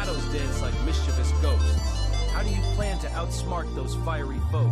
shadows dance like mischievous ghosts. How do you plan to outsmart those fiery foes?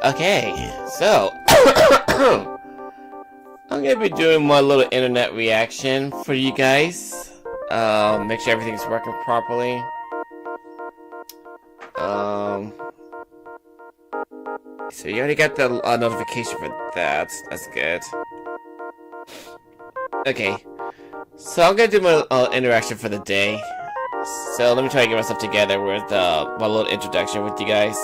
Okay, so I'm gonna be doing my little internet reaction for you guys. Make sure everything's working properly. So you already got the notification for that. That's good. Okay, so I'm gonna do my interaction for the day. So let me try to get myself together with my little introduction with you guys.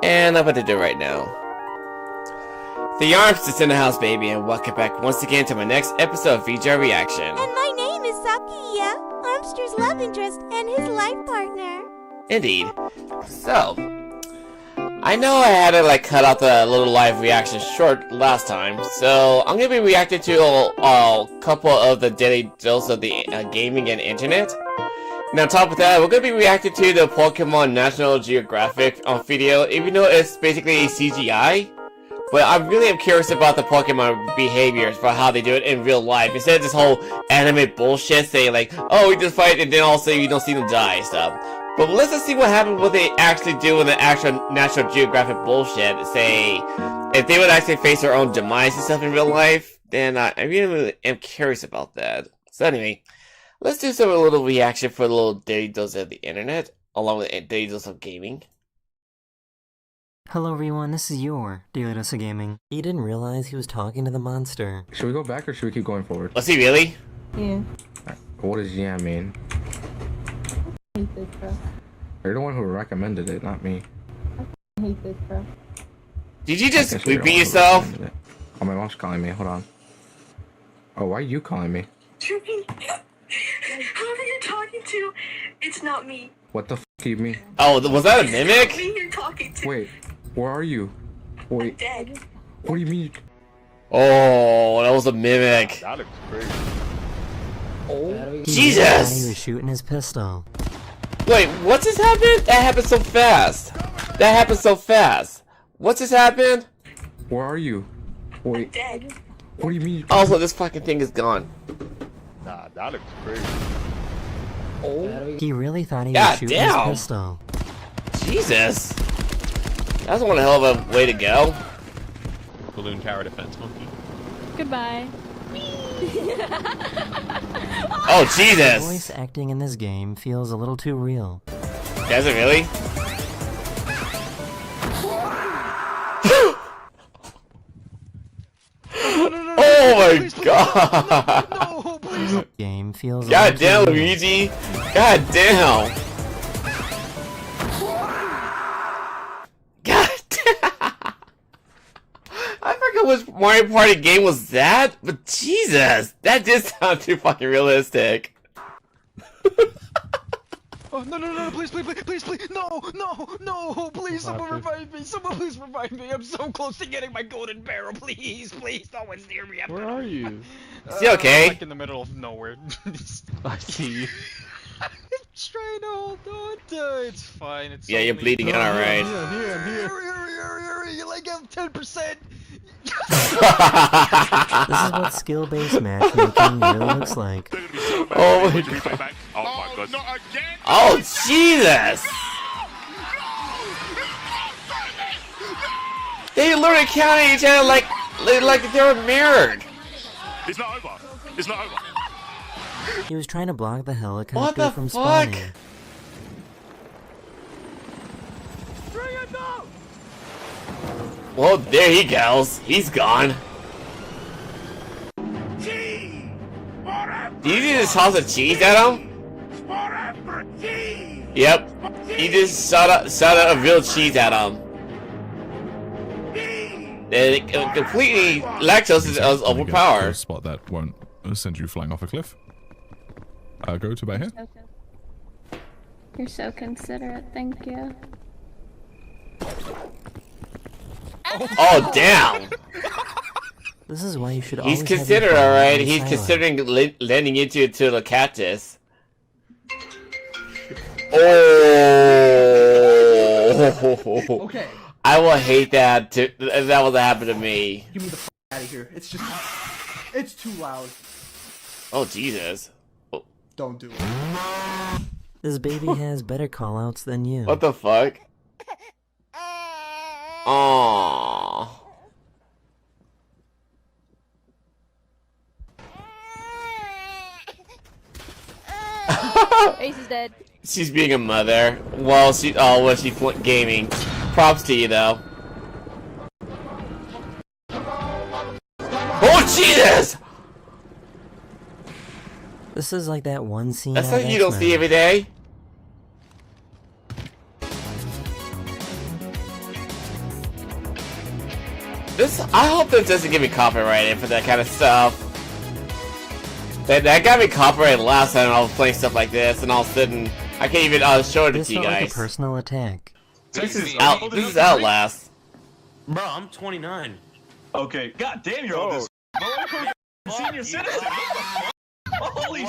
And I'm about to do it right now. The Arms is in the house, baby, and welcome back once again to my next episode of VGR Reaction. And my name is Sakiya, Armster's love interest and his life partner. Indeed. So, I know I had to cut out the little live reaction short last time, so I'm gonna be reacting to a couple of the daily dose of the gaming and internet. And on top of that, we're gonna be reacting to the Pokemon National Geographic video, even though it's basically CGI. But I really am curious about the Pokemon behaviors, about how they do it in real life. Instead of this whole anime bullshit saying like, oh, we just fight and then all of a sudden you don't see them die and stuff. But let's just see what happens, what they actually do in the actual National Geographic bullshit. Say, if they would actually face their own demise and stuff in real life, then I really am curious about that. So anyway, let's do some little reaction for the little Daily Dose of the Internet, along with Daily Dose of Gaming. Hello everyone, this is your Daily Dose of Gaming. He didn't realize he was talking to the monster. Should we go back or should we keep going forward? Let's see, really? Yeah. What does yeah mean? I hate this, bro. You're the one who recommended it, not me. I hate this, bro. Did you I just guess you're the repeat one who yourself? recommended it. Oh, my mom's calling me. Hold on. Oh, why are you calling me? Whoever you're talking to, it's not me. What the f do you mean? Oh, was that a It's mimic? not me you're talking to. Wait, where are you? Wait, Dead. what do you mean? Oh, that was a mimic. That looks crazy. He Jesus! really thought he was shooting his pistol. Wait, what's just happened? That happened so fast. That happened so fast. What's just happened? Where are you? Wait, Dead. what do you mean? Also, this fucking thing is gone. Nah, that looks crazy. He really thought he God was shooting damn. his pistol. Jesus. That's one hell of a way to go. Balloon tower defense monkey. Goodbye. Oh, The Jesus. voice acting in this game feels a little too real. Does it really? Oh my god. Game feels a God little damn, too real. Luigi. God damn. God damn. I forgot which Mario Party game was that, but Jesus, that did sound too fucking realistic. Oh, no, please, no, please, someone revive me, please revive me, I'm so close to getting my golden barrel, please, no one's near me. Where are you? Is he okay? Like in the middle of nowhere. I see you. I'm trying to hold on. It's fine, it's Yeah, you're only- bleeding out, alright. Hurry, you like have 10%. This is what skill-based matchmaking really looks like. Oh my god. Oh my god. Oh, Jesus! They literally counted each other like they were mirrored. It's not over. It's not over. He was trying to block the What helicopter the from fuck? spawning. Well, there he goes. He's gone. Did you just toss a cheese at him? Yep. You just shot a real cheese at him. And completely lactose is overpowered. Spot that won't send you flying off a cliff. Go to about here. You're so considerate, thank you. Oh damn! This is why you should He's always have your considered phone alright. on He's silent. considering lending into to the cactus. Oh! Okay, I will hate that if that was to happen to me. get me the f out of here. It's just, it's too loud. Oh Jesus! Don't do it. This baby has better callouts than you. What the fuck? Aww. Ace is dead. She's being a mother. While she gaming. Props to you though. Oh Jesus! This is like that one scene That's out something of you don't X-Men. see every day. I hope this doesn't get me copyrighted for that kind of stuff. That got me copyrighted last time I was playing stuff like this, and all of a sudden I can't even show it This to you felt like a guys. personal attack. This is Outlast. Bro, I'm 29. Okay, god damn, you're all this. Senior citizen. Holy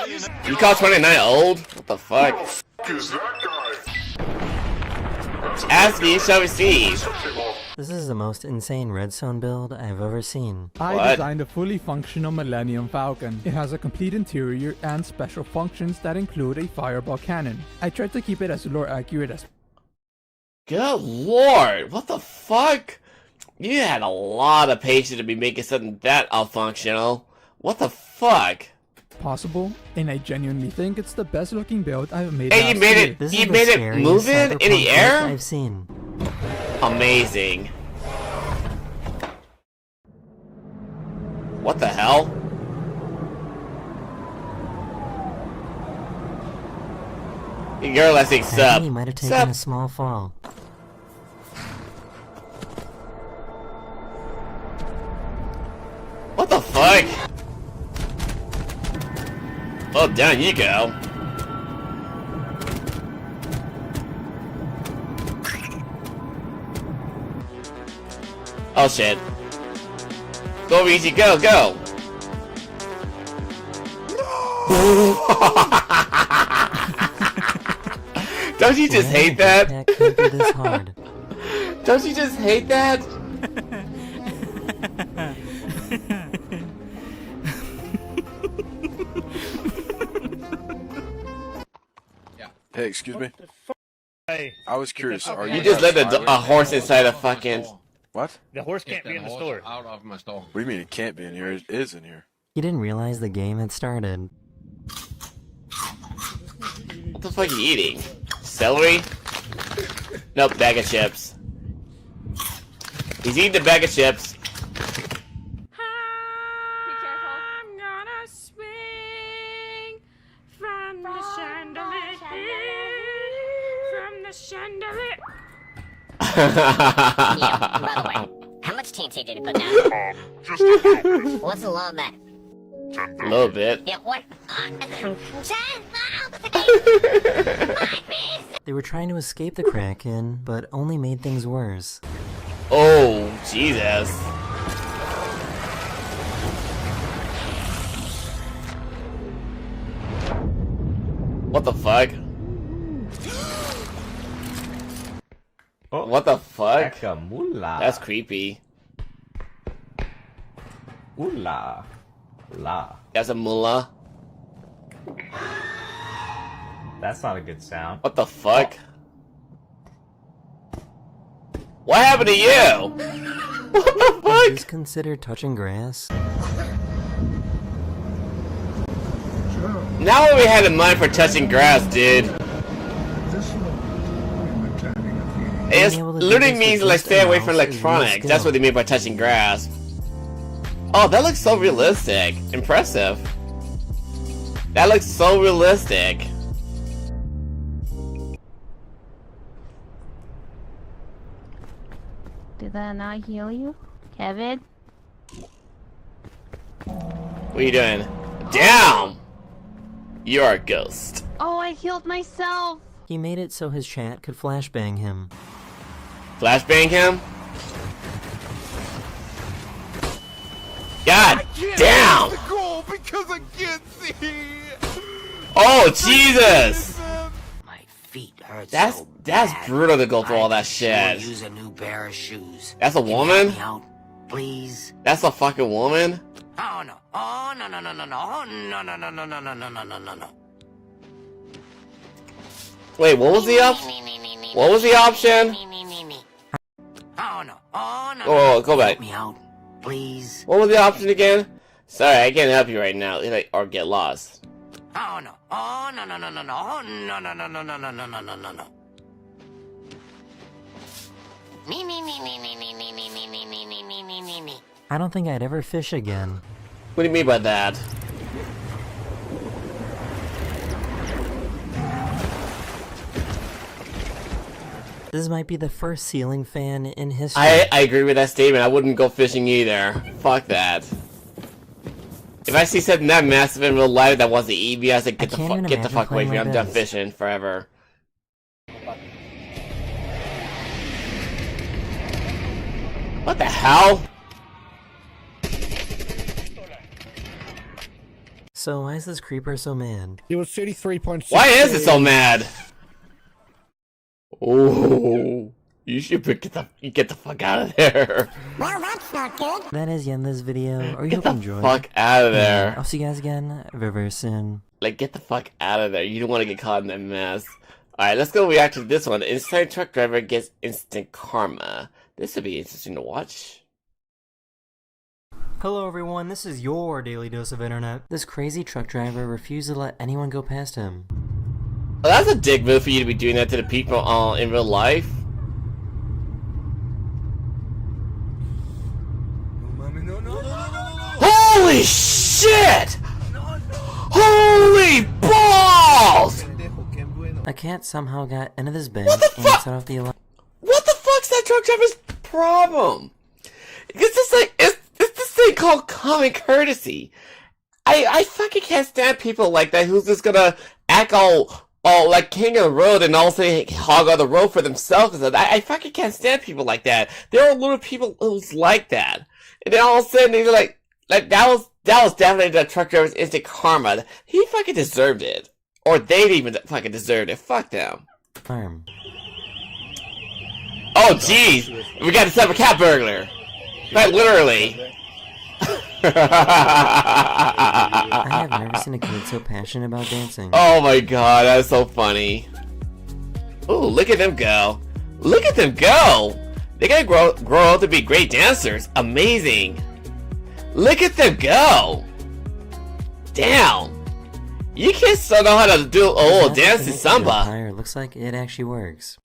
shit. You call 29 old? What the fuck? Ask me, shall we see? This is the most insane redstone build I've ever seen. I designed a fully functional Millennium Falcon. It has a complete interior and special functions that include a fireball cannon. I tried to keep it as lore accurate as Good lord, what the fuck? You had a lot of patience to be making something that unfunctional. What the fuck? possible, and I genuinely think it's the best looking build I've made. Hey, you made it. You made it move in the air. I've seen. Amazing. What the hell? You're let's take sub. He might have taken a small fall. What the fuck? Oh, down you go. Oh shit. Go easy, go, go! Don't you just hate that? Can't be this hard. Don't you just hate that? Hey, excuse me. Hey, I was curious. Are You just let a horse inside a fucking... What? The horse can't be in the store. Out of my stall. What do you mean it can't be in here? It is in here. He didn't realize the game had started. What the fuck are you eating? Celery? Nope, bag of chips. He's eating a bag of chips. I'm gonna swing from the chandelier. From the chandelier. Yeah, by the way, how much TNT did you put down? What's a little bit? A little bit. Yeah, what? They were trying to escape the Kraken, but only made things worse. Oh, Jesus. What the fuck? What the fuck? That's creepy. Ooh-la. La. That's a mullah. That's not a good sound. What the fuck? What happened to you? What the fuck? Is this considered touching grass? Now what we had in mind for touching grass, dude. It's literally means like stay away from electronics. That's what they mean by touching grass. Oh, that looks so realistic. Impressive. That looks so realistic. Did that not heal you, Kevin? What are you doing? Damn! You're a ghost. Oh, I healed myself. He made it so his chat could flashbang him. Flashbang him? God damn! Because I can't see. Oh Jesus! My feet hurt. That's brutal to go through all that shit. Use a new pair of shoes. That's a woman? Please. That's a fucking woman? Oh no! Oh no! No! No! No! No! Oh, no! No! No! No! No! No! No! No! No! No! Wait, what was the option? What was the option? Oh no! Oh no! Oh, go back. Help me out, please. What was the option again? Sorry, I can't help you right now. Like, or get lost. Oh no! Oh no! No! No! No! No! Oh no! No! No! No! No! No! No! No! No! No! No! Me! Me! Me! Me! Me! Me! Me! Me! Me! Me! Me! Me! Me! Me! Me! I don't think I'd ever fish again. What do you mean by that? This might be the first ceiling fan in history. I agree with that statement. I wouldn't go fishing either. Fuck that. If I see something that massive in real life that wasn't EV, I said get the fuck away from me. I'm done fishing forever. What the hell? So why is this creeper so mad? He was 33.6. Why is it so mad? Oh. You should get the fuck out of there. Well, that's not good. That is the end of this video. Are you Get the enjoying? fuck out of there. I'll see you guys again very, very soon. Like, get the fuck out of there. You don't want to get caught in that mess. Alright, let's go react to this one. Inside truck driver gets instant karma. This would be interesting to watch. Hello everyone, this is your daily dose of internet. This crazy truck driver refused to let anyone go past him. Well, that's a dick move for you to be doing that to the people in real life. Holy shit! Holy balls! A cat somehow got into this bench What the and fuck? set off the alarm. What the fuck's that truck driver's problem? It's this thing called common courtesy. I fucking can't stand people like that who's just gonna act all like king of the road and also hog on the road for themselves. I fucking can't stand people like that. There are little people who's like that. And then all of a sudden they're like that was definitely the truck driver's instant karma. He fucking deserved it. Or they'd even fucking deserved it. Fuck them. Oh jeez! We got to set up a cat burglar! Not literally. I have never seen a kid so passionate about dancing. Oh my god, that's so funny. Ooh, look at them go. Look at them go! They're gonna grow up to be great dancers. Amazing. Look at them go! Damn! You kids still know how to do a little dance in samba. Looks like it actually works.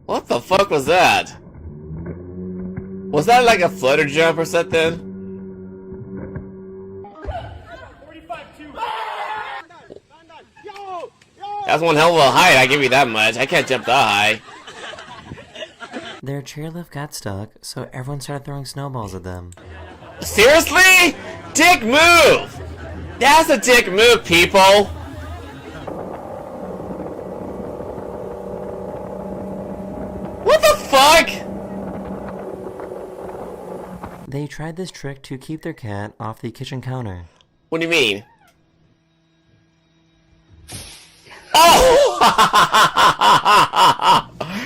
What the fuck was that? Was that like a flutter jump or something? That's one hell of a height, I give you that much. I can't jump that high. Their chairlift got stuck, so everyone started throwing snowballs at them. Seriously? Dick move! That's a dick move, people! What the fuck? They tried this trick to keep their cat off the kitchen counter. What do you mean? Oh!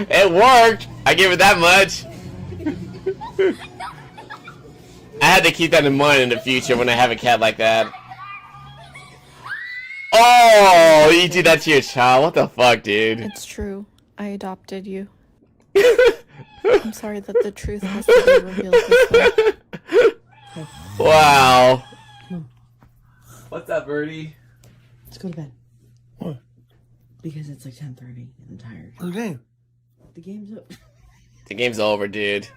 It worked! I give it that much. I had to keep that in mind in the future when I have a cat like that. Oh, you do that to your child? What the fuck, dude? It's true. I adopted you. I'm sorry that the truth has to be revealed this way. Wow. What's up, Birdie? Let's go to bed. What? Because it's like 10:30 and I'm tired. Okay. The game's up. The game's over, dude.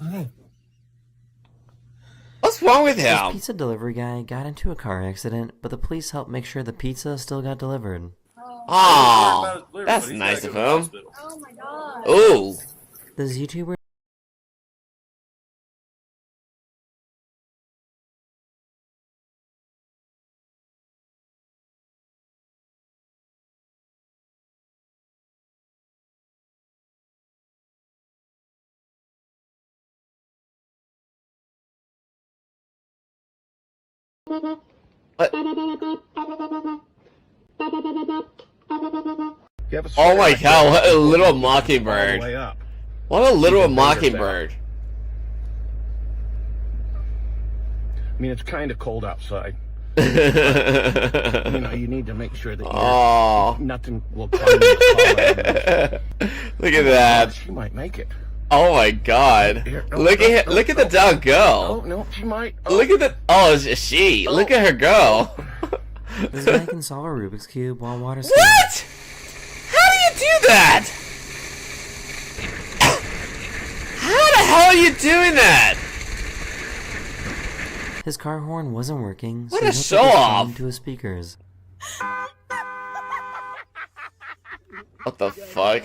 Okay. What's wrong with This him? pizza delivery guy got into a car accident, but the police helped make sure the pizza still got delivered. Oh, that's nice of him. Oh my god. Ooh. This YouTuber What? Oh my god, what a little mockingbird. What a little mockingbird. I mean, it's kind of cold outside. You need to make sure that nothing will come in the car. Look at that. She might make it. Oh my god. Look at the dog go. Oh, no, she might. Look at the... Oh, it's she. Look at her go. This guy can solve a Rubik's Cube while water skiing. What? How do you do that? How the hell are you doing that? His car horn wasn't working, so What he a hooked up his show-off. phone to his speakers. What the fuck?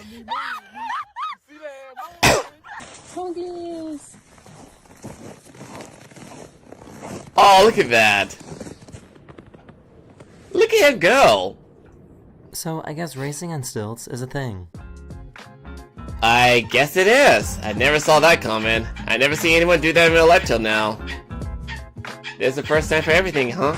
Oh, look at that. Look at him go. So I guess racing on stilts is a thing. I guess it is. I never saw that coming. I never seen anyone do that in real life till now. This is the first time for everything, huh?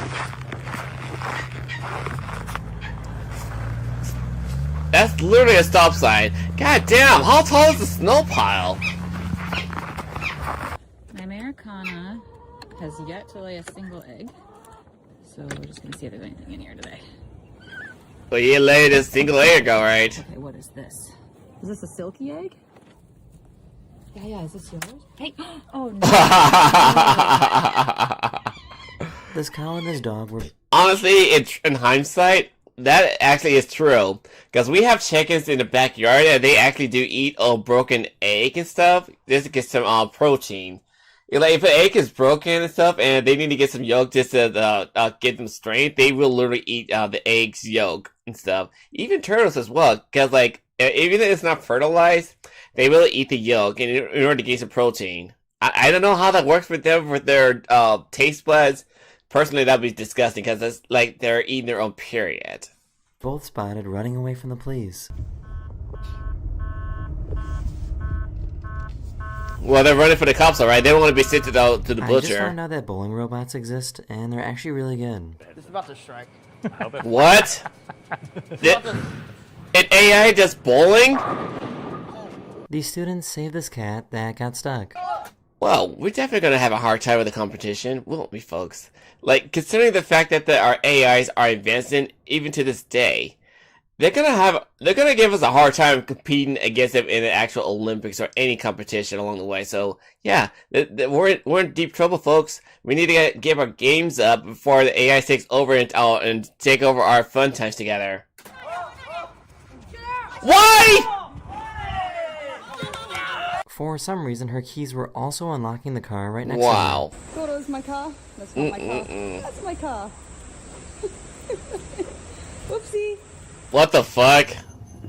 That's literally a stop sign. God damn, how tall is the snow pile? My Americana has yet to lay a single egg, so we're just gonna see if there's anything in here today. But you laid a single egg, alright. Okay, what is this? Is this a silky egg? Yeah, is this yours? Hey! Oh no! This cow and this dog were... Honestly, in hindsight, that actually is true. Because we have chickens in the backyard and they actually do eat a broken egg and stuff just to get some protein. Like, if an egg is broken and stuff and they need to get some yolk just to get them strength, they will literally eat the egg's yolk and stuff. Even turtles as well. Because, like, even if it's not fertilized, they will eat the yolk in order to gain some protein. I don't know how that works with them with their taste buds. Personally, that'd be disgusting because it's like they're eating their own period. both spotted running away from the police. Well, they're running for the cops, alright? They don't want to be sent to the butcher. I just found out that bowling robots exist, and they're actually really good. This is about to strike. What? An AI does bowling? These students saved this cat that got stuck. Well, we're definitely gonna have a hard time with the competition, won't we, folks? Like, considering the fact that our AIs are advancing even to this day, they're gonna give us a hard time competing against them in the actual Olympics or any competition along the way. So yeah, we're in deep trouble, folks. We need to give our games up before the AI takes over and take over our fun times together. Why? For some reason, her keys were also unlocking the car right next Wow. to her. Photo's my car. That's not my car. That's my car. Whoopsie. What the fuck?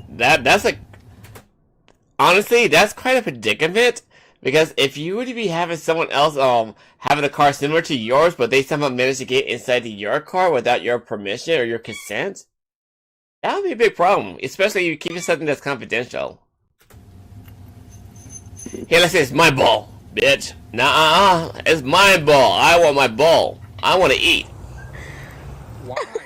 That's a... Honestly, that's quite a predicament. Because if you were to be having someone else having a car similar to yours, but they somehow managed to get inside your car without your permission or your consent, that would be a big problem. Especially if you keep something that's confidential. Here, let's say it's my ball, bitch. Nah, it's my ball. I want my ball. I want to eat.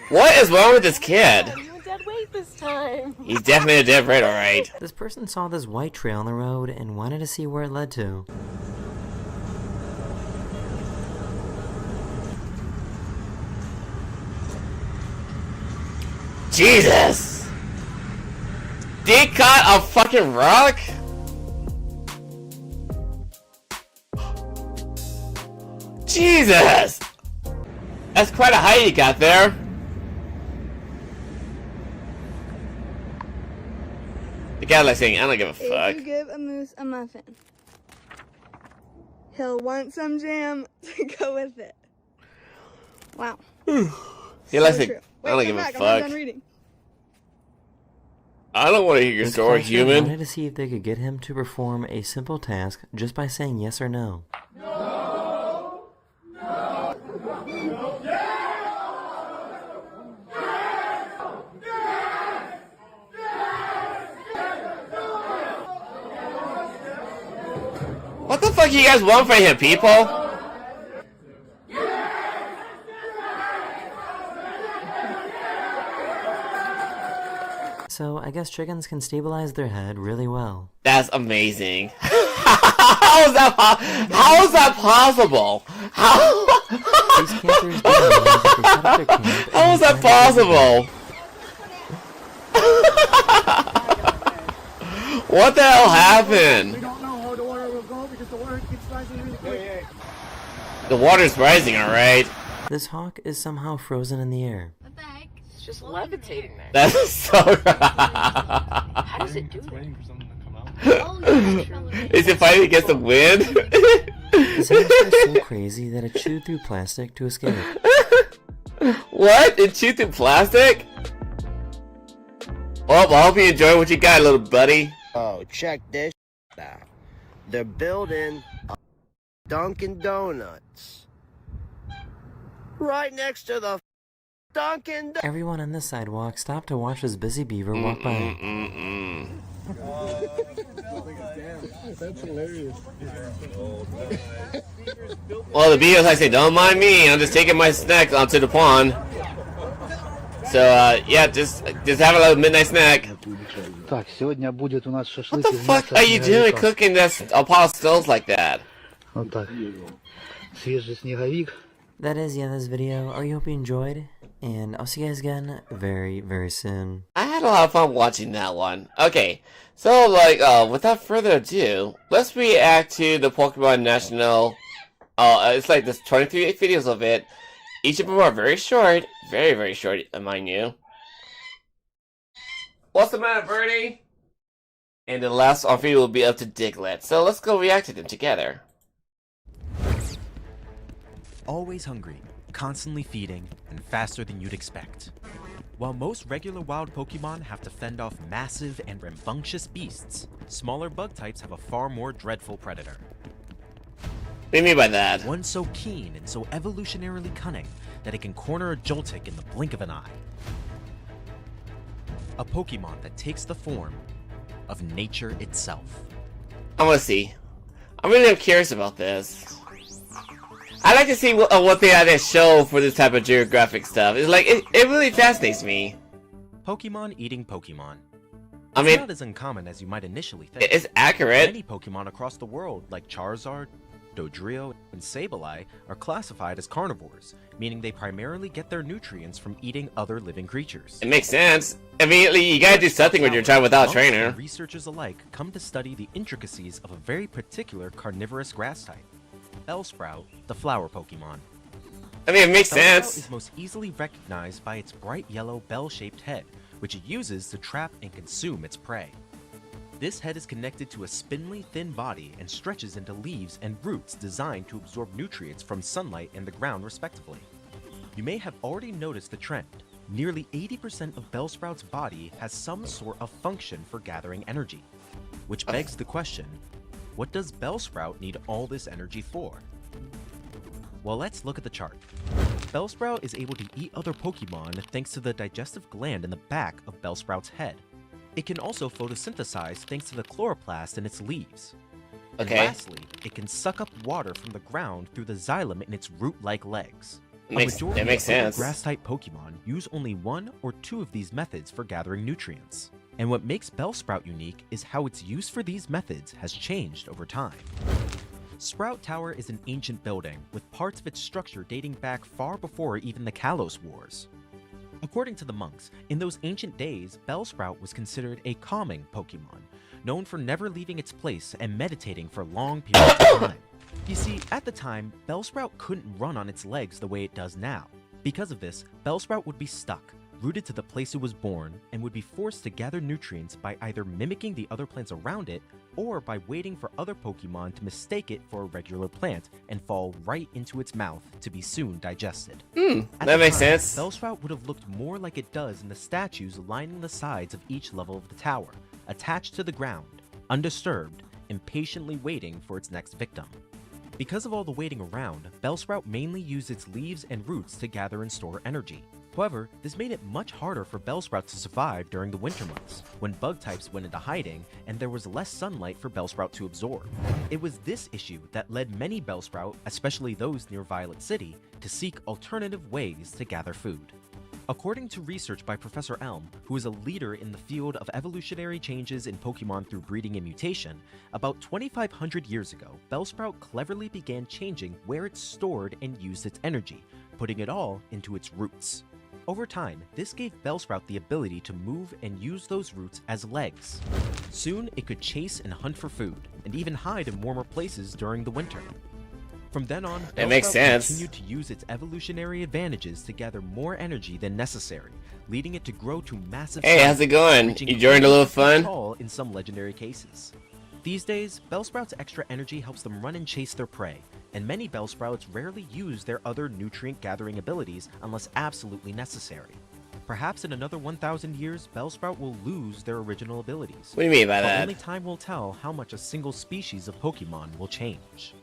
What is wrong with this kid? Dead weight this time. He's definitely a dead weight, alright. This person saw this white trail on the road and wanted to see where it led to. Jesus! They caught a fucking rock? Jesus! That's quite a height you got there. The guy like saying, I don't give a fuck. If you give a moose a muffin, he'll want some jam to go with it. Wow. He likes So it. true. I don't Wait, give come a back, I'm not fuck. done reading. I don't want to hear your This story, culture human. wanted to see if they could get him to perform a simple task just by saying yes or no. What the fuck you guys want from him, people? So I guess chickens can stabilize their head really well. That's amazing. How is that possible? How? These campers didn't realize that they set up their camp. How is that possible? What the hell happened? We don't know how the water will go because the water keeps rising really quick. The water's rising, alright. This hawk is somehow frozen in the air. It's just levitating there. That's so... How does it do it? Is it fighting against the wind? This hamster is so crazy that it chewed through plastic to escape. What? It chewed through plastic? Well, I hope you enjoy what you got, little buddy. Oh, check this out. They're building a Dunkin' Donuts right next to the Dunkin' Donuts. Everyone on the sidewalk stopped to watch this busy beaver walk by. That's hilarious. Well, the beavers, I say, don't mind me. I'm just taking my snacks onto the pond. So yeah, just have a little midnight snack. Так, сегодня будет у нас шашлык. What the fuck are you doing cooking this Apollo stoves like that? Вот так. Свежий снеговик. That is the end of this video. I hope you enjoyed, and I'll see you guys again very, very soon. I had a lot of fun watching that one. Okay, so like, without further ado, let's react to the Pokemon National. It's like there's 23 videos of it. Each of them are very short, very, very short, mind you. What's the matter, Birdie? And the last video will be up to Diglett. So let's go react to them together. Always hungry, constantly feeding, and faster than you'd expect. While most regular wild Pokemon have to fend off massive and rambunctious beasts, smaller bug types have a far more dreadful predator. What do you mean by that? One so keen and so evolutionarily cunning that it can corner a Joltik in the blink of an eye. A Pokemon that takes the form of nature itself. I want to see. I'm really curious about this. I like to see what they had to show for this type of geographic stuff. It's like, it really fascinates me. Pokemon eating Pokemon. I mean, it's not as uncommon as you might initially think. It's accurate. Many Pokemon across the world, like Charizard, Dodrio, and Sableye, are classified as carnivores, meaning they primarily get their nutrients from eating other living creatures. It makes sense. I mean, you gotta do something when you're trying without a trainer. And researchers alike come to study the intricacies of a very particular carnivorous grass type. Bellsprout, the flower Pokemon. I mean, it makes sense. Bellsprout is most easily recognized by its bright yellow bell-shaped head, which it uses to trap and consume its prey. This head is connected to a spindly, thin body and stretches into leaves and roots designed to absorb nutrients from sunlight and the ground, respectively. You may have already noticed the trend. Nearly 80% of Bellsprout's body has some sort of function for gathering energy. Which begs the question, what does Bellsprout need all this energy for? Well, let's look at the chart. Bellsprout is able to eat other Pokemon thanks to the digestive gland in the back of Bellsprout's head. It can also photosynthesize thanks to the chloroplast in its leaves. And lastly, it can suck up water from the ground through the xylem in its root-like legs. That makes sense. Grass-type Pokemon use only one or two of these methods for gathering nutrients. And what makes Bellsprout unique is how its use for these methods has changed over time. Sprout Tower is an ancient building, with parts of its structure dating back far before even the Kalos Wars. According to the monks, in those ancient days, Bellsprout was considered a calming Pokemon, known for never leaving its place and meditating for long periods of time. You see, at the time, Bellsprout couldn't run on its legs the way it does now. Because of this, Bellsprout would be stuck, rooted to the place it was born, and would be forced to gather nutrients by either mimicking the other plants around it, or by waiting for other Pokemon to mistake it for a regular plant and fall right into its mouth to be soon digested. That makes sense. Bellsprout would have looked more like it does in the statues lining the sides of each level of the tower, attached to the ground, undisturbed, impatiently waiting for its next victim. Because of all the waiting around, Bellsprout mainly used its leaves and roots to gather and store energy. However, this made it much harder for Bellsprout to survive during the winter months, when bug types went into hiding and there was less sunlight for Bellsprout to absorb. It was this issue that led many Bellsprout, especially those near Violet City, to seek alternative ways to gather food. According to research by Professor Elm, who is a leader in the field of evolutionary changes in Pokemon through breeding and mutation, about 2,500 years ago, Bellsprout cleverly began changing where it stored and used its energy, putting it all into its roots. Over time, this gave Bellsprout the ability to move and use those roots as legs. Soon, it could chase and hunt for food, and even hide in warmer places during the winter. From then on, Bellsprout continued to use its evolutionary advantages to gather more energy than necessary, leading it to grow to massive size. Hey, how's it going? You enjoying a little fun? Tall in some legendary cases. These days, Bellsprout's extra energy helps them run and chase their prey, and many Bellsprouts rarely use their other nutrient-gathering abilities unless absolutely necessary. Perhaps in another 1,000 years, Bellsprout will lose their original abilities. What do you mean by that? Only time will tell how much a single species of Pokemon will change.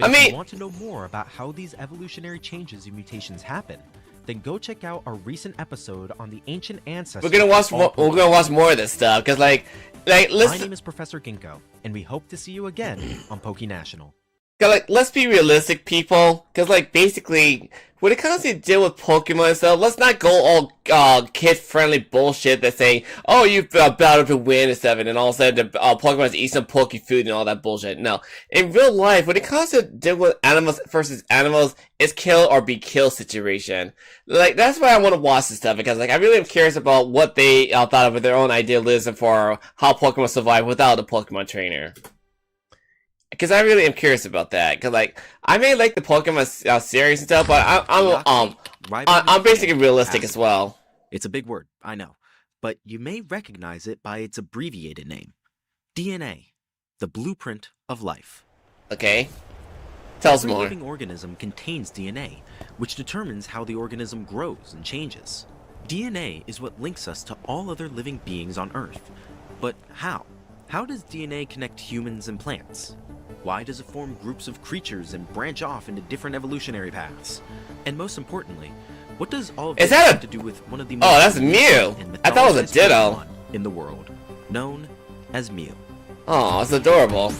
If you want to know more about how these evolutionary changes and mutations happen, then go check out our recent episode on the ancient ancestors. We're gonna watch more of this stuff, cause like let's. My name is Professor Ginkgo, and we hope to see you again on PokeNational. Like, let's be realistic, people, cause like basically when it comes to deal with Pokemon and stuff, let's not go all kid-friendly bullshit that say, oh, you battled to win and stuff, and then all of a sudden Pokemon's eat some Poke food and all that bullshit. No. In real life, when it comes to deal with animals versus animals, it's kill or be killed situation. Like, that's why I want to watch this stuff, because like I really am curious about what they thought of with their own idealism for how Pokemon survive without a Pokemon trainer. Because I really am curious about that. Because like I may like the Pokemon series and stuff, but I'm basically realistic as well. It's a big word, I know, but you may recognize it by its abbreviated name, DNA, the blueprint of life. Okay, tell us Every more. living organism contains DNA, which determines how the organism grows and changes. DNA is what links us to all other living beings on Earth. But how? How does DNA connect humans and plants? Why does it form groups of creatures and branch off into different evolutionary paths? And most importantly, what does all of this have to do with one of the most that's Mew! I thought it was a Ditto. Pokemon in the world, known as Mew. Oh, it's adorable.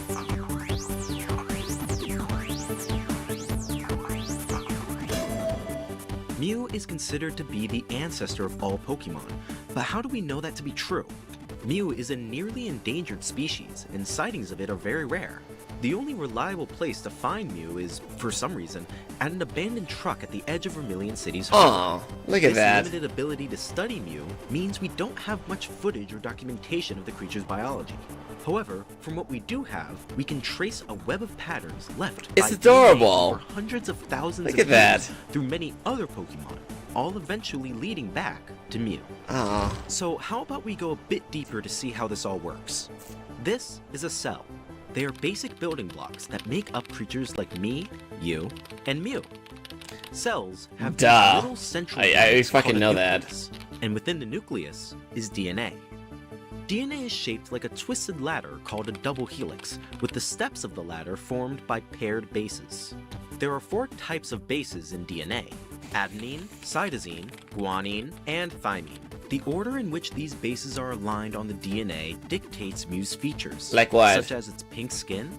Mew is considered to be the ancestor of all Pokemon, but how do we know that to be true? Mew is a nearly endangered species, and sightings of it are very rare. The only reliable place to find Mew is, for some reason, at an abandoned truck at the edge of Vermilion City's harbor. Oh, look at that. This limited ability to study Mew means we don't have much footage or documentation of the creature's biology. However, from what we do have, we can trace a web of patterns left by It's adorable. DNA over hundreds of thousands Look of at that. years through many other Pokemon, all eventually leading back to Mew. Oh. So how about we go a bit deeper to see how this all works? This is a cell. They are basic building blocks that make up creatures like me, you, and Mew. Cells have these little central I units fucking called a know that. nucleus, and within the nucleus is DNA. DNA is shaped like a twisted ladder called a double helix, with the steps of the ladder formed by paired bases. There are 4 types of bases in DNA: adenine, cytosine, guanine, and thymine. The order in which these bases are aligned on the DNA dictates Mew's features, Like what? such as its pink skin,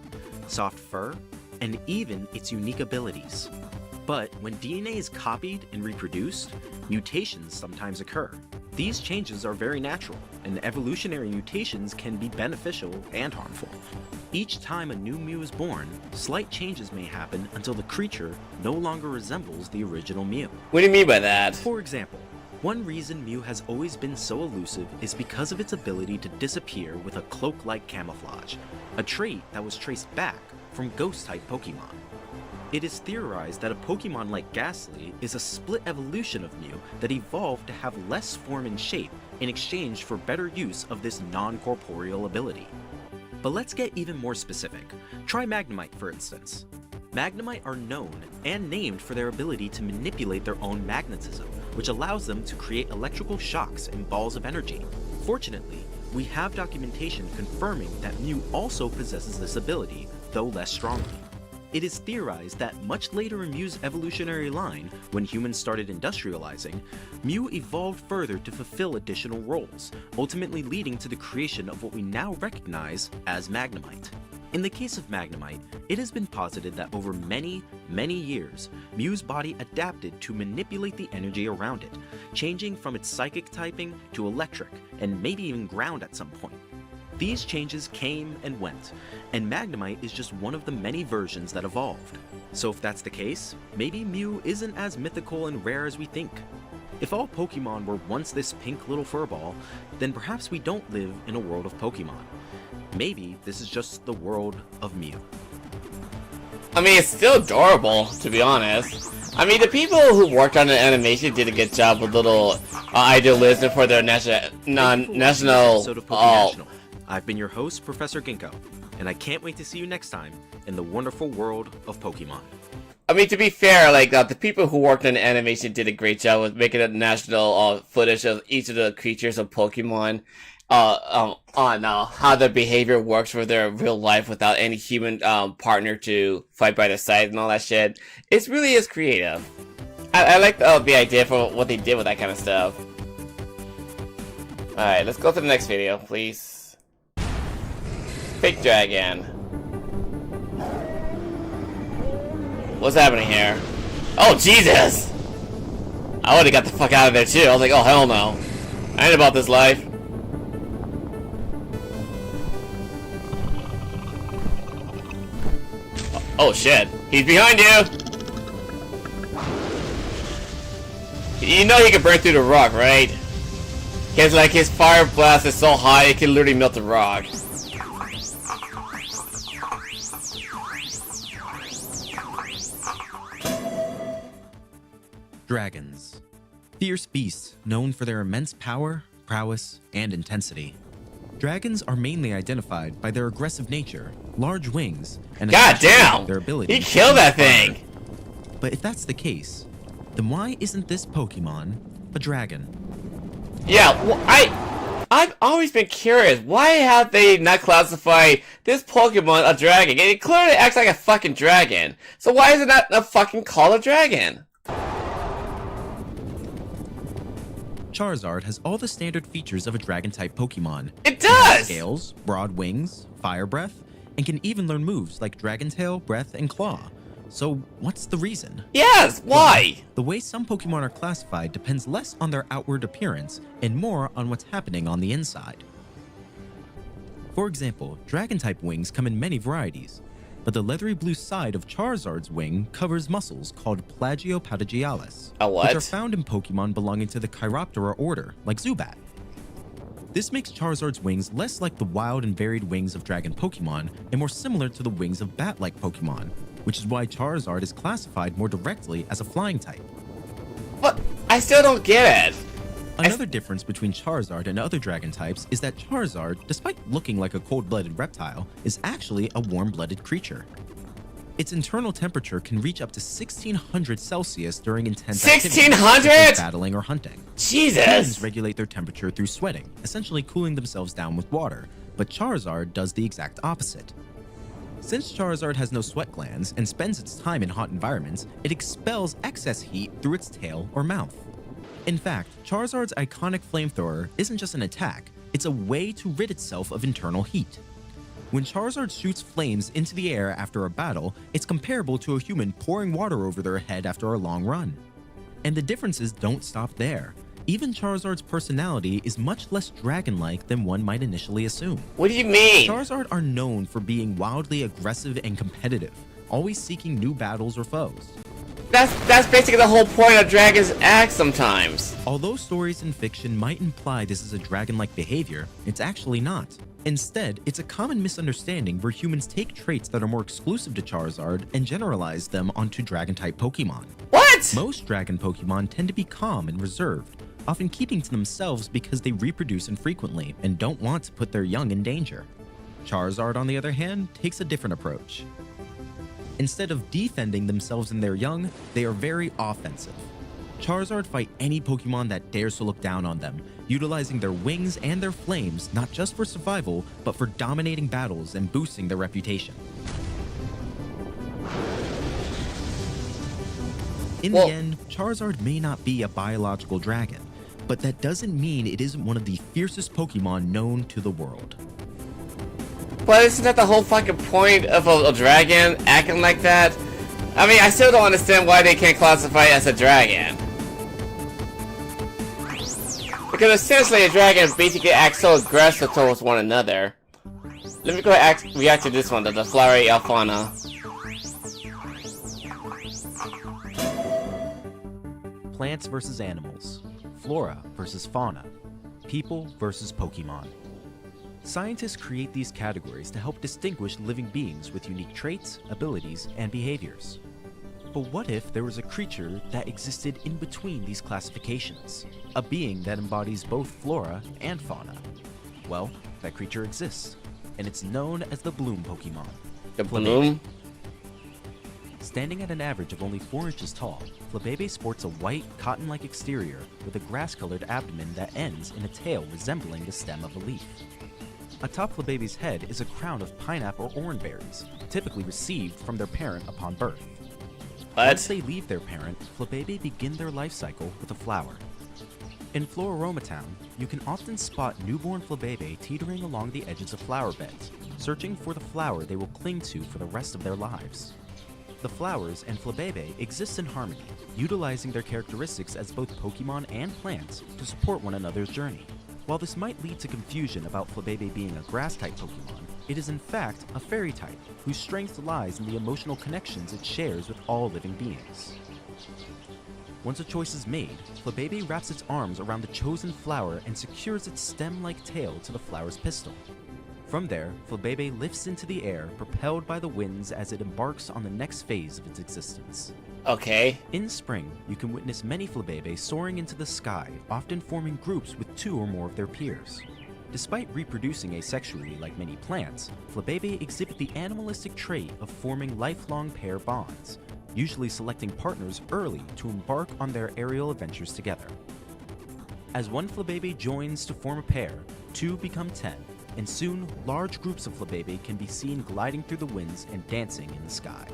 soft fur, and even its unique abilities. But when DNA is copied and reproduced, mutations sometimes occur. These changes are very natural, and evolutionary mutations can be beneficial and harmful. Each time a new Mew is born, slight changes may happen until the creature no longer resembles the original Mew. What do you mean by that? For example, one reason Mew has always been so elusive is because of its ability to disappear with a cloak-like camouflage, a trait that was traced back from Ghost-type Pokemon. It is theorized that a Pokemon like Ghastly is a split evolution of Mew that evolved to have less form and shape in exchange for better use of this non-corporeal ability. But let's get even more specific. Try Magnemite, for instance. Magnemite are known and named for their ability to manipulate their own magnetism, which allows them to create electrical shocks and balls of energy. Fortunately, we have documentation confirming that Mew also possesses this ability, though less strongly. It is theorized that much later in Mew's evolutionary line, when humans started industrializing, Mew evolved further to fulfill additional roles, ultimately leading to the creation of what we now recognize as Magnemite. In the case of Magnemite, it has been posited that over many, many years, Mew's body adapted to manipulate the energy around it, changing from its psychic typing to electric, and maybe even ground at some point. These changes came and went, and Magnemite is just one of the many versions that evolved. So if that's the case, maybe Mew isn't as mythical and rare as we think. If all Pokemon were once this pink little furball, then perhaps we don't live in a world of Pokemon. Maybe this is just the world of Mew. I mean, it's still adorable, to be honest. I mean, the people who worked on the animation did a good job with little idealism for their national. I've been your host, Professor Ginkgo, and I can't wait to see you next time in the wonderful world of Pokemon. I mean, to be fair, like, the people who worked on the animation did a great job with making a national footage of each of the creatures of Pokemon, on how their behavior works for their real life without any human partner to fight by their side and all that shit. It really is creative. I like the idea for what they did with that kind of stuff. Alright, let's go to the next video, please. Fake Dragon. What's happening here? Oh, Jesus! I would've got the fuck out of there too. I was like, oh hell no. I ain't about this life. Oh shit. He's behind you! You know he can burn through the rock, right? Cause like his fire blast is so high it can literally melt the rock. Dragons. Fierce beasts known for their immense power, prowess, and intensity. Dragons are mainly identified by their aggressive nature, large wings, and God damn! their ability He killed that thing! But if that's the case, then why isn't this Pokemon a dragon? Yeah, well, I've always been curious. Why have they not classified this Pokemon a dragon? It clearly acts like a fucking dragon. So why is it not a fucking called a dragon? Charizard has all the standard features of a dragon-type Pokemon. It does! Scales, broad wings, fire breath, and can even learn moves like Dragon Tail, Breath, and Claw. So what's the reason? Yes, why? The way some Pokemon are classified depends less on their outward appearance and more on what's happening on the inside. For example, Dragon-type wings come in many varieties, but the leathery blue side of Charizard's wing covers muscles called plagiopatagialis, which are found in Pokemon belonging to the Chiroptera order, like Zubat. This makes Charizard's wings less like the wild and varied wings of dragon Pokemon and more similar to the wings of bat-like Pokemon, which is why Charizard is classified more directly as a flying type. But I still don't get it. Another difference between Charizard and other dragon types is that Charizard, despite looking like a cold-blooded reptile, is actually a warm-blooded creature. Its internal temperature can reach up to 1600 Celsius during intense activity, 1600? such as battling or hunting. Jesus! Humans regulate their temperature through sweating, essentially cooling themselves down with water, but Charizard does the exact opposite. Since Charizard has no sweat glands and spends its time in hot environments, it expels excess heat through its tail or mouth. In fact, Charizard's iconic flamethrower isn't just an attack, it's a way to rid itself of internal heat. When Charizard shoots flames into the air after a battle, it's comparable to a human pouring water over their head after a long run. And the differences don't stop there. Even Charizard's personality is much less dragon-like than one might initially assume. What do you mean? Charizard are known for being wildly aggressive and competitive, always seeking new battles or foes. That's basically the whole point of dragons act sometimes. Although stories in fiction might imply this is a dragon-like behavior, it's actually not. Instead, it's a common misunderstanding where humans take traits that are more exclusive to Charizard and generalize them onto dragon-type Pokemon. What? Most dragon Pokemon tend to be calm and reserved, often keeping to themselves because they reproduce infrequently and don't want to put their young in danger. Charizard, on the other hand, takes a different approach. Instead of defending themselves and their young, they are very offensive. Charizard fight any Pokemon that dares to look down on them, utilizing their wings and their flames not just for survival, but for dominating battles and boosting their reputation. In the end, Charizard may not be a biological dragon, but that doesn't mean it isn't one of the fiercest Pokemon known to the world. But isn't that the whole fucking point of a dragon acting like that? I mean, I still don't understand why they can't classify it as a dragon. Because essentially a dragon basically acts so aggressive towards one another. Let me go react to this one, the Flowery Alfana. Plants versus animals, flora versus fauna, people versus Pokemon. Scientists create these categories to help distinguish living beings with unique traits, abilities, and behaviors. But what if there was a creature that existed in between these classifications? A being that embodies both flora and fauna? Well, that creature exists, and it's known as the Bloom Pokemon. The Bloom? Standing at an average of only 4 inches tall, Flabebe sports a white, cotton-like exterior with a grass-colored abdomen that ends in a tail resembling the stem of a leaf. Atop Flabebe's head is a crown of pineapple or orange berries, typically received from their parent upon birth. Once they leave their parent, Flabebe begin their life cycle with a flower. In Floaroma Town, you can often spot newborn Flabebe teetering along the edges of flower beds, searching for the flower they will cling to for the rest of their lives. The flowers and Flabebe exist in harmony, utilizing their characteristics as both Pokemon and plants to support one another's journey. While this might lead to confusion about Flabebe being a grass-type Pokemon, it is in fact a fairy type, whose strength lies in the emotional connections it shares with all living beings. Once a choice is made, Flabebe wraps its arms around the chosen flower and secures its stem-like tail to the flower's pistil. From there, Flabebe lifts into the air, propelled by the winds as it embarks on the next phase of its existence. Okay. In spring, you can witness many Flabebe soaring into the sky, often forming groups with 2 or more of their peers. Despite reproducing asexually like many plants, Flabebe exhibit the animalistic trait of forming lifelong pair bonds, usually selecting partners early to embark on their aerial adventures together. As one Flabebe joins to form a pair, 2 become 10, and soon large groups of Flabebe can be seen gliding through the winds and dancing in the sky.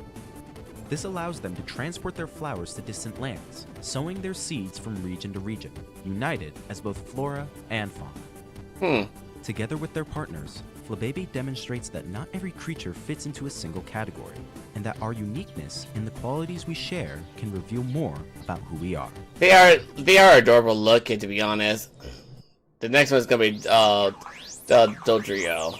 This allows them to transport their flowers to distant lands, sowing their seeds from region to region, united as both flora and fauna. Together with their partners, Flabebe demonstrates that not every creature fits into a single category, and that our uniqueness in the qualities we share can reveal more about who we are. They are adorable looking, to be honest. The next one's gonna be Dodrio.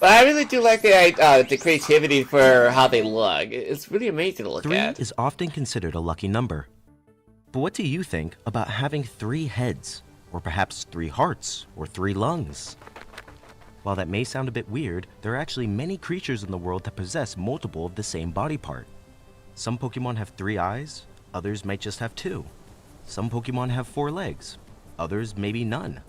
But I really do like the creativity for how they look. It's really amazing to look 3 at. is often considered a lucky number. But what do you think about having 3 heads? Or perhaps 3 hearts, or 3 lungs? While that may sound a bit weird, there are actually many creatures in the world that possess multiple of the same body part. Some Pokemon have 3 eyes, others might just have 2. Some Pokemon have 4 legs, others maybe none.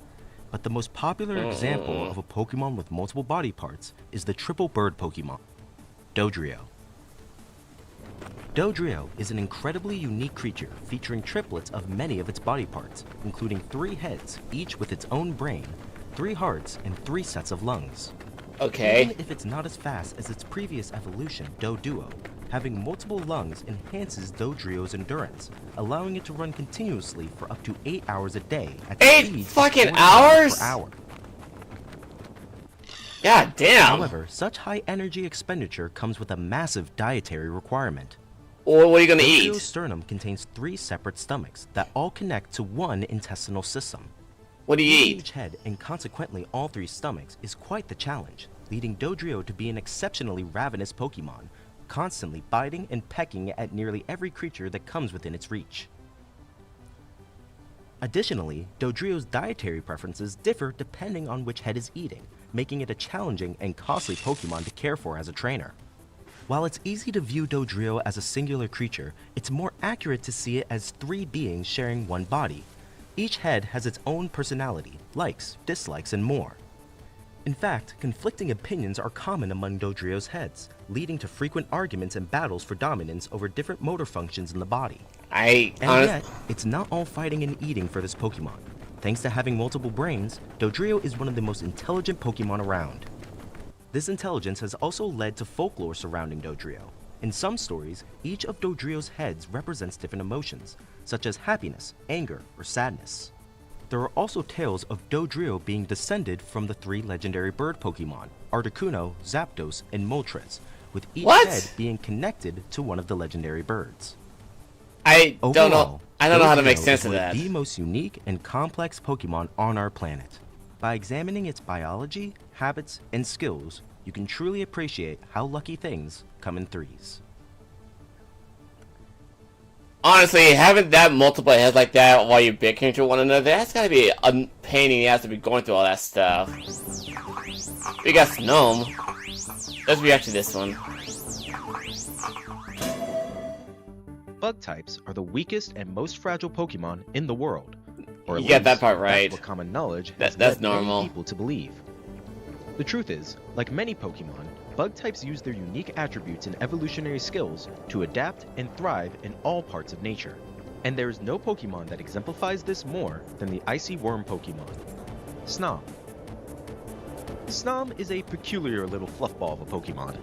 But the most popular example of a Pokemon with multiple body parts is the triple bird Pokemon, Dodrio. Dodrio is an incredibly unique creature featuring triplets of many of its body parts, including 3 heads, each with its own brain, 3 hearts, and 3 sets of lungs. Okay. Even if it's not as fast as its previous evolution, Doduo, having multiple lungs enhances Dodrio's endurance, allowing it to run continuously for up to 8 hours a day at 8 fucking hours? per hour. God damn. However, such high energy expenditure comes with a massive dietary requirement. Or what are you gonna eat? Dodrio's sternum contains 3 separate stomachs that all connect to one intestinal system. What do you Eating eat? Each head, and consequently all 3 stomachs, is quite the challenge, leading Dodrio to be an exceptionally ravenous Pokemon, constantly biting and pecking at nearly every creature that comes within its reach. Additionally, Dodrio's dietary preferences differ depending on which head is eating, making it a challenging and costly Pokemon to care for as a trainer. While it's easy to view Dodrio as a singular creature, it's more accurate to see it as 3 beings sharing one body. Each head has its own personality, likes, dislikes, and more. In fact, conflicting opinions are common among Dodrio's heads, leading to frequent arguments and battles for dominance over different motor functions in the body. And yet, it's not all fighting and eating for this Pokemon. Thanks to having multiple brains, Dodrio is one of the most intelligent Pokemon around. This intelligence has also led to folklore surrounding Dodrio. In some stories, each of Dodrio's heads represents different emotions, such as happiness, anger, or sadness. There are also tales of Dodrio being descended from the 3 legendary bird Pokemon, Articuno, Zapdos, and Moltres, with each head being connected to one of the legendary birds. I don't know how to make sense of Dodrio is one that. the most unique and complex Pokemon on our planet. By examining its biology, habits, and skills, you can truly appreciate how lucky things come in 3s. Honestly, having that multiple heads like that while you're bickering to one another, that's gotta be a pain in the ass to be going through all that stuff. We got Gnome. Let's react to this one. Bug types are the weakest and most fragile Pokemon in the world. Or at You got that least, part right. That's what common knowledge That's has led many normal. people to believe. The truth is, like many Pokemon, bug types use their unique attributes and evolutionary skills to adapt and thrive in all parts of nature. And there is no Pokemon that exemplifies this more than the Icy Worm Pokemon, Snom. Snom is a peculiar little fluffball of a Pokemon.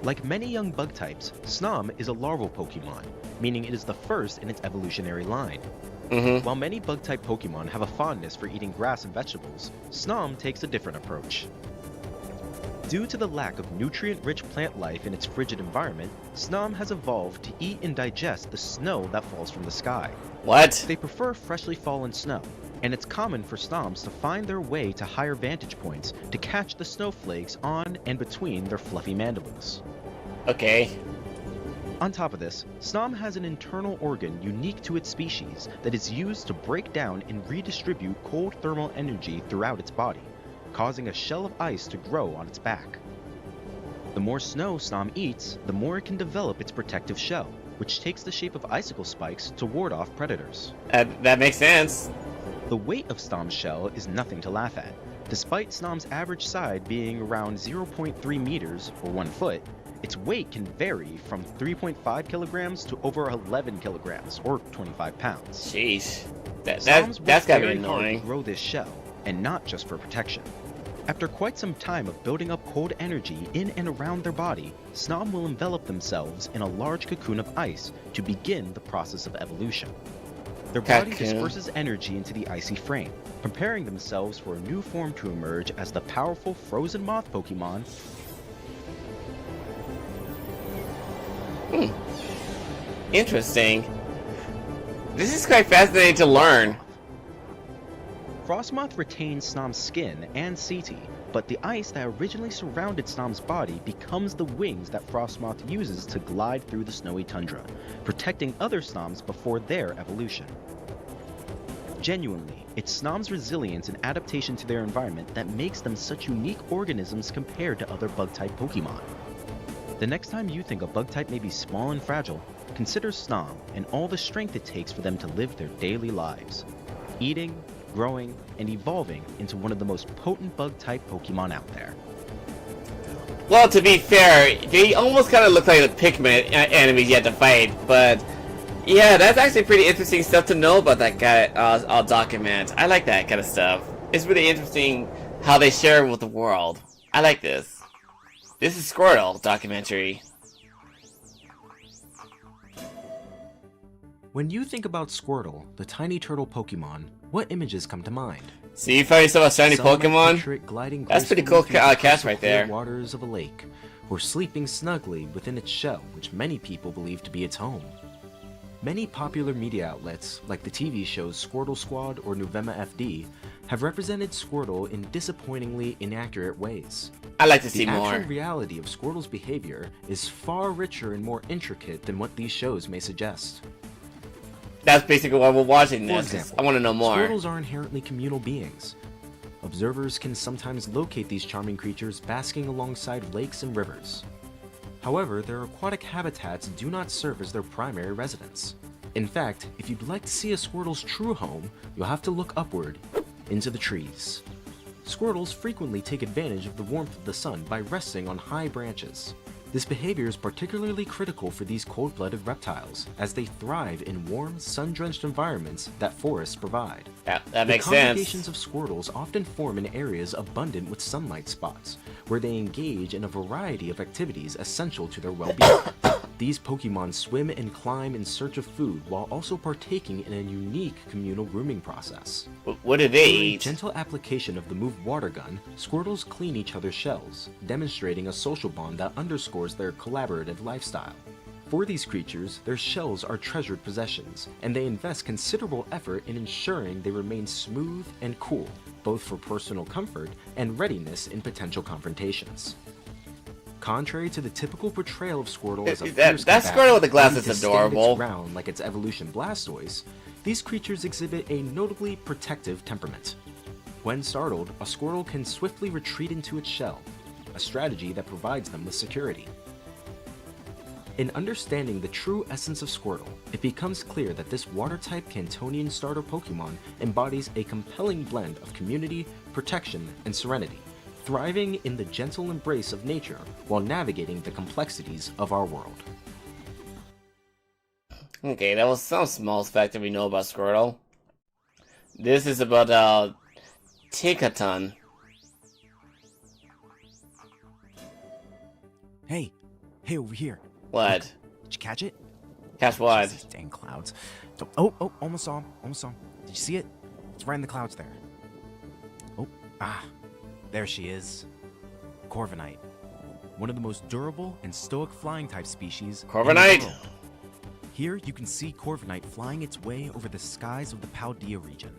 Like many young bug types, Snom is a larval Pokemon, meaning it is the first in its evolutionary line. While many bug-type Pokemon have a fondness for eating grass and vegetables, Snom takes a different approach. Due to the lack of nutrient-rich plant life in its frigid environment, Snom has evolved to eat and digest the snow that falls from the sky. What? They prefer freshly fallen snow, and it's common for Snoms to find their way to higher vantage points to catch the snowflakes on and between their fluffy mandibles. Okay. On top of this, Snom has an internal organ unique to its species that is used to break down and redistribute cold thermal energy throughout its body, causing a shell of ice to grow on its back. The more snow Snom eats, the more it can develop its protective shell, which takes the shape of icicle spikes to ward off predators. That makes sense. The weight of Snom's shell is nothing to laugh at. Despite Snom's average size being around 0.3 meters, or 1 foot, its weight can vary from 3.5 kilograms to over 11 kilograms, or 25 pounds. Jeez. That's Snoms gotta be work very hard annoying. to grow this shell, and not just for protection. After quite some time of building up cold energy in and around their body, Snom will envelop themselves in a large cocoon of ice to begin the process of evolution. Their body disperses energy into the icy frame, preparing themselves for a new form to emerge as the powerful frozen moth Pokemon. Interesting. This is quite fascinating to learn. Frostmoth retains Snom's skin and Seti, but the ice that originally surrounded Snom's body becomes the wings that Frostmoth uses to glide through the snowy tundra, protecting other Snoms before their evolution. Genuinely, it's Snom's resilience and adaptation to their environment that makes them such unique organisms compared to other bug-type Pokemon. The next time you think a bug-type may be small and fragile, consider Snom and all the strength it takes for them to live their daily lives, eating, growing, and evolving into one of the most potent bug-type Pokemon out there. Well, to be fair, they almost kind of look like the Pikmin enemies you had to fight, but yeah, that's actually pretty interesting stuff to know about that guy, document. I like that kind of stuff. It's really interesting how they share with the world. I like this. This is Squirtle documentary. When you think about Squirtle, the tiny turtle Pokemon, what images come to mind? See, you found yourself a shiny Some might Pokemon? picture it gliding That's pretty cool gracefully through the cast crystal right clear there. waters of a lake, or sleeping snugly within its shell, which many people believe to be its home. Many popular media outlets, like the TV shows Squirtle Squad or Nuvema FD, have represented Squirtle in disappointingly inaccurate ways. I'd like to see the more. actual reality of Squirtle's behavior is far richer and more intricate than what these shows may suggest. That's basically why we're watching For this. example, I want to know more. Squirtles are inherently communal beings. Observers can sometimes locate these charming creatures basking alongside lakes and rivers. However, their aquatic habitats do not serve as their primary residence. In fact, if you'd like to see a Squirtle's true home, you'll have to look upward, into the trees. Squirtles frequently take advantage of the warmth of the sun by resting on high branches. This behavior is particularly critical for these cold-blooded reptiles, as they thrive in warm, sun-drenched environments that forests provide. That makes The sense. congregations of Squirtles often form in areas abundant with sunlight spots, where they engage in a variety of activities essential to their well-being. These Pokemon swim and climb in search of food while also partaking in a unique communal grooming process. What do they Through a eat? gentle application of the move water gun, Squirtles clean each other's shells, demonstrating a social bond that underscores their collaborative lifestyle. For these creatures, their shells are treasured possessions, and they invest considerable effort in ensuring they remain smooth and cool, both for personal comfort and readiness in potential confrontations. Contrary to the typical portrayal of Squirtle as a fierce that combatant Squirtle with the glasses ready to is stand adorable. its ground like its evolution Blastoise, these creatures exhibit a notably protective temperament. When startled, a Squirtle can swiftly retreat into its shell, a strategy that provides them with security. In understanding the true essence of Squirtle, it becomes clear that this water-type Cantonian starter Pokemon embodies a compelling blend of community, protection, and serenity, thriving in the gentle embrace of nature while navigating the complexities of our world. Okay, that was some small fact that we know about Squirtle. This is about Tinkaton. Hey, over here. What? Look, did you catch it? Catch what? These dang clouds. Oh, almost saw him. Did you see it? It's right in the clouds there. Oh, there she is. Corviknight, one of the most durable and stoic flying type species in the Corviknight. world. Here you can see Corviknight flying its way over the skies of the Paldea region.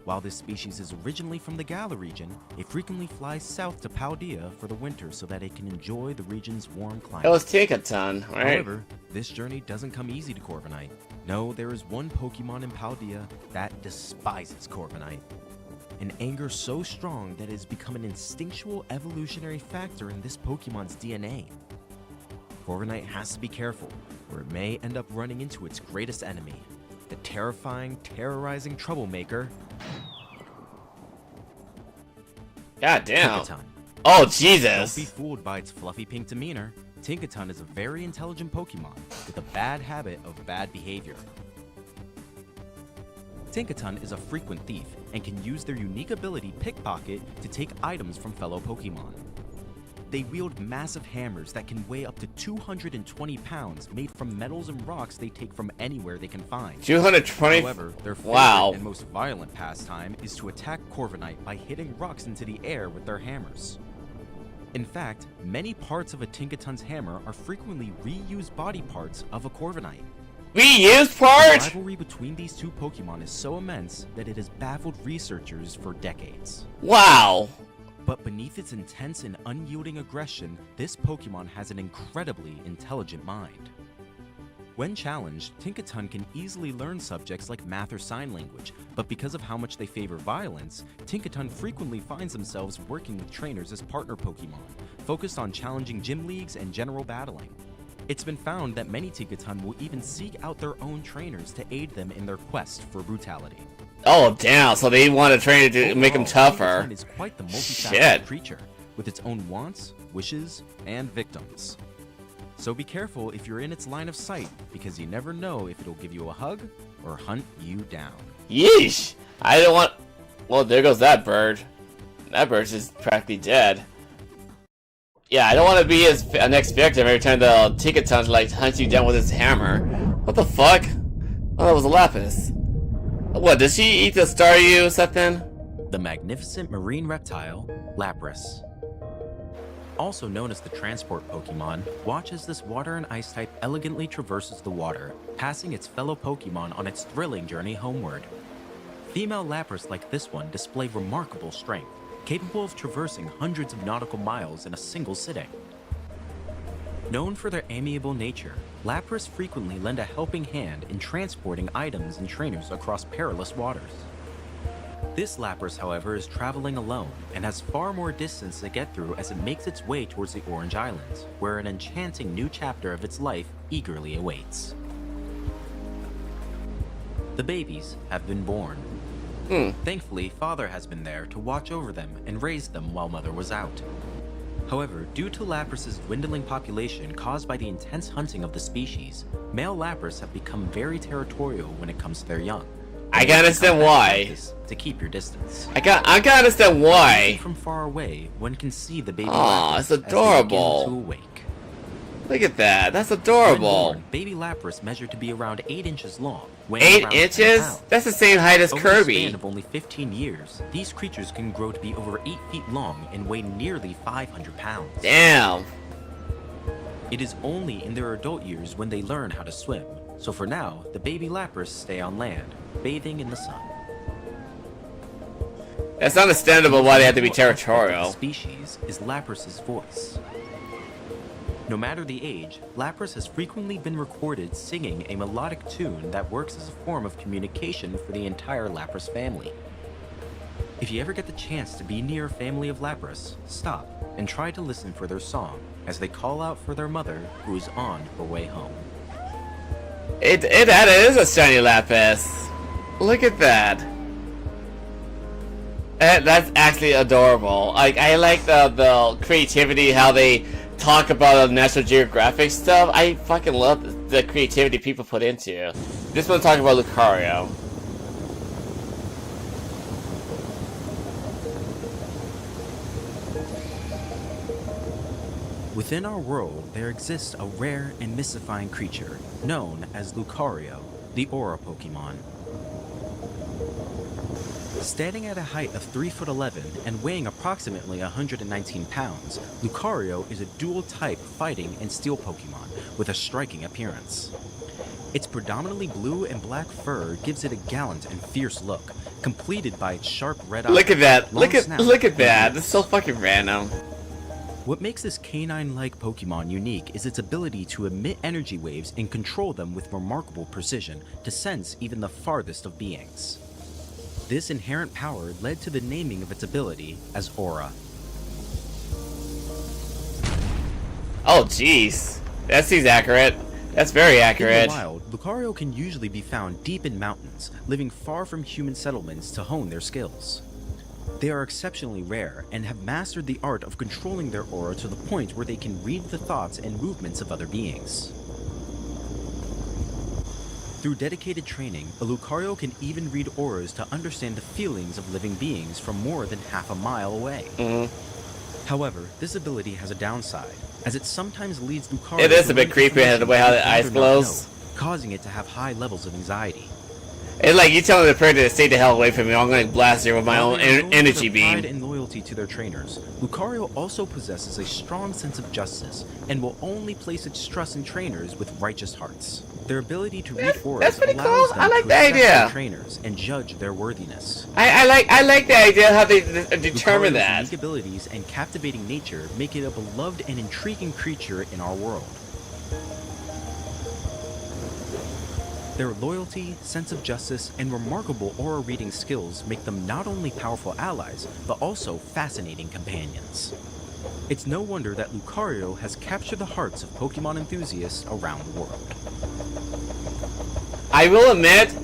While this species is originally from the Galar region, it frequently flies south to Paldea for the winter so that it can enjoy the region's warm climate. It was Tinkaton, right? However, this journey doesn't come easy to Corviknight. No, there is one Pokemon in Paldea that despises Corviknight. An anger so strong that it has become an instinctual evolutionary factor in this Pokemon's DNA. Corviknight has to be careful, or it may end up running into its greatest enemy, the terrifying, terrorizing troublemaker, God damn. Tinkaton. Oh, Jesus. Don't be fooled by its fluffy pink demeanor. Tinkaton is a very intelligent Pokemon with a bad habit of bad behavior. Tinkaton is a frequent thief and can use their unique ability Pickpocket to take items from fellow Pokemon. They wield massive hammers that can weigh up to 220 pounds made from metals and rocks they take from anywhere they can find. 220? However, their favorite Wow. and most violent pastime is to attack Corviknight by hitting rocks into the air with their hammers. In fact, many parts of a Tinkaton's hammer are frequently reused body parts of a Corviknight. Reused The parts? rivalry between these two Pokemon is so immense that it has baffled researchers for decades. Wow. But beneath its intense and unyielding aggression, this Pokemon has an incredibly intelligent mind. When challenged, Tinkaton can easily learn subjects like math or sign language, but because of how much they favor violence, Tinkaton frequently finds themselves working with trainers as partner Pokemon, focused on challenging gym leagues and general battling. It's been found that many Tinkaton will even seek out their own trainers to aid them in their quest for brutality. Oh, damn. So they want to train it to make them tougher. Tinkaton is quite the multifaceted Shit. creature, with its own wants, wishes, and victims. So be careful if you're in its line of sight, because you never know if it'll give you a hug or hunt you down. Yeesh. I don't want... Well, there goes that bird. That bird's just practically dead. Yeah, I don't want to be his next victim every time the Tinkaton like hunts you down with his hammer. What the fuck? Oh, that was a Lapis. What, does she eat the Staryu or something? The magnificent marine reptile, Lapras. Also known as the transport Pokemon, watch as this water and ice type elegantly traverses the water, passing its fellow Pokemon on its thrilling journey homeward. Female Lapras like this one display remarkable strength, capable of traversing hundreds of nautical miles in a single sitting. Known for their amiable nature, Lapras frequently lend a helping hand in transporting items and trainers across perilous waters. This Lapras, however, is traveling alone and has far more distance to get through as it makes its way towards the Orange Islands, where an enchanting new chapter of its life eagerly awaits. The babies have been born. Thankfully, Father has been there to watch over them and raise them while Mother was out. However, due to Lapras's dwindling population caused by the intense hunting of the species, male Lapras have become very territorial when it comes to their young. I can understand why. To keep your distance. I can understand why. From far away, one can see the baby Aw, Lapras it's as they begin adorable. to awake. Look at that. That's When adorable. born, baby Lapras measure to be around 8 inches long. 8 inches? That's the same height as Over Kirby. a span of only 15 years, these creatures can grow to be over 8 feet long and weigh nearly 500 pounds. Damn. It is only in their adult years when they learn how to swim. So for now, the baby Lapras stay on land, bathing in the sun. That's understandable why they have to be The territorial. species is Lapras's voice. No matter the age, Lapras has frequently been recorded singing a melodic tune that works as a form of communication for the entire Lapras family. If you ever get the chance to be near a family of Lapras, stop and try to listen for their song as they call out for their mother who is on her way home. That is a shiny Lapis. Look at that. That's actually adorable. I like the creativity, how they talk about the National Geographic stuff. I fucking love the creativity people put into. This one talking about Lucario. Within our world, there exists a rare and mystifying creature known as Lucario, the Aura Pokemon. Standing at a height of 3'11" and weighing approximately 119 pounds, Lucario is a dual-type fighting and steel Pokemon with a striking appearance. Its predominantly blue and black fur gives it a gallant and fierce look, completed by its sharp red eyes. Look at that! Look at and that! That's so fucking random. What makes this canine-like Pokemon unique is its ability to emit energy waves and control them with remarkable precision to sense even the farthest of beings. This inherent power led to the naming of its ability as Aura. Oh jeez, that seems accurate. That's very accurate. In the wild, Lucario can usually be found deep in mountains, living far from human settlements to hone their skills. They are exceptionally rare and have mastered the art of controlling their aura to the point where they can read the thoughts and movements of other beings. Through dedicated training, a Lucario can even read auras to understand the feelings of living beings from more than half a mile away. However, this ability has a downside, as it sometimes leads Lucario It is a bit creepy the way how the eyes glows, causing it to have high levels of anxiety. It's like you telling the predator to stay the hell away from me. I'm going to blast you with my own energy beam. Pride and loyalty to their trainers, Lucario also possesses a strong sense of justice and will only place its trust in trainers with righteous hearts. Their ability to read auras allows them to assess their trainers and judge their worthiness. I like the idea how they determine Lucario's that. unique abilities and captivating nature make it a beloved and intriguing creature in our world. Their loyalty, sense of justice, and remarkable aura reading skills make them not only powerful allies, but also fascinating companions. It's no wonder that Lucario has captured the hearts of Pokemon enthusiasts around the world. I will admit,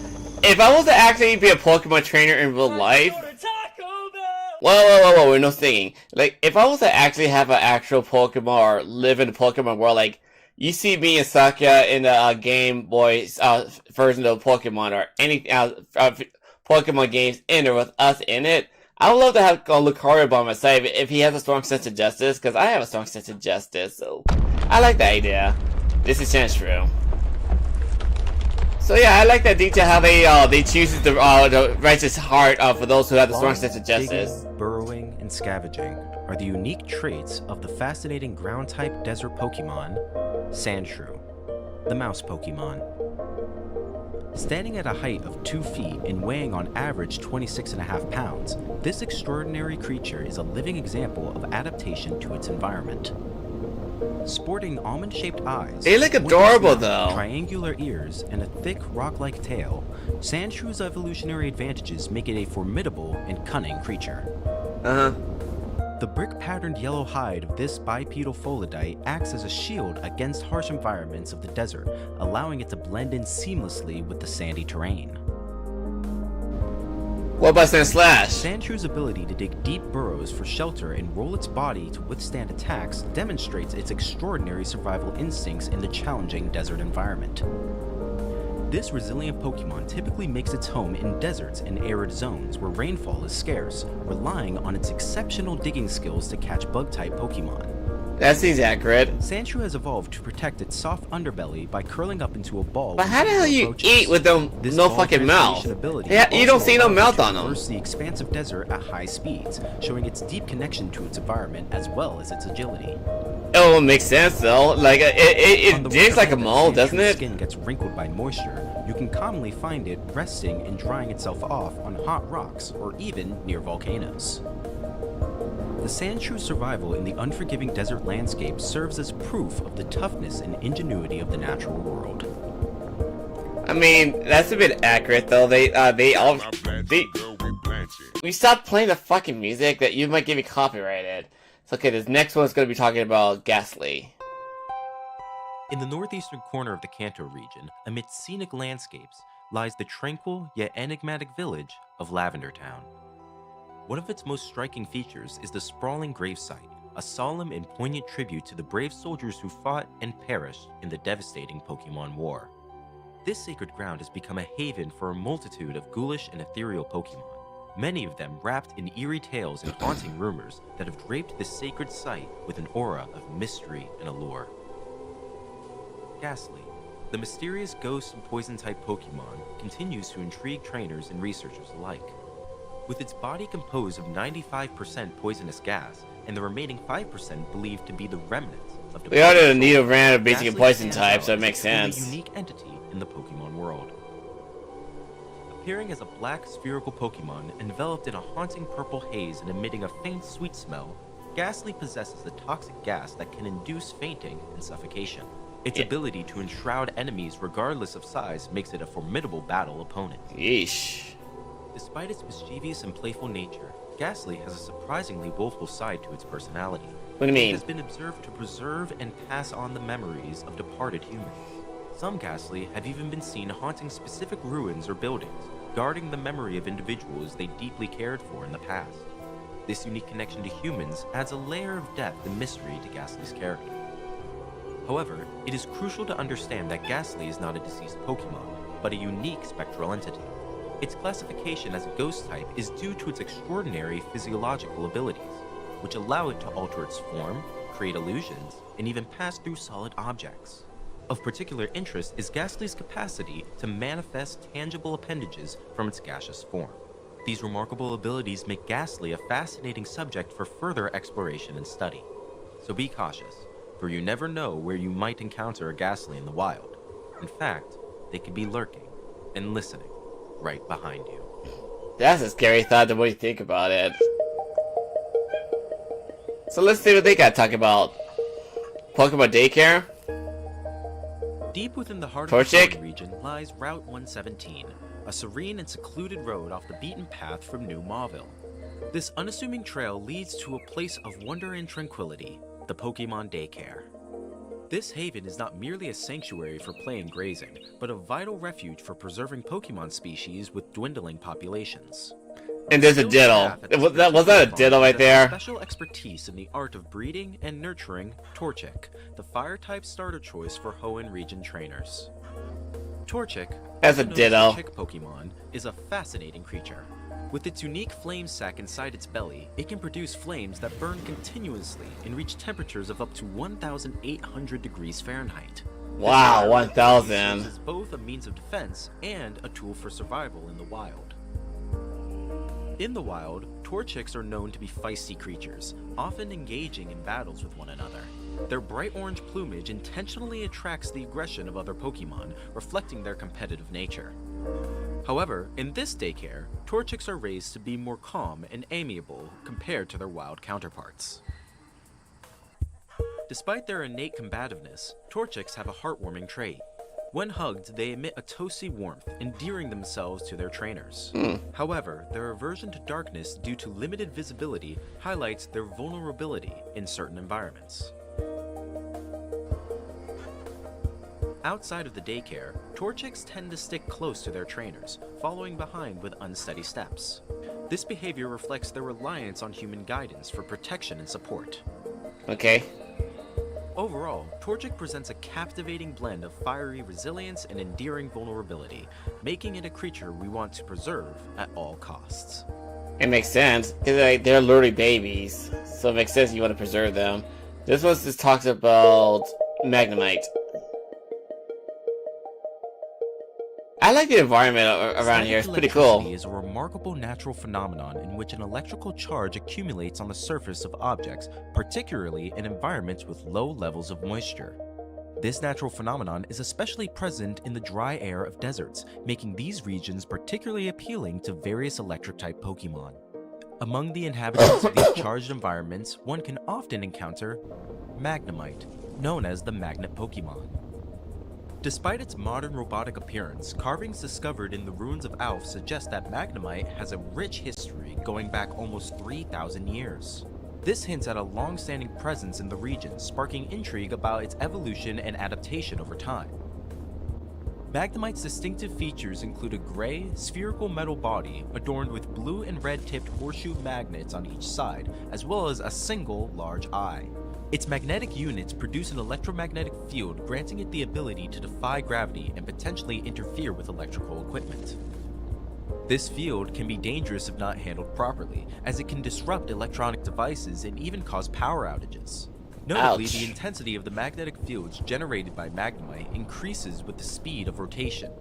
if I was to actually be a Pokemon trainer in real life... Whoa, we're no singing. Like, if I was to actually have an actual Pokemon or live in the Pokemon world, like, you see me and Sakuya in the Game Boy version of Pokemon or any Pokemon games in there with us in it, I would love to have Lucario by my side if he has a strong sense of justice, because I have a strong sense of justice, so I like the idea. This is true. So yeah, I like that detail how they choose the righteous heart for those who have the strong sense of justice. Digging, burrowing, and scavenging are the unique traits of the fascinating ground-type desert Pokemon, Sandshrew, the mouse Pokemon. Standing at a height of 2 feet and weighing on average 26.5 pounds, this extraordinary creature is a living example of adaptation to its environment. Sporting almond-shaped eyes, they look adorable though. Triangular ears, and a thick rock-like tail, Sandshrew's evolutionary advantages make it a formidable and cunning creature. The brick-patterned yellow hide of this bipedal Folidite acts as a shield against harsh environments of the desert, allowing it to blend in seamlessly with the sandy terrain. What about Sandslash? Sandshrews' ability to dig deep burrows for shelter and roll its body to withstand attacks demonstrates its extraordinary survival instincts in the challenging desert environment. This resilient Pokemon typically makes its home in deserts and arid zones where rainfall is scarce, relying on its exceptional digging skills to catch bug-type Pokemon. That seems accurate. Sandshrew has evolved to protect its soft underbelly by curling up into a ball. But how the hell you eat with no fucking mouth? Yeah, you don't see no mouth on them. Traverse the expansive desert at high speeds, showing its deep connection to its environment as well as its agility. Oh, it makes sense though. Like it digs like a mole, doesn't it? Skin gets wrinkled by moisture. You can commonly find it resting and drying itself off on hot rocks or even near volcanoes. The Sandshrew's survival in the unforgiving desert landscape serves as proof of the toughness and ingenuity of the natural world. I mean, that's a bit accurate though. We stopped playing the fucking music that you might get me copyrighted. So okay, this next one's gonna be talking about Ghastly. In the northeastern corner of the Kanto region, amidst scenic landscapes, lies the tranquil yet enigmatic village of Lavender Town. One of its most striking features is the sprawling gravesite, a solemn and poignant tribute to the brave soldiers who fought and perished in the devastating Pokemon War. This sacred ground has become a haven for a multitude of ghoulish and ethereal Pokemon, many of them wrapped in eerie tales and haunting rumors that have draped this sacred site with an aura of mystery and allure. Ghastly, the mysterious ghost and poison-type Pokemon, continues to intrigue trainers and researchers alike. with its body composed of 95% poisonous gas and the remaining 5% believed to be the remnants of We are the Nido Ran of basically Ghastly poison stands type, out so it as makes a truly sense. unique entity in the Pokemon world. Appearing as a black spherical Pokemon enveloped in a haunting purple haze and emitting a faint sweet smell, Ghastly possesses a toxic gas that can induce fainting and suffocation. Its ability to enshroud enemies regardless of size makes it a formidable battle opponent. Yeesh. Despite its mischievous and playful nature, Ghastly has a surprisingly willful side to its personality. What do you mean? It has been observed to preserve and pass on the memories of departed humans. Some Ghastly have even been seen haunting specific ruins or buildings, guarding the memory of individuals they deeply cared for in the past. This unique connection to humans adds a layer of depth and mystery to Ghastly's character. However, it is crucial to understand that Ghastly is not a deceased Pokemon, but a unique spectral entity. Its classification as a ghost type is due to its extraordinary physiological abilities, which allow it to alter its form, create illusions, and even pass through solid objects. Of particular interest is Ghastly's capacity to manifest tangible appendages from its gaseous form. These remarkable abilities make Ghastly a fascinating subject for further exploration and study. So be cautious, for you never know where you might encounter a Ghastly in the wild. In fact, they could be lurking and listening right behind you. That's a scary thought the way you think about it. So let's see what they got to talk about. Pokemon Daycare? Deep within the heart Torchic? of the region lies Route 117, a serene and secluded road off the beaten path from New Mauville. This unassuming trail leads to a place of wonder and tranquility, the Pokemon Daycare. This haven is not merely a sanctuary for play and grazing, but a vital refuge for preserving Pokemon species with dwindling populations. And there's a diddle. Was that a diddle right there? Special expertise in the art of breeding and nurturing Torchic, the fire-type starter choice for Hoenn region trainers. Torchic, That's a also known as ditto. the Chick Pokemon, is a fascinating creature. With its unique flame sac inside its belly, it can produce flames that burn continuously and reach temperatures of up to 1,800 degrees Fahrenheit. Wow, This 1,000. is both a means of defense and a tool for survival in the wild. In the wild, Torchics are known to be feisty creatures, often engaging in battles with one another. Their bright orange plumage intentionally attracts the aggression of other Pokemon, reflecting their competitive nature. However, in this daycare, Torchics are raised to be more calm and amiable compared to their wild counterparts. Despite their innate combativeness, Torchics have a heartwarming trait. When hugged, they emit a toasty warmth, endearing themselves to their trainers. However, their aversion to darkness due to limited visibility highlights their vulnerability in certain environments. Outside of the daycare, Torchics tend to stick close to their trainers, following behind with unsteady steps. This behavior reflects their reliance on human guidance for protection and support. Okay. Overall, Torchic presents a captivating blend of fiery resilience and endearing vulnerability, making it a creature we want to preserve at all costs. It makes sense, because they're literally babies, so it makes sense you want to preserve them. This one just talks about Magnemite. I like the environment around here, it's pretty cool. Electricity is a remarkable natural phenomenon in which an electrical charge accumulates on the surface of objects, particularly in environments with low levels of moisture. This natural phenomenon is especially present in the dry air of deserts, making these regions particularly appealing to various electric-type Pokemon. Among the inhabitants of these charged environments, one can often encounter Magnemite, known as the Magnet Pokemon. Despite its modern robotic appearance, carvings discovered in the ruins of Alph suggest that Magnemite has a rich history going back almost 3,000 years. This hints at a long-standing presence in the region, sparking intrigue about its evolution and adaptation over time. Magnemite's distinctive features include a gray, spherical metal body adorned with blue and red-tipped horseshoe magnets on each side, as well as a single large eye. Its magnetic units produce an electromagnetic field, granting it the ability to defy gravity and potentially interfere with electrical equipment. This field can be dangerous if not handled properly, as it can disrupt electronic devices and even cause power outages. Notably, Ouch. the intensity of the magnetic fields generated by Magnemite increases with the speed of rotation.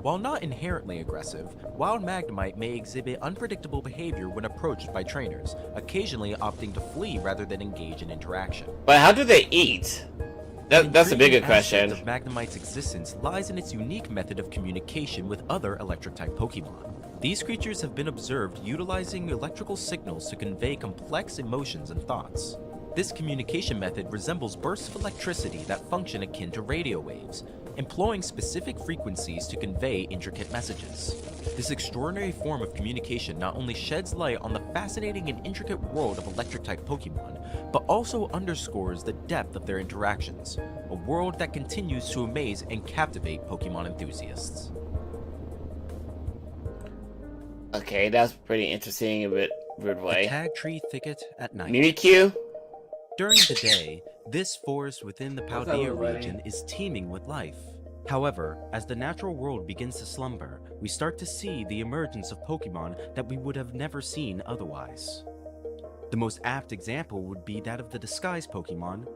While not inherently aggressive, wild Magnemite may exhibit unpredictable behavior when approached by trainers, occasionally opting to flee rather than engage in interaction. But how do they eat? That's a bigger question. The Magnemite's existence lies in its unique method of communication with other electric-type Pokemon. These creatures have been observed utilizing electrical signals to convey complex emotions and thoughts. This communication method resembles bursts of electricity that function akin to radio waves, employing specific frequencies to convey intricate messages. This extraordinary form of communication not only sheds light on the fascinating and intricate world of electric-type Pokemon, but also underscores the depth of their interactions, a world that continues to amaze and captivate Pokemon enthusiasts. Okay, that's pretty interesting in a bit weird way. The Tag Tree Thicket at night. Mimikyu? During the day, this forest within the Paldea region is teeming with life. However, as the natural world begins to slumber, we start to see the emergence of Pokemon that we would have never seen otherwise. The most apt example would be that of the disguised Pokemon,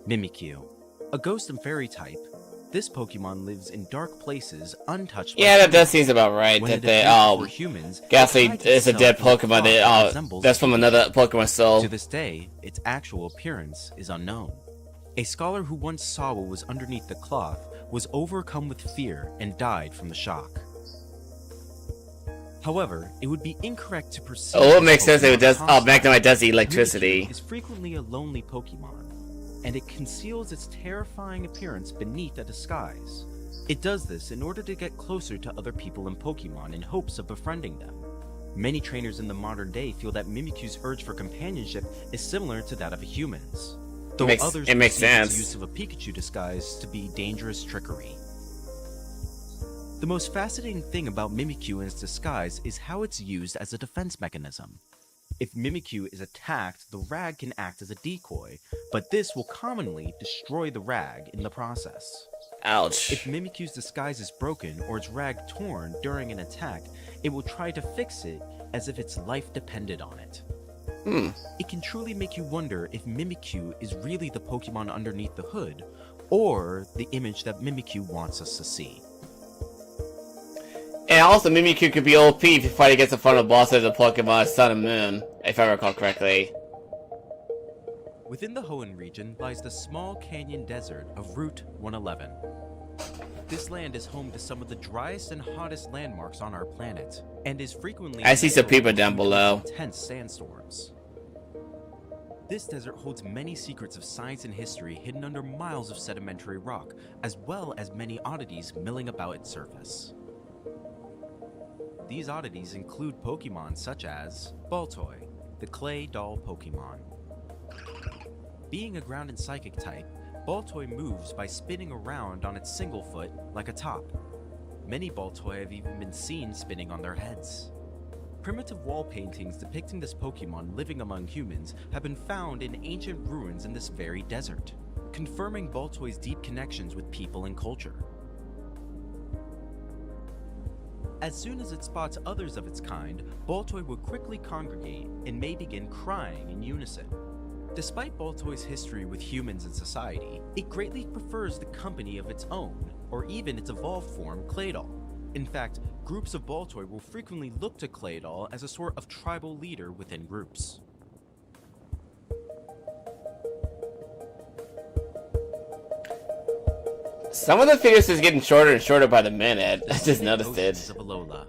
Mimikyu. A ghost and fairy type, this Pokemon lives in dark places untouched by Yeah, that does humans. seem about right. When that it they, appears before humans, Ghastly it hides is a dead itself in Pokemon. fog resembles That's from another Pokemon Soul. To this day, its actual appearance is unknown. A scholar who once saw what was underneath the cloth was overcome with fear and died from the shock. However, it would be incorrect to perceive. Oh, it makes sense. It Pokemon does. Oh, constantly. Magnemite does the electricity. Mimikyu is frequently a lonely Pokemon, and it conceals its terrifying appearance beneath a disguise. It does this in order to get closer to other people and Pokemon in hopes of befriending them. Many trainers in the modern day feel that Mimikyu's urge for companionship is similar to that of a human's, though others it makes perceive sense. its use of a Pikachu disguise to be dangerous trickery. The most fascinating thing about Mimikyu and its disguise is how it's used as a defense mechanism. If Mimikyu is attacked, the rag can act as a decoy, but this will commonly destroy the rag in the process. Ouch. If Mimikyu's disguise is broken or its rag torn during an attack, it will try to fix it as if its life depended on it. It can truly make you wonder if Mimikyu is really the Pokemon underneath the hood, or the image that Mimikyu wants us to see. And also, Mimikyu could be OP if you fight against the final boss of the Pokemon Sun and Moon, if I recall correctly. Within the Hoenn region lies the small canyon desert of Route 111. This land is home to some of the driest and hottest landmarks on our planet, and is frequently I see some people down below. intense sandstorms. This desert holds many secrets of science and history hidden under miles of sedimentary rock, as well as many oddities milling about its surface. These oddities include Pokemon such as Baltoy, the clay doll Pokemon. Being a ground and psychic type, Baltoy moves by spinning around on its single foot like a top. Many Baltoy have even been seen spinning on their heads. Primitive wall paintings depicting this Pokemon living among humans have been found in ancient ruins in this very desert, confirming Baltoy's deep connections with people and culture. As soon as it spots others of its kind, Baltoy will quickly congregate and may begin crying in unison. Despite Baltoy's history with humans and society, it greatly prefers the company of its own, or even its evolved form, Claydol. In fact, groups of Baltoy will frequently look to Claydol as a sort of tribal leader within groups. Some of the figures is getting shorter and shorter by the minute. I just noticed it. Of Alola.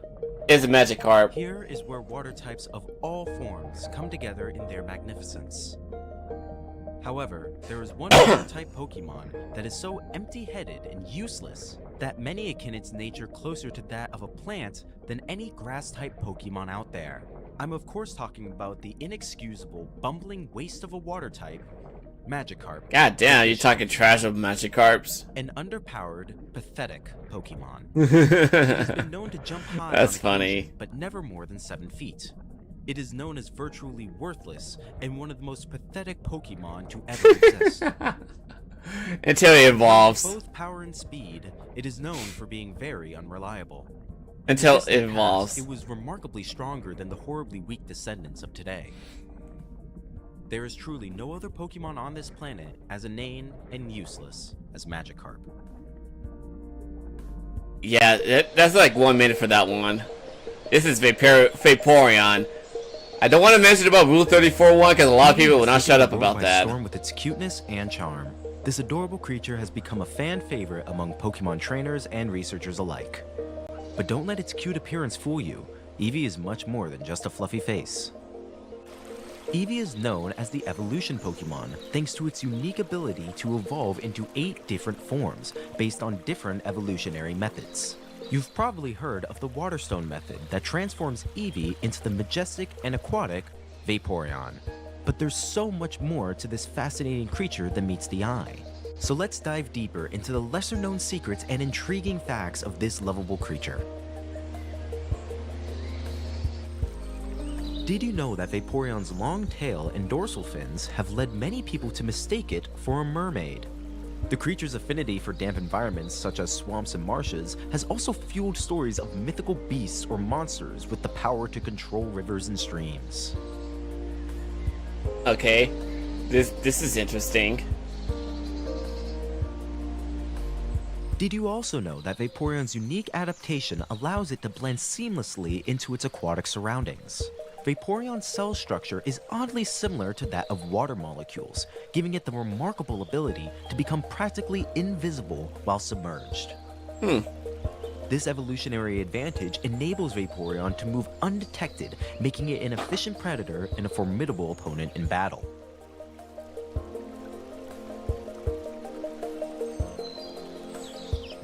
It's a Magikarp. Here is where water types of all forms come together in their magnificence. However, there is one water-type Pokemon that is so empty-headed and useless that many akin its nature closer to that of a plant than any grass-type Pokemon out there. I'm of course talking about the inexcusable, bumbling waste of a water-type, Magikarp. God damn, you're talking trash of Magikarps. An underpowered, pathetic Pokemon. It has been known to jump high That's on funny. occasion, but never more than 7 feet. It is known as virtually worthless and one of the most pathetic Pokemon to ever exist. Until it evolves. Both power and speed, it is known for being very unreliable. Until In the distant it evolves. past, it was remarkably stronger than the horribly weak descendants of today. There is truly no other Pokemon on this planet as inane and useless as Magikarp. Yeah, that's like 1 minute for that one. This is Vaporeon. I don't want to mention about Rule 34 one because a lot of people will not shut up about that. Storm with its cuteness and charm. This adorable creature has become a fan favorite among Pokemon trainers and researchers alike. But don't let its cute appearance fool you. Eevee is much more than just a fluffy face. Eevee is known as the evolution Pokemon thanks to its unique ability to evolve into 8 different forms based on different evolutionary methods. You've probably heard of the Waterstone method that transforms Eevee into the majestic and aquatic Vaporeon. But there's so much more to this fascinating creature than meets the eye. So let's dive deeper into the lesser known secrets and intriguing facts of this lovable creature. Did you know that Vaporeon's long tail and dorsal fins have led many people to mistake it for a mermaid? The creature's affinity for damp environments such as swamps and marshes has also fueled stories of mythical beasts or monsters with the power to control rivers and streams. Okay, this is interesting. Did you also know that Vaporeon's unique adaptation allows it to blend seamlessly into its aquatic surroundings? Vaporeon's cell structure is oddly similar to that of water molecules, giving it the remarkable ability to become practically invisible while submerged. This evolutionary advantage enables Vaporeon to move undetected, making it an efficient predator and a formidable opponent in battle.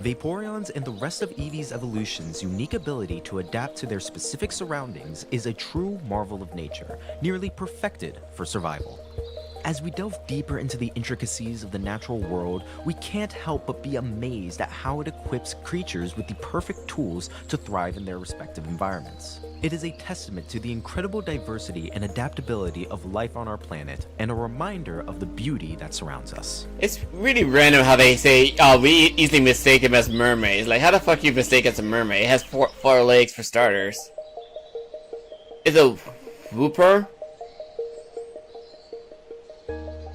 Vaporeon's and the rest of Eevee's evolution's unique ability to adapt to their specific surroundings is a true marvel of nature, nearly perfected for survival. As we delve deeper into the intricacies of the natural world, we can't help but be amazed at how it equips creatures with the perfect tools to thrive in their respective environments. It is a testament to the incredible diversity and adaptability of life on our planet, and a reminder of the beauty that surrounds us. It's really random how they say, we easily mistake them as mermaids. Like, how the fuck you mistake it as a mermaid? It has four legs for starters. It's a whooper?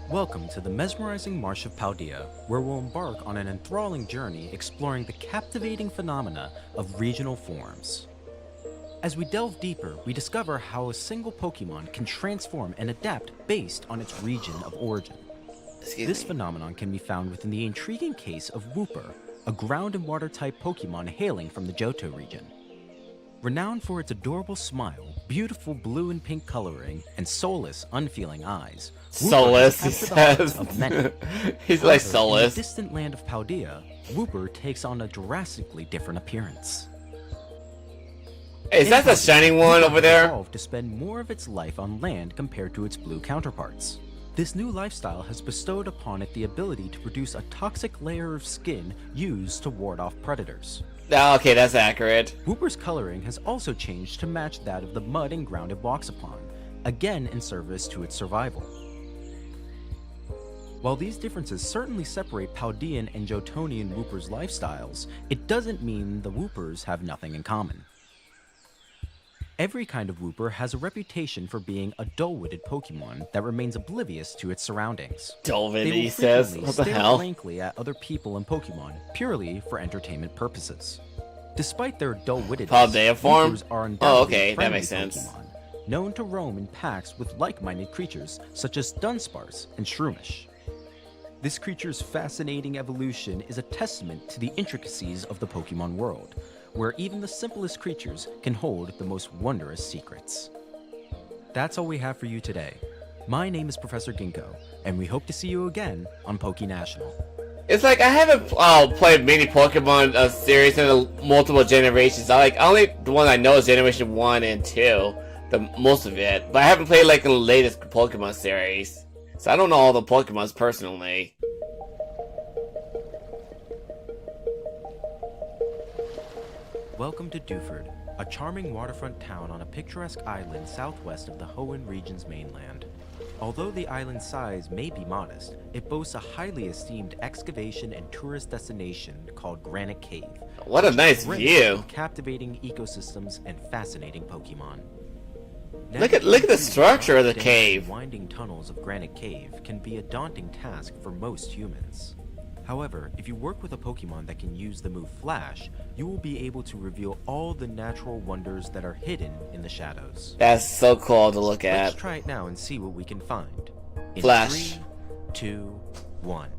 Welcome to the mesmerizing Marsh of Paldea, where we'll embark on an enthralling journey exploring the captivating phenomena of regional forms. As we delve deeper, we discover how a single Pokemon can transform and adapt based on its region of origin. This phenomenon can be found within the intriguing case of Wooper, a ground and water type Pokemon hailing from the Johto region. Renowned for its adorable smile, beautiful blue and pink coloring, and soulless, unfeeling eyes, Soulless, he says. He's like In soulless. the distant land of Paldea, Wooper takes on a drastically different appearance. Is that the shining one over there? Evolved to spend more of its life on land compared to its blue counterparts. This new lifestyle has bestowed upon it the ability to produce a toxic layer of skin used to ward off predators. Oh, okay, that's accurate. Wooper's coloring has also changed to match that of the mud and ground it walks upon, again in service to its survival. While these differences certainly separate Paldean and Johtonian Wooper's lifestyles, it doesn't mean the Woopers have nothing in common. Every kind of Wooper has a reputation for being a dull-witted Pokemon that remains oblivious to its surroundings. Dull-witted, They will he says. frequently What the stare hell? blankly at other people and Pokemon, purely for entertainment purposes. Despite their dull-wittedness, Paldea form? Woopers are Oh, undoubtedly okay, that friendly makes sense. Pokemon, known to roam in packs with like-minded creatures such as Dunsparce and Shroomish. This creature's fascinating evolution is a testament to the intricacies of the Pokemon world, where even the simplest creatures can hold the most wondrous secrets. That's all we have for you today. My name is Professor Ginkgo, and we hope to see you again on PokeNational. It's like I haven't played many Pokemon series in multiple generations. Only the one I know is Generation 1 and 2, most of it. But I haven't played like the latest Pokemon series. So I don't know all the Pokemons personally. Welcome to Dewford, a charming waterfront town on a picturesque island southwest of the Hoenn region's mainland. Although the island's size may be modest, it boasts a highly esteemed excavation and tourist destination called Granite Cave. What a which nice is rich view. in captivating ecosystems and fascinating Pokemon. Look at the structure of the Dense, cave. Winding tunnels of Granite Cave can be a daunting task for most humans. However, if you work with a Pokemon that can use the move Flash, you will be able to reveal all the natural wonders that are hidden in the shadows. That's so cool to look at. Let's try it now and see what we can find. In Flash. 3, 2, 1.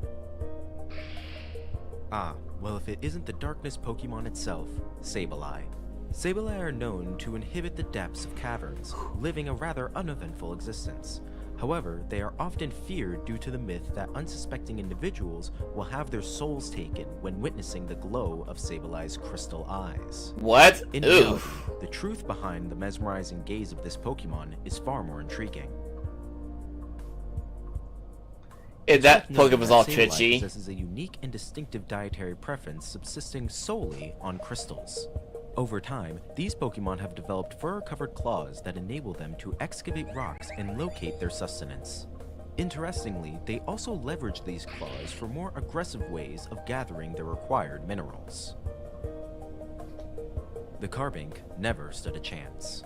Ah, well, if it isn't the darkness Pokemon itself, Sableye. Sableye are known to inhabit the depths of caverns, living a rather uneventful existence. However, they are often feared due to the myth that unsuspecting individuals will have their souls taken when witnessing the glow of Sableye's crystal eyes. What? In reality, the truth behind the mesmerizing gaze of this Pokemon is far more intriguing. That Pokemon's all Sableye twitchy. possesses a unique and distinctive dietary preference subsisting solely on crystals. Over time, these Pokemon have developed fur-covered claws that enable them to excavate rocks and locate their sustenance. Interestingly, they also leverage these claws for more aggressive ways of gathering the required minerals. The Carbink never stood a chance.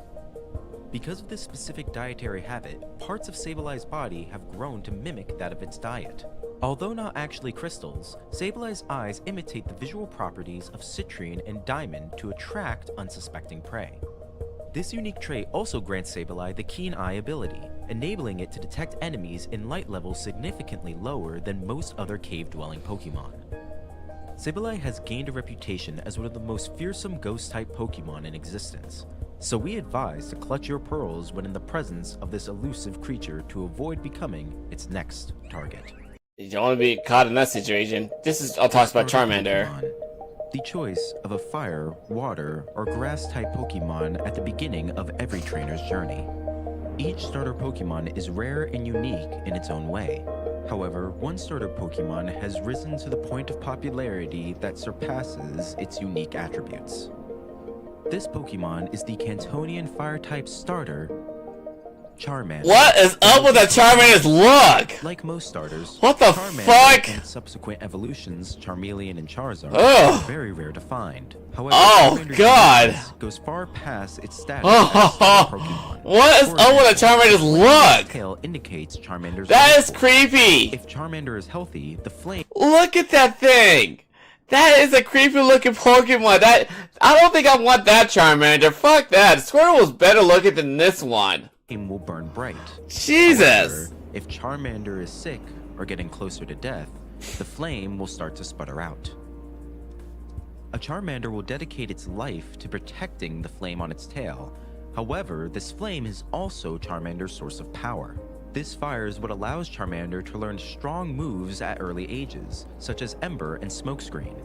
Because of this specific dietary habit, parts of Sableye's body have grown to mimic that of its diet. Although not actually crystals, Sableye's eyes imitate the visual properties of citrine and diamond to attract unsuspecting prey. This unique trait also grants Sableye the keen eye ability, enabling it to detect enemies in light levels significantly lower than most other cave-dwelling Pokemon. Sableye has gained a reputation as one of the most fearsome ghost-type Pokemon in existence, so we advise to clutch your pearls when in the presence of this elusive creature to avoid becoming its next target. You don't want to be caught in that situation. This is all talks about Charmander. The choice of a fire, water, or grass-type Pokemon at the beginning of every trainer's journey. Each starter Pokemon is rare and unique in its own way. However, one starter Pokemon has risen to the point of popularity that surpasses its unique attributes. This Pokemon is the Cantonian Fire-type starter, Charmander. What is up with that Charmander's look? Like most starters, what the Charmander fuck? and subsequent evolutions, Charmeleon and Charizard, Ugh. are very rare to find. However, Oh, Charmander's God. uniqueness goes far past its status as starter Pokemon. What is For up with example, that Charmander's the flame look? tail indicates Charmander's That is life force. creepy. If Charmander is healthy, the flame Look at that thing. That is a creepy looking Pokemon. I don't think I want that Charmander. Fuck that. Squirtle was better looking than this one. will burn bright. Jesus. However, if Charmander is sick or getting closer to death, the flame will start to sputter out. A Charmander will dedicate its life to protecting the flame on its tail. However, this flame is also Charmander's source of power. This fire is what allows Charmander to learn strong moves at early ages, such as Ember and Smokescreen.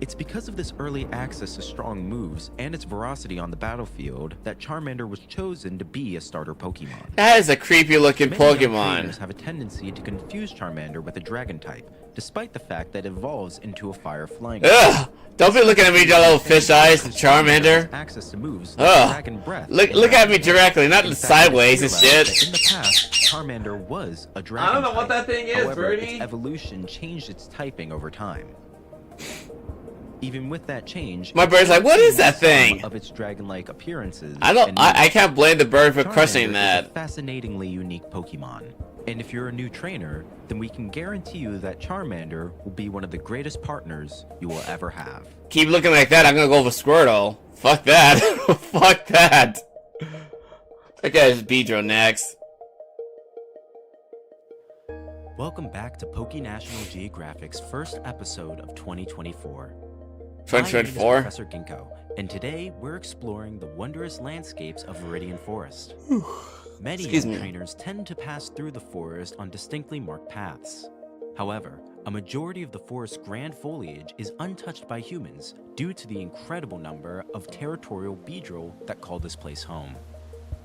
It's because of this early access to strong moves and its veracity on the battlefield that Charmander was chosen to be a starter Pokemon. That is a creepy looking Many young Pokemon. trainers have a tendency to confuse Charmander with a dragon type, despite the fact that it evolves into a fire flying. Ugh! Don't be looking at me, your little fish eyes, Charmander. Access to moves like Ugh! Dragon Breath. Look at me directly, not In fact, sideways and I shit. realized that in the past, Charmander was a dragon. I don't know what that thing is, However, Birdie. its evolution changed its typing over time. Even with that change, My bird's like, what is that some thing? Of its dragon-like appearances. I can't blame the bird for Charmander questioning is that. a fascinatingly unique Pokemon. And if you're a new trainer, then we can guarantee you that Charmander will be one of the greatest partners you will ever have. Keep looking like that, I'm gonna go for Squirtle. Fuck that. Fuck that. Okay, it's Beedrill next. Welcome back to Poke National Geographic's first episode of 2024. 2024? My name is Professor Ginkgo, and today we're exploring the wondrous landscapes of Viridian Forest. Many Excuse young me. trainers tend to pass through the forest on distinctly marked paths. However, a majority of the forest's grand foliage is untouched by humans due to the incredible number of territorial Beedrill that call this place home.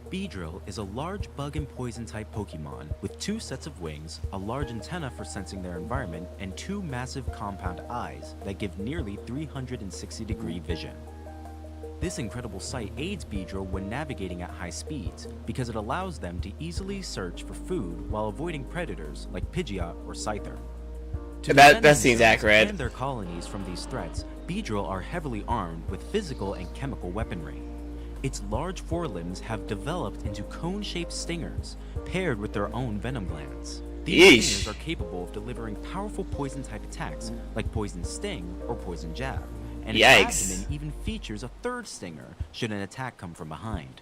Beedrill is a large bug and poison type Pokemon with 2 sets of wings, a large antenna for sensing their environment, and 2 massive compound eyes that give nearly 360-degree vision. This incredible sight aids Beedrill when navigating at high speeds because it allows them to easily search for food while avoiding predators like Pidgeot or Scyther. To That defend seems themselves accurate. and their colonies from these threats, Beedrill are heavily armed with physical and chemical weaponry. Its large forelimbs have developed into cone-shaped stingers, paired with their own venom glands. These Yeesh. stingers are capable of delivering powerful poison-type attacks, like Poison Sting or Poison Jab. And its Yikes. abdomen even features a third stinger should an attack come from behind.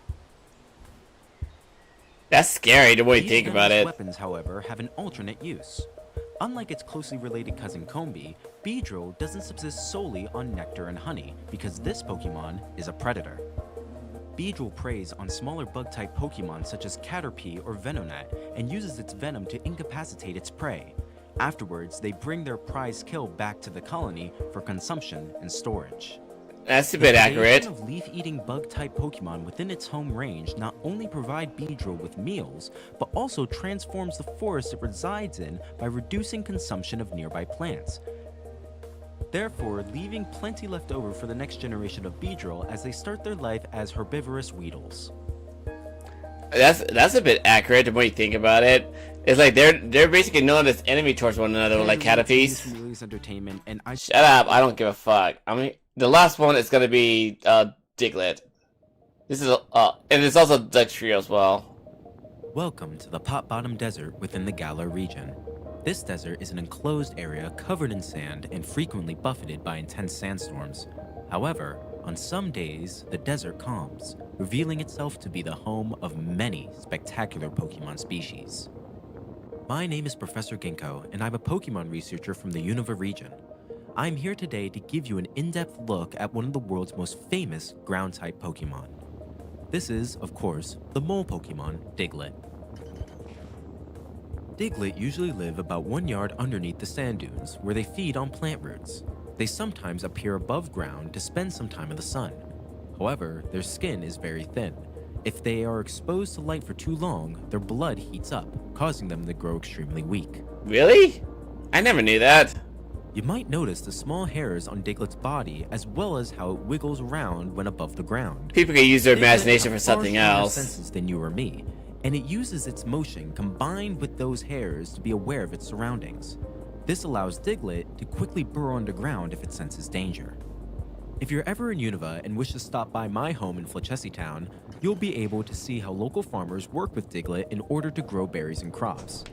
That's scary the way you These think about venomous it. weapons, however, have an alternate use. Unlike its closely related cousin Combee, Beedrill doesn't subsist solely on nectar and honey, because this Pokemon is a predator. Beedrill preys on smaller bug-type Pokemon such as Caterpie or Venonat, and uses its venom to incapacitate its prey. Afterwards, they bring their prize kill back to the colony for consumption and storage. That's a bit The accurate. creation of leaf-eating bug-type Pokemon within its home range not only provide Beedrill with meals, but also transforms the forest it resides in by reducing consumption of nearby plants, therefore leaving plenty left over for the next generation of Beedrill as they start their life as herbivorous Weedles. That's a bit accurate the way you think about it. It's like they're basically known as enemy towards one another, like Caterpies. Release entertainment, and I Shut up! I don't give a fuck. I mean, the last one is gonna be Diglett. This is and it's also Dugtrio as well. Welcome to the Pot Bottom Desert within the Galar region. This desert is an enclosed area covered in sand and frequently buffeted by intense sandstorms. However, on some days, the desert calms, revealing itself to be the home of many spectacular Pokemon species. My name is Professor Ginkgo, and I'm a Pokemon researcher from the Unova region. I'm here today to give you an in-depth look at one of the world's most famous ground-type Pokemon. This is, of course, the mole Pokemon, Diglett. Diglett usually live about 1 yard underneath the sand dunes, where they feed on plant roots. They sometimes appear above ground to spend some time in the sun. However, their skin is very thin. If they are exposed to light for too long, their blood heats up, causing them to grow extremely weak. Really? I never knew that. You might notice the small hairs on Diglett's body, as well as how it wiggles around when above the ground. People can use their Diglett imagination for has far something stronger else. senses than you or me, and it uses its motion combined with those hairs to be aware of its surroundings. This allows Diglett to quickly burrow underground if it senses danger. If you're ever in Unova and wish to stop by my home in Flechesi Town, you'll be able to see how local farmers work with Diglett in order to grow berries and crops.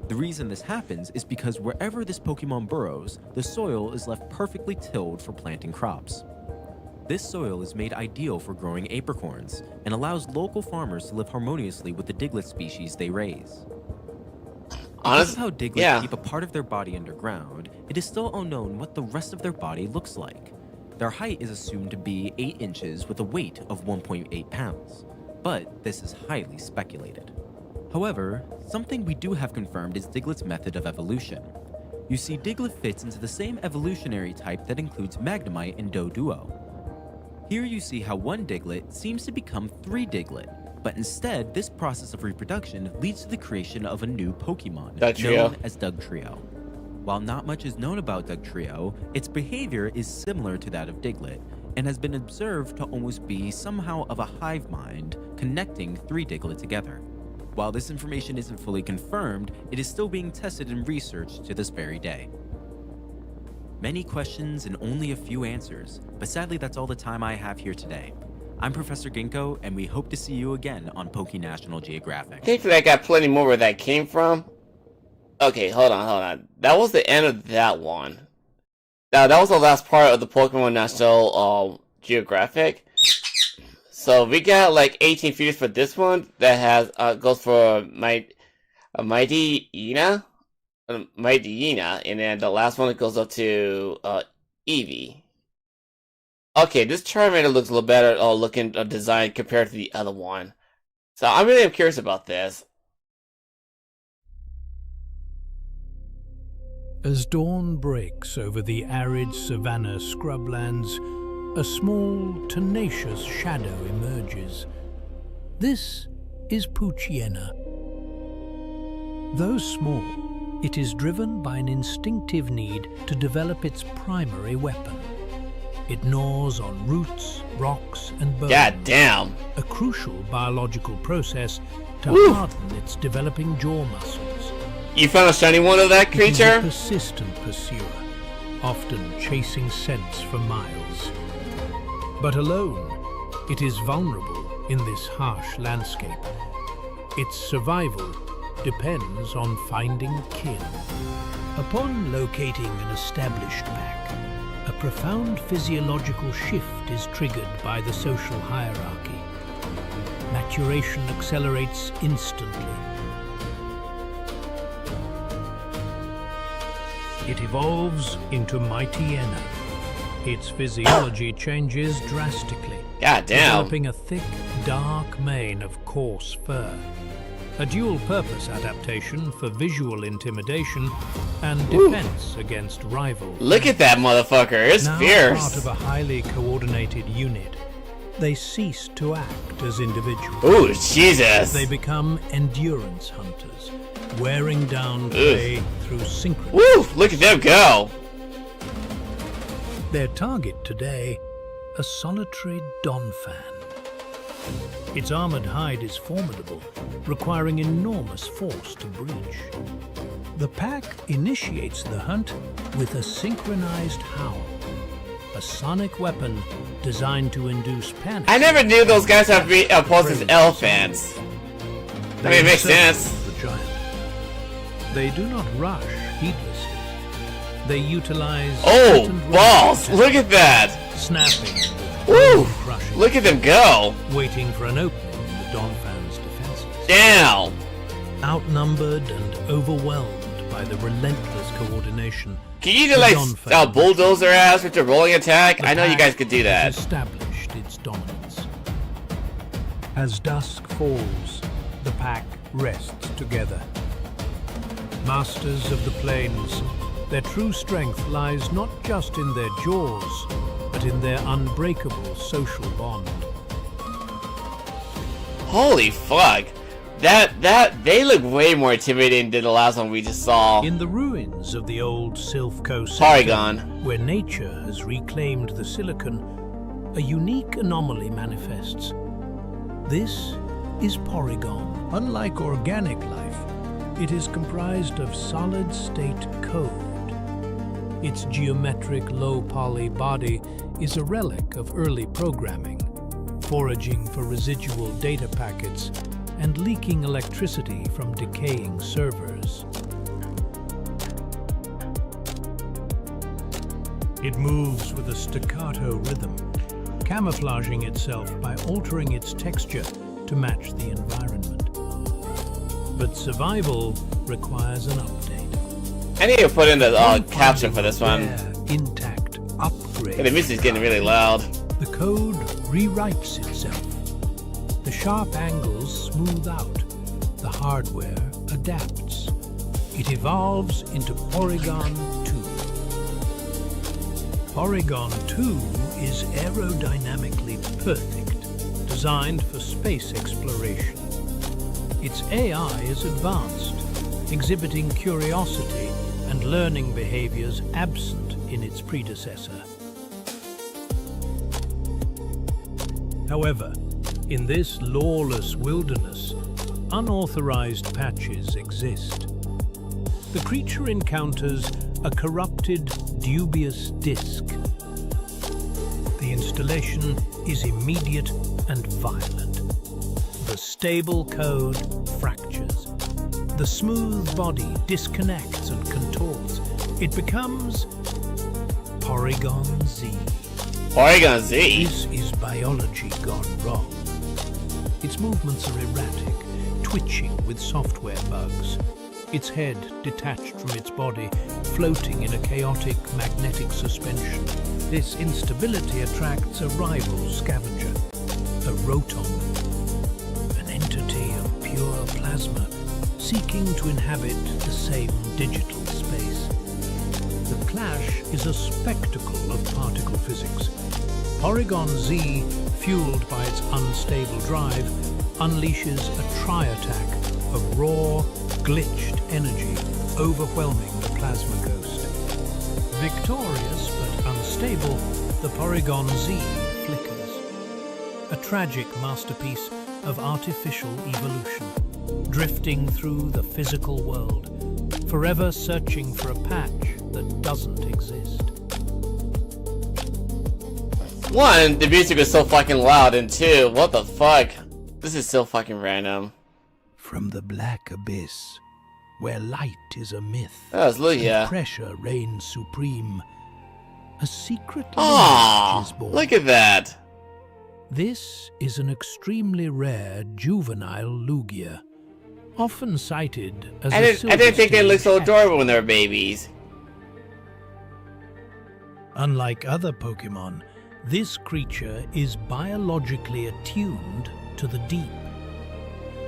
The reason this happens is because wherever this Pokemon burrows, the soil is left perfectly tilled for planting crops. This soil is made ideal for growing apricorns and allows local farmers to live harmoniously with the Diglett species they raise. Because of how Diglett keep a part of their body underground, it is still unknown what the rest of their body looks like. Their height is assumed to be 8 inches with a weight of 1.8 pounds, but this is highly speculated. However, something we do have confirmed is Diglett's method of evolution. You see, Diglett fits into the same evolutionary type that includes Magnemite and Doduo. Here you see how one Diglett seems to become 3 Diglett, but instead this process of reproduction leads to the creation of a new Pokemon Dugtrio. known as Dugtrio. While not much is known about Dugtrio, its behavior is similar to that of Diglett, and has been observed to almost be somehow of a hive mind connecting 3 Diglett together. While this information isn't fully confirmed, it is still being tested and researched to this very day. Many questions and only a few answers, but sadly that's all the time I have here today. I'm Professor Ginkgo, and we hope to see you again on PokeNational Geographic. Thankfully, I got plenty more where that came from. Okay, hold on. That was the end of that one. Now, that was the last part of the Pokemon National Geographic. So we got like 18 features for this one that has goes for Mighty Yena, and then the last one goes up to Eevee. Okay, this Charmander looks a little better looking design compared to the other one. So I really am curious about this. As dawn breaks over the arid savanna scrublands, a small, tenacious shadow emerges. This is Poochyena. Though small, it is driven by an instinctive need to develop its primary weapon. It gnaws on roots, rocks, and bones. God damn! A crucial biological process to harden its developing jaw muscles. You found a shiny one of that creature? It is a persistent pursuer, often chasing scents for miles. But alone, it is vulnerable in this harsh landscape. Its survival depends on finding kin. Upon locating an established pack, a profound physiological shift is triggered by the social hierarchy. Maturation accelerates instantly. It evolves into Mightyena. Its physiology changes drastically, God damn. developing a thick, dark mane of coarse fur. A dual-purpose adaptation for visual intimidation and defense against rivals. Look at that motherfucker, it's Now fierce. part of a highly coordinated unit, they cease to act as individuals. Ooh, Jesus. They become endurance hunters, wearing down prey through synchronous. Woo! Look at them go. Their target today, a solitary Donphan. Its armored hide is formidable, requiring enormous force to breach. The pack initiates the hunt with a synchronized howl, a sonic weapon designed to induce panic. I never knew those guys have opposed as elephants. I mean, it makes sense. The giant. They do not rush heedlessly. They utilize Oh, certain balls! range Look at that! snapping, Woo! crushing, Look at them go! waiting for an opening in the Donphan's defenses. Down! Outnumbered and overwhelmed by the relentless coordination, Can you do like bulldoze their ass with your rolling attack? I know you guys could do that. established its dominance. As dusk falls, the pack rests together. Masters of the plains, their true strength lies not just in their jaws, but in their unbreakable social bond. Holy fuck! They look way more intimidating than the last one we just saw. In the ruins of the old Silphco Porygon, where nature has reclaimed the silicon, a unique anomaly manifests. This is Porygon. Unlike organic life, it is comprised of solid-state code. Its geometric low-poly body is a relic of early programming, foraging for residual data packets and leaking electricity from decaying servers. It moves with a staccato rhythm, camouflaging itself by altering its texture to match the environment. But survival requires an update. I need to put in the caption for this one. Intact upgrade. Yeah, the music's getting really loud. The code rewrites itself. The sharp angles smooth out. The hardware adapts. It evolves into Porygon 2. Porygon 2 is aerodynamically perfect, designed for space exploration. Its AI is advanced, exhibiting curiosity and learning behaviors absent in its predecessor. However, in this lawless wilderness, unauthorized patches exist. The creature encounters a corrupted, dubious disk. The installation is immediate and violent. The stable code fractures. The smooth body disconnects and contorts. It becomes Porygon Z. Porygon Z? This is biology gone wrong. Its movements are erratic, twitching with software bugs. Its head detached from its body, floating in a chaotic magnetic suspension. This instability attracts a rival scavenger, a Rotom, an entity of pure plasma, seeking to inhabit the same digital space. The clash is a spectacle of particle physics. Porygon Z, fueled by its unstable drive, unleashes a tri-attack of raw, glitched energy, overwhelming the plasma ghost. Victorious but unstable, the Porygon Z flickers. A tragic masterpiece of artificial evolution, drifting through the physical world, forever searching for a patch that doesn't exist. One, the music is so fucking loud, and two, what the fuck? This is so fucking random. from the black abyss, where light is a myth That's Lugia. and pressure reigns supreme, a secret Aww, lineage is born. look at that. This is an extremely rare juvenile Lugia, often cited as I didn't think they looked so adorable when they were babies. Unlike other Pokemon, this creature is biologically attuned to the deep.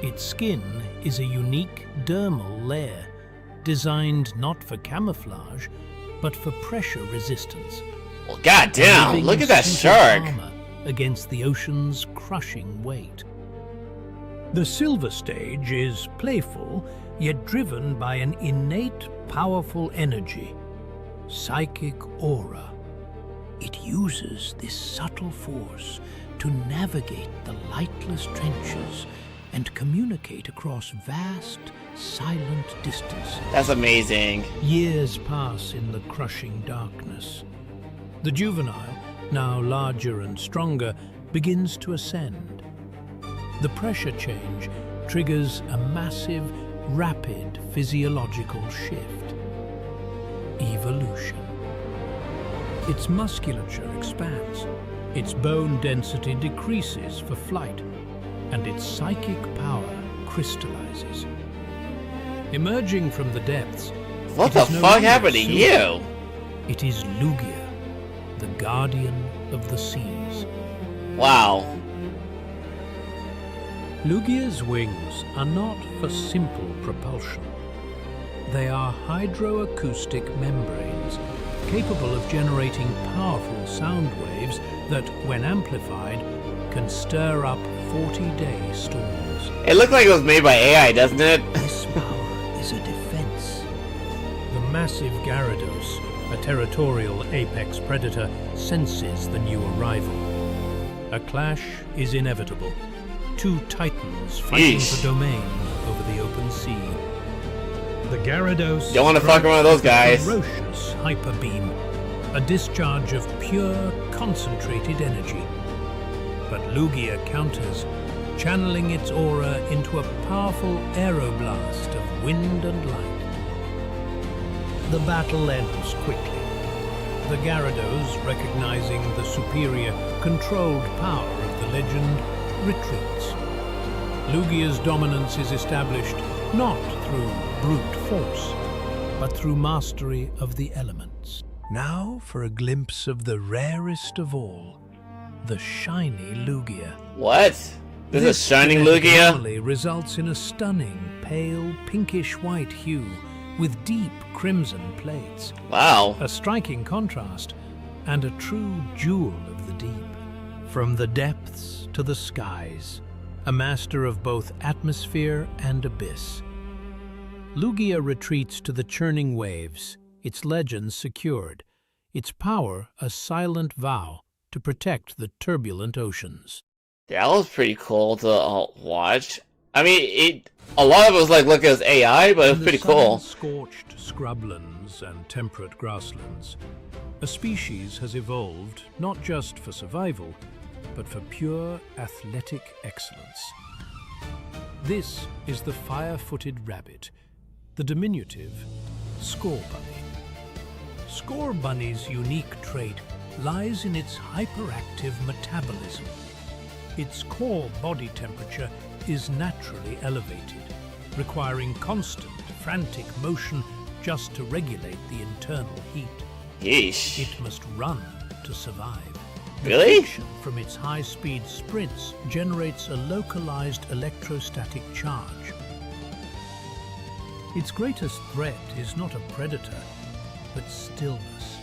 Its skin is a unique dermal layer, designed not for camouflage, but for pressure resistance. Well, goddamn, Giving look at that essential shark. armor against the ocean's crushing weight. The Silver Stage is playful, yet driven by an innate, powerful energy, psychic aura. It uses this subtle force to navigate the lightless trenches and communicate across vast, silent distances. That's amazing. Years pass in the crushing darkness. The juvenile, now larger and stronger, begins to ascend. The pressure change triggers a massive, rapid physiological shift. Evolution. Its musculature expands, its bone density decreases for flight, and its psychic power crystallizes. Emerging from the depths, What it the is no fuck longer happened to silver. you? It is Lugia, the guardian of the seas. Wow. Lugia's wings are not for simple propulsion. They are hydroacoustic membranes, capable of generating powerful sound waves that, when amplified, can stir up 40-day storms. It looked like it was made by AI, doesn't it? This power is a defense. The massive Gyarados, a territorial apex predator, senses the new arrival. A clash is inevitable. Two titans fighting Yeesh. for domain over the open sea. The Gyarados Don't wanna fuck around with those guys. strikes a ferocious hyper beam, a discharge of pure, concentrated energy. But Lugia counters, channeling its aura into a powerful aeroblast of wind and light. The battle ends quickly. The Gyarados, recognizing the superior, controlled power of the legend, retreats. Lugia's dominance is established not through brute force, but through mastery of the elements. Now for a glimpse of the rarest of all, the shiny Lugia. What? This is shining genetic Lugia? anomaly results in a stunning, pale, pinkish-white hue with deep crimson plates. Wow. A striking contrast, and a true jewel of the deep. From the depths to the skies, a master of both atmosphere and abyss. Lugia retreats to the churning waves, its legends secured, its power a silent vow to protect the turbulent oceans. That was pretty cool to watch. I mean, a lot of it was like, look, it was AI, but it was In pretty the cool. sun-scorched scrublands and temperate grasslands, a species has evolved not just for survival, but for pure athletic excellence. This is the fire-footed rabbit, the diminutive Scorbunny. Scorbunny's unique trait lies in its hyperactive metabolism. Its core body temperature is naturally elevated, requiring constant, frantic motion just to regulate the internal heat. Yeesh. It must run to survive. The Really? friction from its high-speed sprints generates a localized electrostatic charge. Its greatest threat is not a predator, but stillness.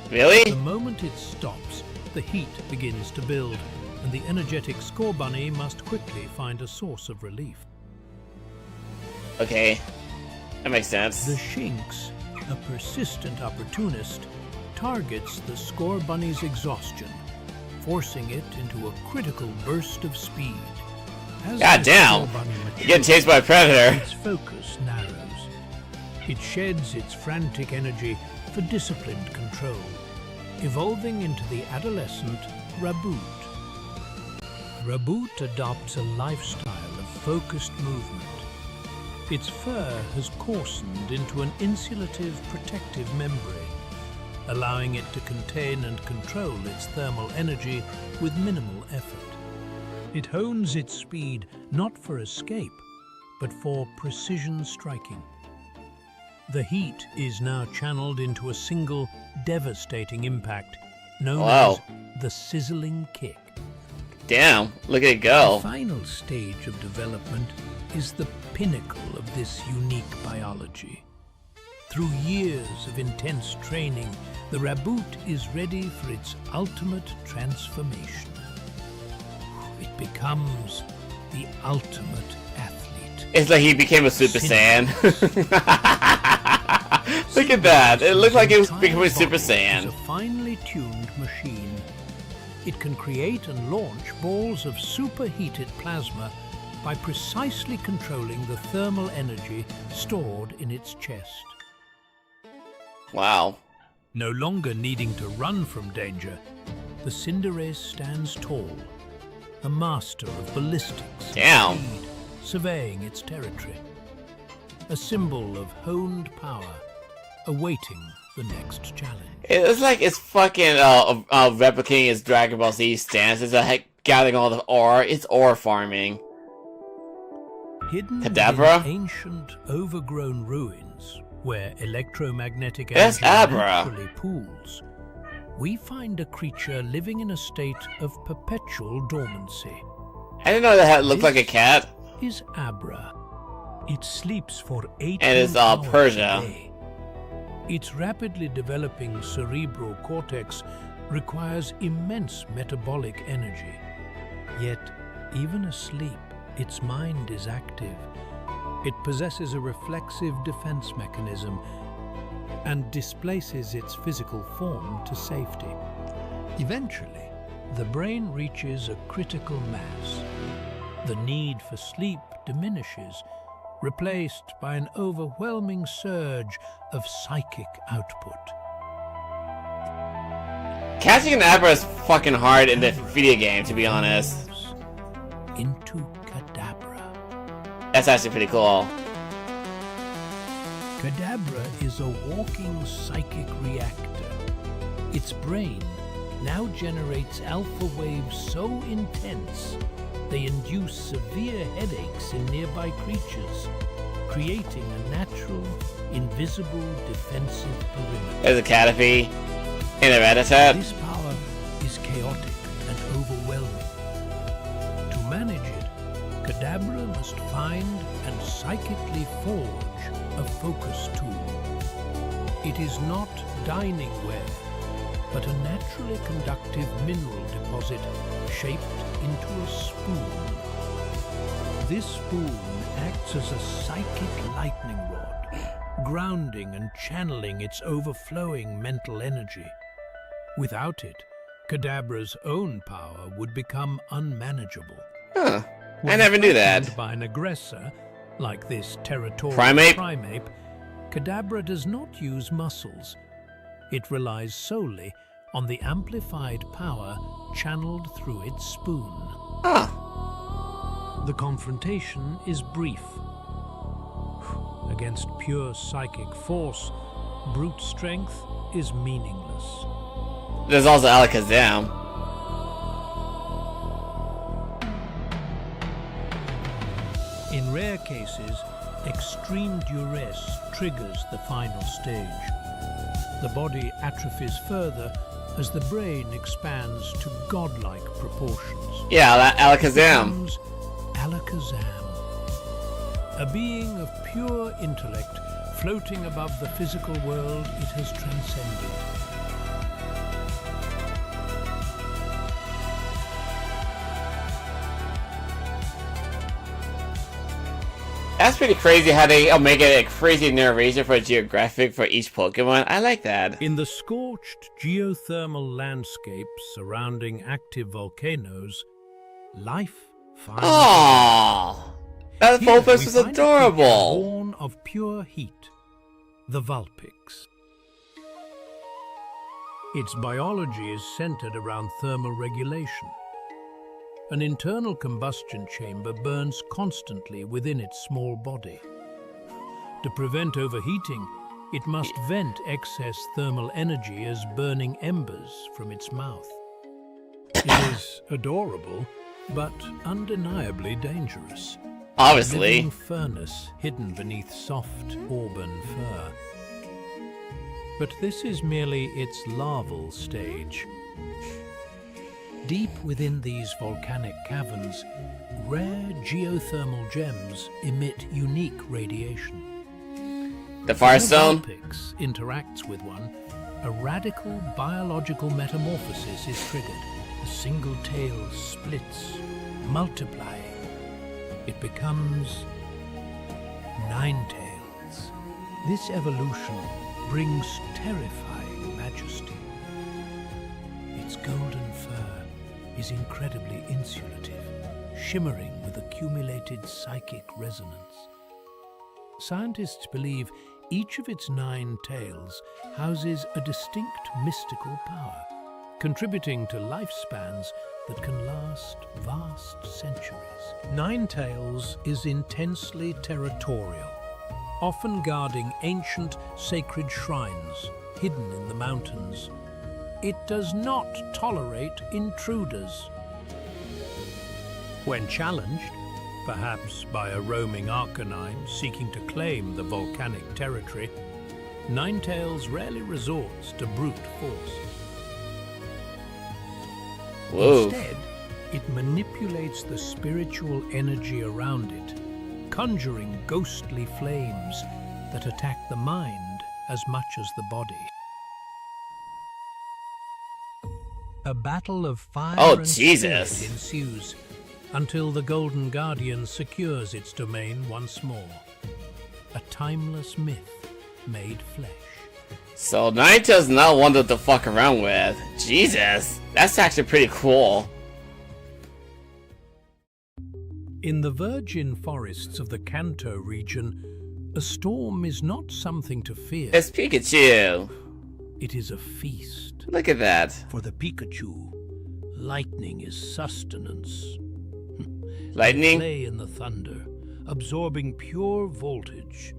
Really? The moment it stops, the heat begins to build, and the energetic Scorbunny must quickly find a source of relief. Okay. That makes sense. The Shinx, a persistent opportunist, targets the Scorbunny's exhaustion, forcing it into a critical burst of speed. As God the damn! Scorbunny You're getting chased by a predator. its focus narrows. It sheds its frantic energy for disciplined control, evolving into the adolescent Raboot. Raboot adopts a lifestyle of focused movement, Its fur has coarsened into an insulative protective membrane, allowing it to contain and control its thermal energy with minimal effort. It hones its speed not for escape, but for precision striking. The heat is now channeled into a single devastating impact known as the sizzling kick. Damn, look at it go. The final stage of development is the pinnacle of this unique biology. Through years of intense training, the Raboot is ready for its ultimate transformation. It becomes the ultimate athlete. It's like he became a Super Saiyan. Look at that. It looked like it was becoming a Super Saiyan. It's a finely tuned machine. It can create and launch balls of superheated plasma by precisely controlling the thermal energy stored in its chest. Wow. No longer needing to run from danger, the Cinderace stands tall, a master of ballistics, damn, speed, surveying its territory. A symbol of honed power, awaiting the next challenge. It's like it's fucking replicating its Dragon Ball Z stance. It's like gathering all the ore. It's ore farming. Hidden Kadabra? in ancient, overgrown ruins, where electromagnetic Yes, energy Abra. naturally pools, we find a creature living in a state of perpetual dormancy. I didn't know that looked like a cat. Is Abra. It sleeps for 8 And it's hours Persia. a day. Its rapidly developing cerebral cortex requires immense metabolic energy. Yet, even asleep, its mind is active. It possesses a reflexive defense mechanism and displaces its physical form to safety. Eventually, the brain reaches a critical mass. The need for sleep diminishes, replaced by an overwhelming surge of psychic output. Catching an Abra is fucking hard in the video game, to be honest. Into Kadabra. That's actually pretty cool. Kadabra is a walking psychic reactor. Its brain now generates alpha waves so intense they induce severe headaches in nearby creatures, creating a natural, invisible defensive perimeter. There's a Caterpie in a Rattata. This power is chaotic and overwhelming. To manage it, Kadabra must find and psychically forge a focus tool. It is not dining ware, but a naturally conductive mineral deposit shaped into a spoon. This spoon acts as a psychic lightning rod, grounding and channeling its overflowing mental energy. Without it, Kadabra's own power would become unmanageable. Huh. I never knew that. When by an aggressor, like this territorial Primeape, Kadabra does not use muscles. It relies solely on the amplified power channeled through its spoon. The confrontation is brief. Against pure psychic force, brute strength is meaningless. There's also Alakazam. In rare cases, extreme duress triggers the final stage. The body atrophies further as the brain expands to godlike proportions. Yeah, Alakazam. Becomes Alakazam, a being of pure intellect floating above the physical world it has transcended. That's pretty crazy how they make it a crazy narration for a geographic for each Pokemon. I like that. In the scorched geothermal landscape surrounding active volcanoes, life finds. Aww, that Vulpix was adorable. Born of pure heat, the Vulpix. Its biology is centered around thermal regulation. An internal combustion chamber burns constantly within its small body. To prevent overheating, it must vent excess thermal energy as burning embers from its mouth. It is adorable, but undeniably dangerous. Obviously. A living furnace hidden beneath soft auburn fur. But this is merely its larval stage. Deep within these volcanic caverns, rare geothermal gems emit unique radiation. The Firestone? When a Vulpix interacts with one, a radical biological metamorphosis is triggered. The single tail splits, multiplying. It becomes Ninetales. This evolution brings terrifying majesty. Its golden fur is incredibly insulative, shimmering with accumulated psychic resonance. Scientists believe each of its 9 tails houses a distinct mystical power, contributing to lifespans that can last vast centuries. Ninetales is intensely territorial, often guarding ancient sacred shrines hidden in the mountains. It does not tolerate intruders. When challenged, perhaps by a roaming Arcanine seeking to claim the volcanic territory, Ninetales rarely resorts to brute force. Whoa. Instead, it manipulates the spiritual energy around it, conjuring ghostly flames that attack the mind as much as the body. A battle of fire and Jesus. spirit ensues until the Golden Guardian secures its domain once more. A timeless myth made flesh. So Ninetales not one to fuck around with. Jesus, that's actually pretty cool. In the virgin forests of the Kanto region, a storm is not something to fear. It's Pikachu. It is a feast. Look at that. For the Pikachu, lightning is sustenance. Lightning? They play in the thunder, absorbing pure voltage,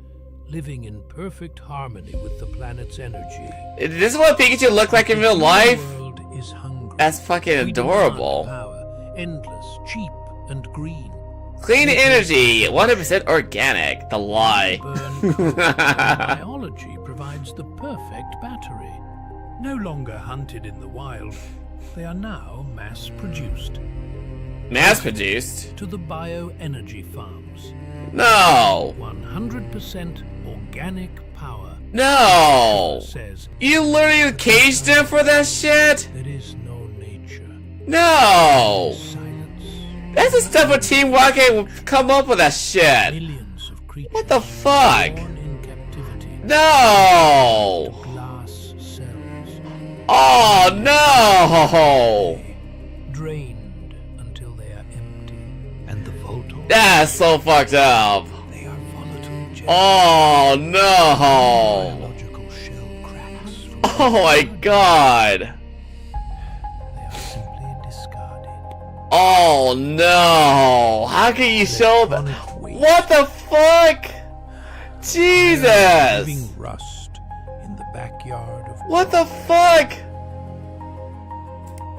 living in perfect harmony with the planet's energy. This is what Pikachu looked like in real life? The world is hungry. That's fucking adorable. Power, endless, cheap, and green. Clean energy, 100% organic. The lie. Biology provides the perfect battery. No longer hunted in the wild, they are now mass-produced. Mass-produced? To the bioenergy farms. No! 100% organic power. No! Says you literally caged him for that shit? There is no nature. No! That's the stuff a Team Rocket would come up with that shit. Millions of creatures what the fuck? born in captivity. No! Glass cells. Oh no! Drained until they are empty. And the Voltor. That's so fucked up. They are volatile gems. Oh no! Biological shell cracks. Oh my god! They are simply discarded. Oh no! How can you show that? What the fuck? Jesus! Living rust in the backyard of. What the fuck?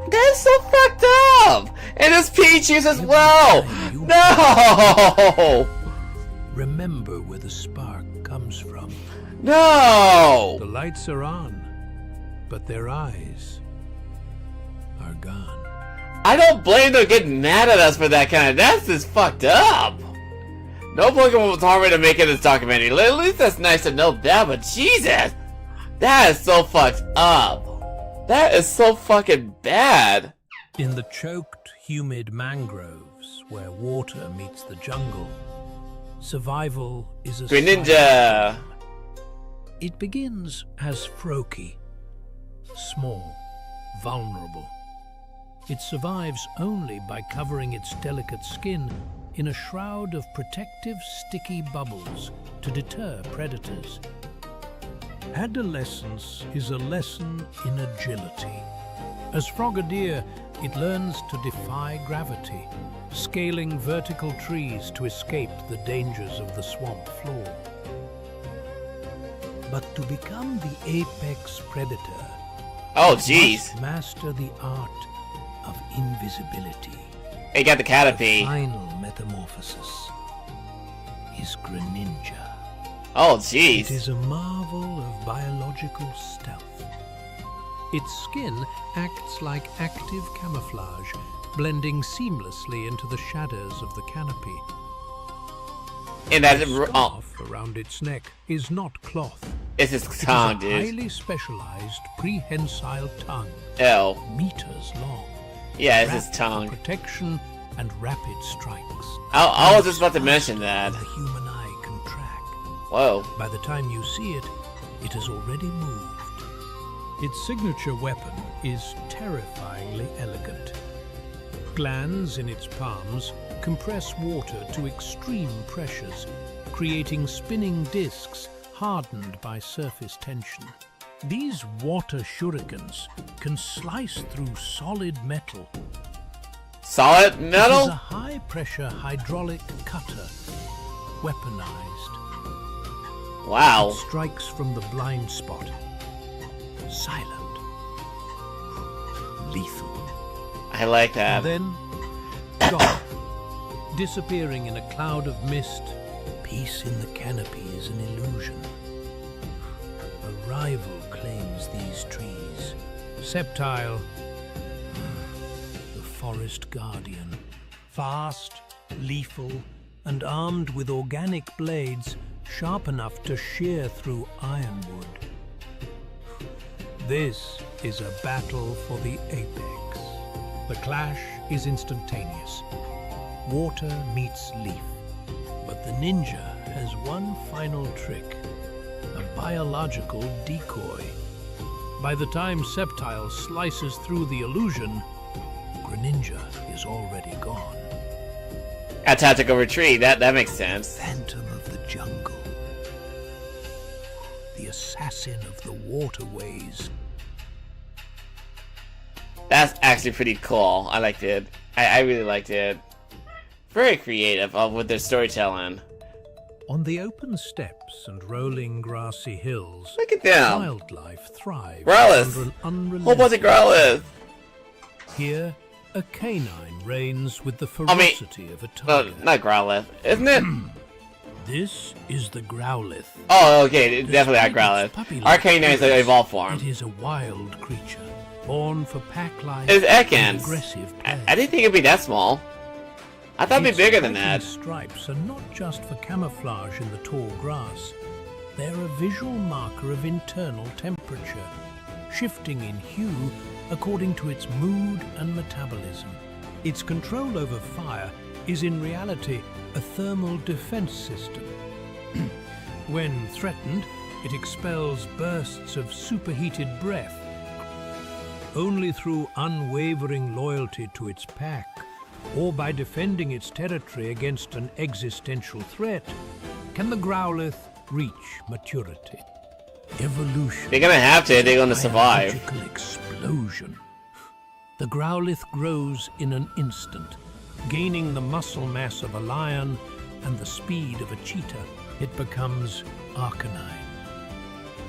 That's so fucked up! And it's Peaches as well! No! Remember where the spark comes from. No! The lights are on, but their eyes are gone. I don't blame them getting mad at us for that kind of. That's just fucked up! No Pokemon was harmed to making this documentary. At least that's nice to know that, but Jesus! That is so fucked up! That is so fucking bad! In the choked, humid mangroves where water meets the jungle, survival is a Greninja! It begins as Froakie, small, vulnerable. It survives only by covering its delicate skin in a shroud of protective sticky bubbles to deter predators. Adolescence is a lesson in agility. As Frogadier, it learns to defy gravity, scaling vertical trees to escape the dangers of the swamp floor. But to become the apex predator, Oh, you jeez. must master the art of invisibility. He got the canopy. The final metamorphosis is Greninja. Oh, It jeez. is a marvel of biological stealth. Its skin acts like active camouflage, blending seamlessly into the shadows of the canopy. And that The oh, scarf around its neck is not cloth. it's his It is tongue, a dude. highly specialized prehensile tongue, Ew. meters long. Yeah, it's his wrapped for tongue. Protection and rapid strikes. I was just about to mention that. The human eye can track. Whoa. By the time you see it, it has already moved. Its signature weapon is terrifyingly elegant. Glands in its palms compress water to extreme pressures, creating spinning discs hardened by surface tension. These water shurikens can slice through solid metal. Solid It is metal? a high-pressure hydraulic cutter, weaponized. Wow. It strikes from the blind spot. Silent. Lethal. I like that. And then, gone. Disappearing in a cloud of mist. Peace in the canopy is an illusion. A rival claims these trees. Sceptile, the forest guardian. Fast, lethal, and armed with organic blades sharp enough to shear through ironwood. This is a battle for the apex. The clash is instantaneous. Water meets leaf. But the ninja has one final trick. A biological decoy. By the time Sceptile slices through the illusion, Greninja is already gone. A tactical retreat, that makes sense. Phantom of the jungle. The assassin of the waterways. That's actually pretty cool. I liked it. I really liked it. Very creative with their storytelling. On the open steppes and rolling grassy hills, Look at them. wildlife thrives Growlithe. under an unrelenting Whole bunch of Growlithe. Here, a canine reigns with the I mean, ferocity of a no, tiger. not Growlithe, isn't it? This is the Growlithe. Oh, okay, definitely not Despite its Growlithe. puppy-like Arcanine is an appearance, evolved form. It is a wild creature, born for pack life It's and Ekans. aggressive play. I didn't think it'd be that small. I thought it'd Its be bigger than striking that. stripes are not just for camouflage in the tall grass. They're a visual marker of internal temperature, shifting in hue according to its mood and metabolism. Its control over fire is in reality a thermal defense system. When threatened, it expels bursts of superheated breath. Only through unwavering loyalty to its pack, or by defending its territory against an existential threat, can the Growlithe reach maturity. Evolution. They're gonna have to if they're gonna survive. Biological explosion. The Growlithe grows in an instant, gaining the muscle mass of a lion and the speed of a cheetah. It becomes Arcanine,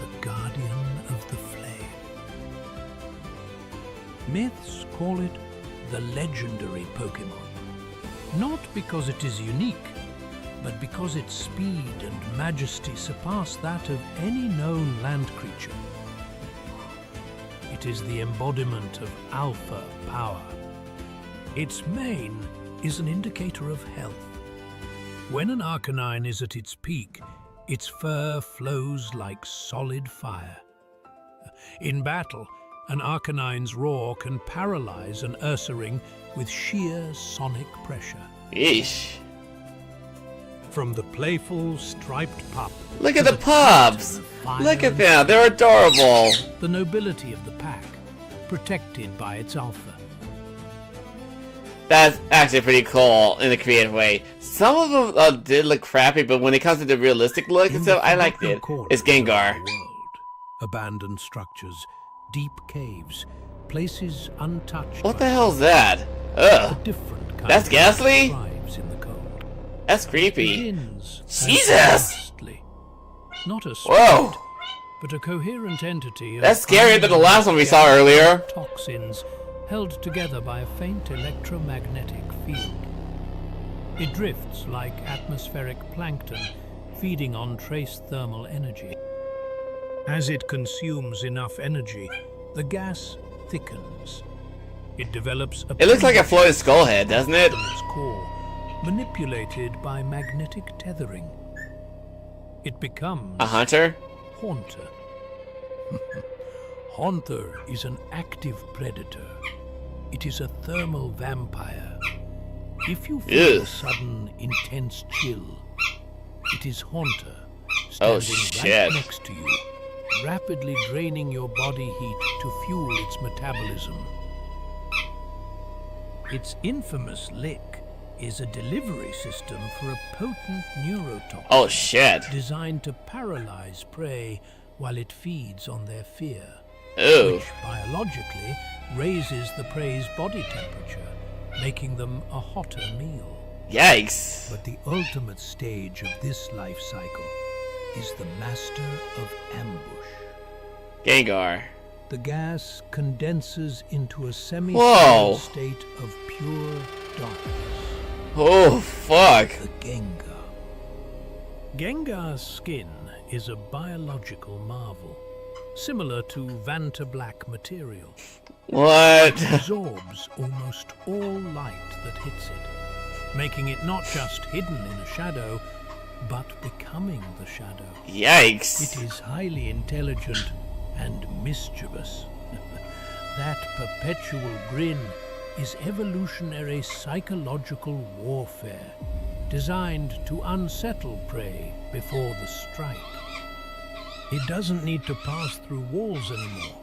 the guardian of the flame. Myths call it the legendary Pokemon. Not because it is unique, but because its speed and majesty surpass that of any known land creature. It is the embodiment of alpha power. Its mane is an indicator of health. When an Arcanine is at its peak, its fur flows like solid fire. In battle, an Arcanine's roar can paralyze an Ursaring with sheer sonic pressure. Yeesh. From the playful, striped pup. Look at to the pups! titan of fire Look at and them, they're adorable! the nobility of the pack, protected by its alpha. That's actually pretty cool in a creative way. Some of them did look crappy, but when it comes to the realistic look and stuff, I liked it. It's Gengar. Abandoned structures, deep caves, places untouched. What the hell is that? Ugh. That's Ghastly? Thrives in the cold. That's creepy. Begins as Jesus! ghastly. Not a Whoa! spirit, but a coherent entity. That's scarier than the last one we saw earlier. Toxins held together by a faint electromagnetic field. It drifts like atmospheric plankton, feeding on trace thermal energy. As it consumes enough energy, the gas thickens. It develops a It looks like a floating skull head, doesn't it? from its core, manipulated by magnetic tethering. It becomes A hunter? Haunter. Haunter is an active predator. It is a thermal vampire. If you feel a sudden, intense chill, it is Haunter Oh, standing shit. right next to you, rapidly draining your body heat to fuel its metabolism. Its infamous lick is a delivery system for a potent neurotoxin. Oh, shit. Designed to paralyze prey while it feeds on their fear. Ew. Which biologically raises the prey's body temperature, making them a hotter meal. Yikes. But the ultimate stage of this life cycle is the master of ambush. Gengar. The gas condenses into a Whoa. semi-solid state of pure darkness. Oh, fuck. The Gengar. Gengar's skin is a biological marvel, similar to Vantablack material. What? It absorbs almost all light that hits it, making it not just hidden in a shadow, but becoming the shadow. Yikes. It is highly intelligent and mischievous. That perpetual grin is evolutionary psychological warfare, designed to unsettle prey before the strike. It doesn't need to pass through walls anymore.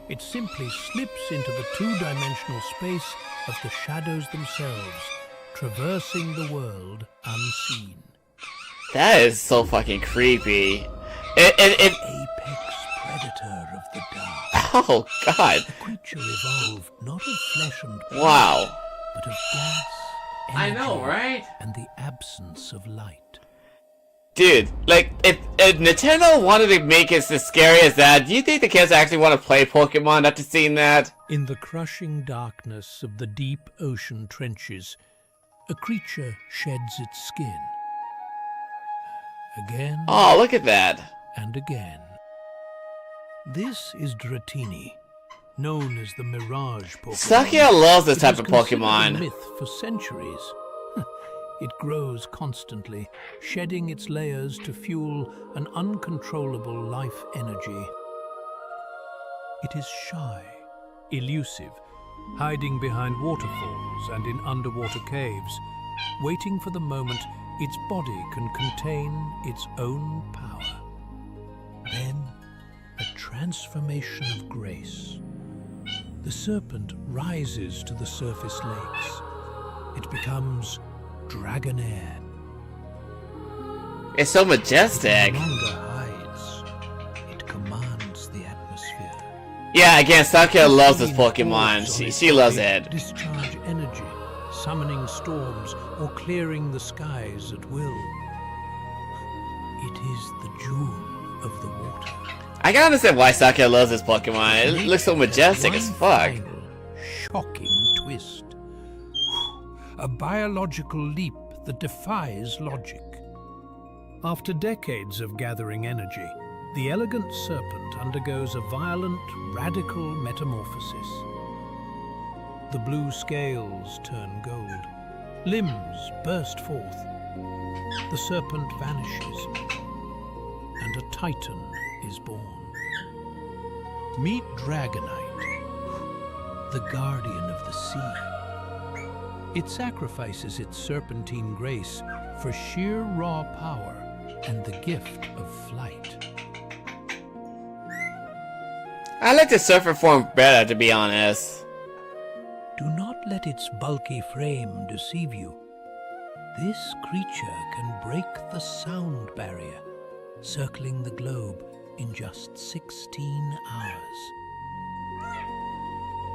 It simply slips into the two-dimensional space of the shadows themselves, traversing the world unseen. That is so fucking creepy. Apex predator of the dark. Oh, God. A creature evolved not of flesh and blood, Wow. but of gas, I know, energy, right? and the absence of light. Dude, like, if Nintendo wanted to make it as scary as that, do you think the kids actually want to play Pokemon after seeing that? In the crushing darkness of the deep ocean trenches, a creature sheds its skin. Again. Oh, look at that. And again. This is Dratini, known as the Mirage Pokemon. Sakia loves this It type was of considered Pokemon. a myth for centuries. It grows constantly, shedding its layers to fuel an uncontrollable life energy. It is shy, elusive, hiding behind waterfalls and in underwater caves, waiting for the moment its body can contain its own power. Then, a transformation of grace. The serpent rises to the surface lakes. It becomes Dragonair. It's so majestic. It no longer hides. It commands the atmosphere. Yeah, again, Sakia loves this Pokemon. She loves it. Discharge energy, summoning storms or clearing the skies at will. It is the jewel of the water. I can understand why Sakia loves this Pokemon. It looks so majestic as fuck. Shocking twist. A biological leap that defies logic. After decades of gathering energy, the elegant serpent undergoes a violent, radical metamorphosis. The blue scales turn gold. Limbs burst forth. The serpent vanishes. And a titan is born. Meet Dragonite, the guardian of the sea. It sacrifices its serpentine grace for sheer raw power and the gift of flight. I like the surfer form better, to be honest. Do not let its bulky frame deceive you. This creature can break the sound barrier, circling the globe in just 16 hours.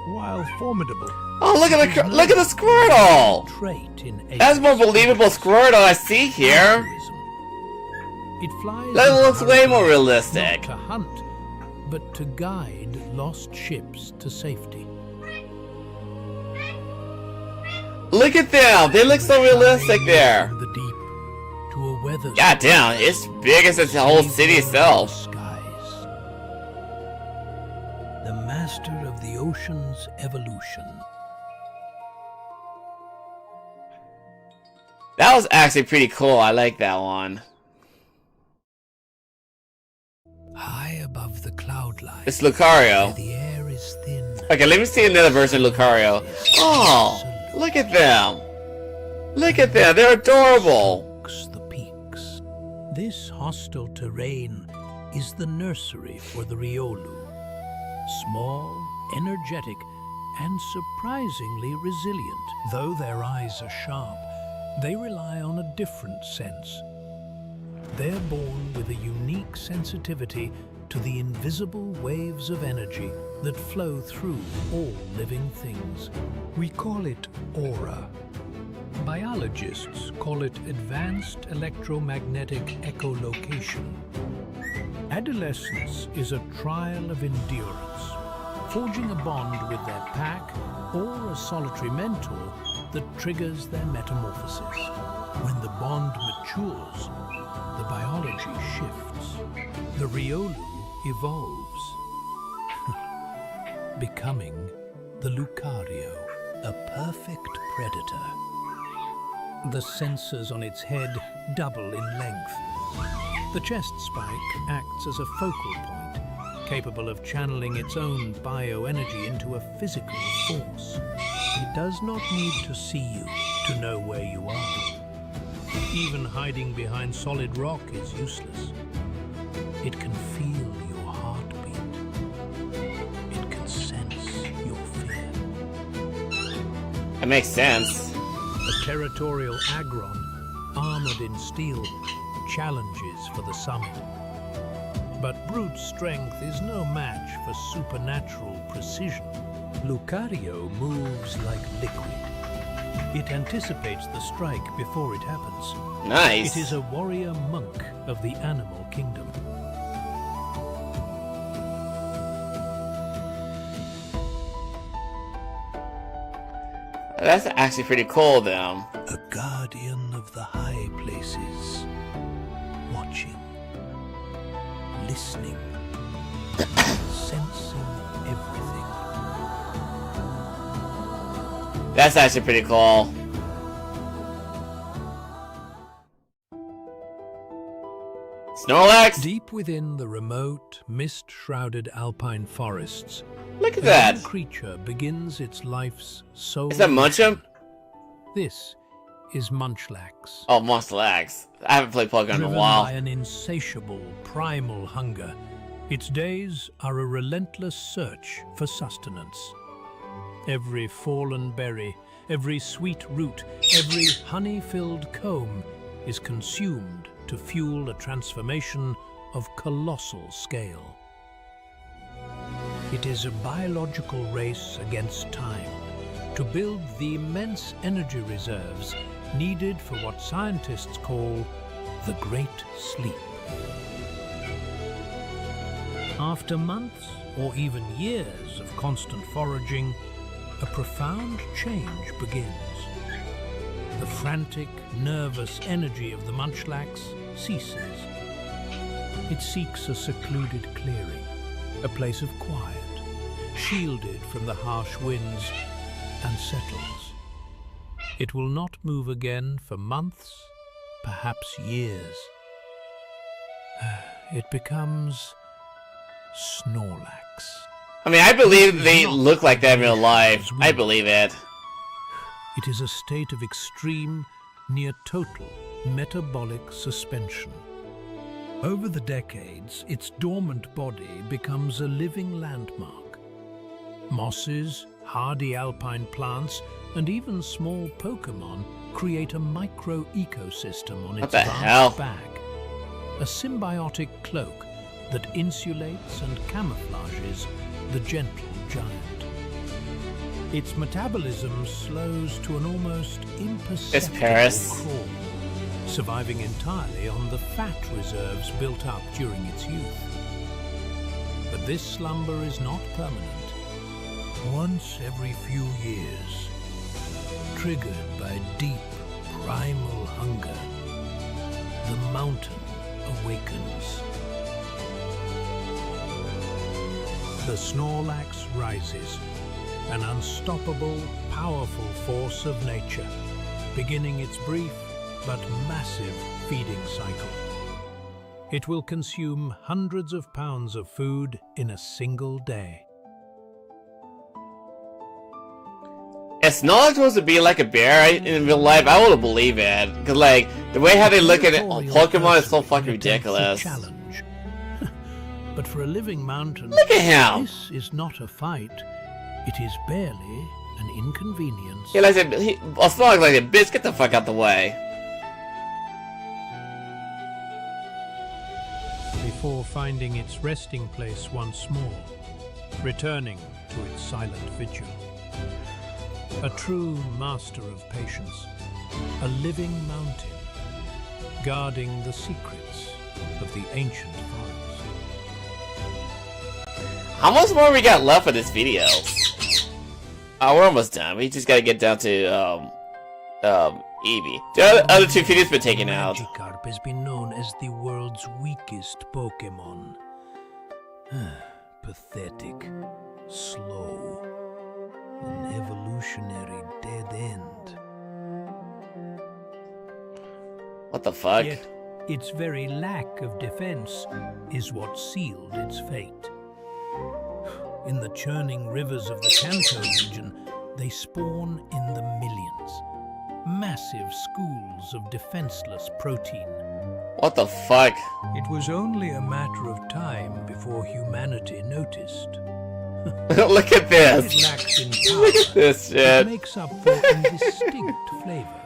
While formidable, Oh, look at the Squirtle! trait in That's more believable Squirtle I see here. It flies. That into looks way more hurricanes, realistic. Not to hunt, but to guide lost ships to safety. Look at them! They look so realistic there. From the deep to a weather. God damn, it's big as the whole city itself. Skies. The master of the ocean's evolution. That was actually pretty cool. I like that one. High above the cloud line. It's Lucario. The air is thin. Okay, let me see another version of Lucario. Oh, look at them. Look at them. They're adorable. The peaks. This hostile terrain is the nursery for the Riolu. Small, energetic, and surprisingly resilient. Though their eyes are sharp, they rely on a different sense. They're born with a unique sensitivity to the invisible waves of energy that flow through all living things. We call it aura. Biologists call it advanced electromagnetic echolocation. Adolescence is a trial of endurance, forging a bond with their pack or a solitary mentor that triggers their metamorphosis. When the bond matures, the biology shifts. The Riolu evolves, becoming the Lucario, a perfect predator. The sensors on its head double in length. The chest spike acts as a focal point, capable of channeling its own bioenergy into a physical force. It does not need to see you to know where you are. Even hiding behind solid rock is useless. It can feel your heartbeat. It can sense your fear. That makes sense. A territorial Agron, armored in steel, challenges for the summit. But brute strength is no match for supernatural precision. Lucario moves like liquid. It anticipates the strike before it happens. Nice. It is a warrior monk of the animal kingdom. That's actually pretty cool, though. A guardian of the high places, watching, listening, sensing everything. That's actually pretty cool. Snorlax? Deep within the remote, mist-shrouded alpine forests, look at a that young creature begins its life's soul. Is that Munchum? This is Munchlax. Oh, Munchlax. I haven't played Pokemon in a Driven while. by an insatiable, primal hunger, its days are a relentless search for sustenance. Every fallen berry, every sweet root, every honey-filled comb is consumed to fuel a transformation of colossal scale. It is a biological race against time to build the immense energy reserves needed for what scientists call the Great Sleep. After months or even years of constant foraging, a profound change begins. The frantic, nervous energy of the Munchlax ceases. It seeks a secluded clearing, a place of quiet, shielded from the harsh winds, and settles. It will not move again for months, perhaps years. It becomes Snorlax. I mean, I believe they look like that in real life. I believe it. It is a state of extreme, near total, metabolic suspension. Over the decades, its dormant body becomes a living landmark. Mosses, hardy alpine plants, and even small Pokemon create a micro-ecosystem on its vast back. A symbiotic cloak that insulates and camouflages the gentle giant. Its metabolism slows to an almost imperceptible crawl, surviving entirely on the fat reserves built up during its youth. But this slumber is not permanent. Once every few years, triggered by deep primal hunger, the mountain awakens. The Snorlax rises, an unstoppable, powerful force of nature, beginning its brief but massive feeding cycle. It will consume hundreds of pounds of food in a single day. If Snorlax was to be like a bear in real life, I wouldn't believe it. Cause like, the way how they look at it on Pokemon is so fucking ridiculous. But for a living mountain, look at him! This is not a fight. It is barely an inconvenience. Yeah, like Snorlax like a bitch, get the fuck out the way. Before finding its resting place once more, returning to its silent vigil. A true master of patience, a living mountain, guarding the secrets of the ancient forest. How much more we got left for this video? Oh, we're almost done. We just gotta get down to, Eevee. The other two videos been taken out. Magikarp has been known as the world's weakest Pokemon. Pathetic, slow, an evolutionary dead end. What the fuck? Yet, its very lack of defense is what sealed its fate. In the churning rivers of the Kanto region, they spawn in the millions. Massive schools of defenseless protein. What the fuck? It was only a matter of time before humanity noticed. Look at this. It lacks in power. Look at this shit. It makes up for indistinct flavor.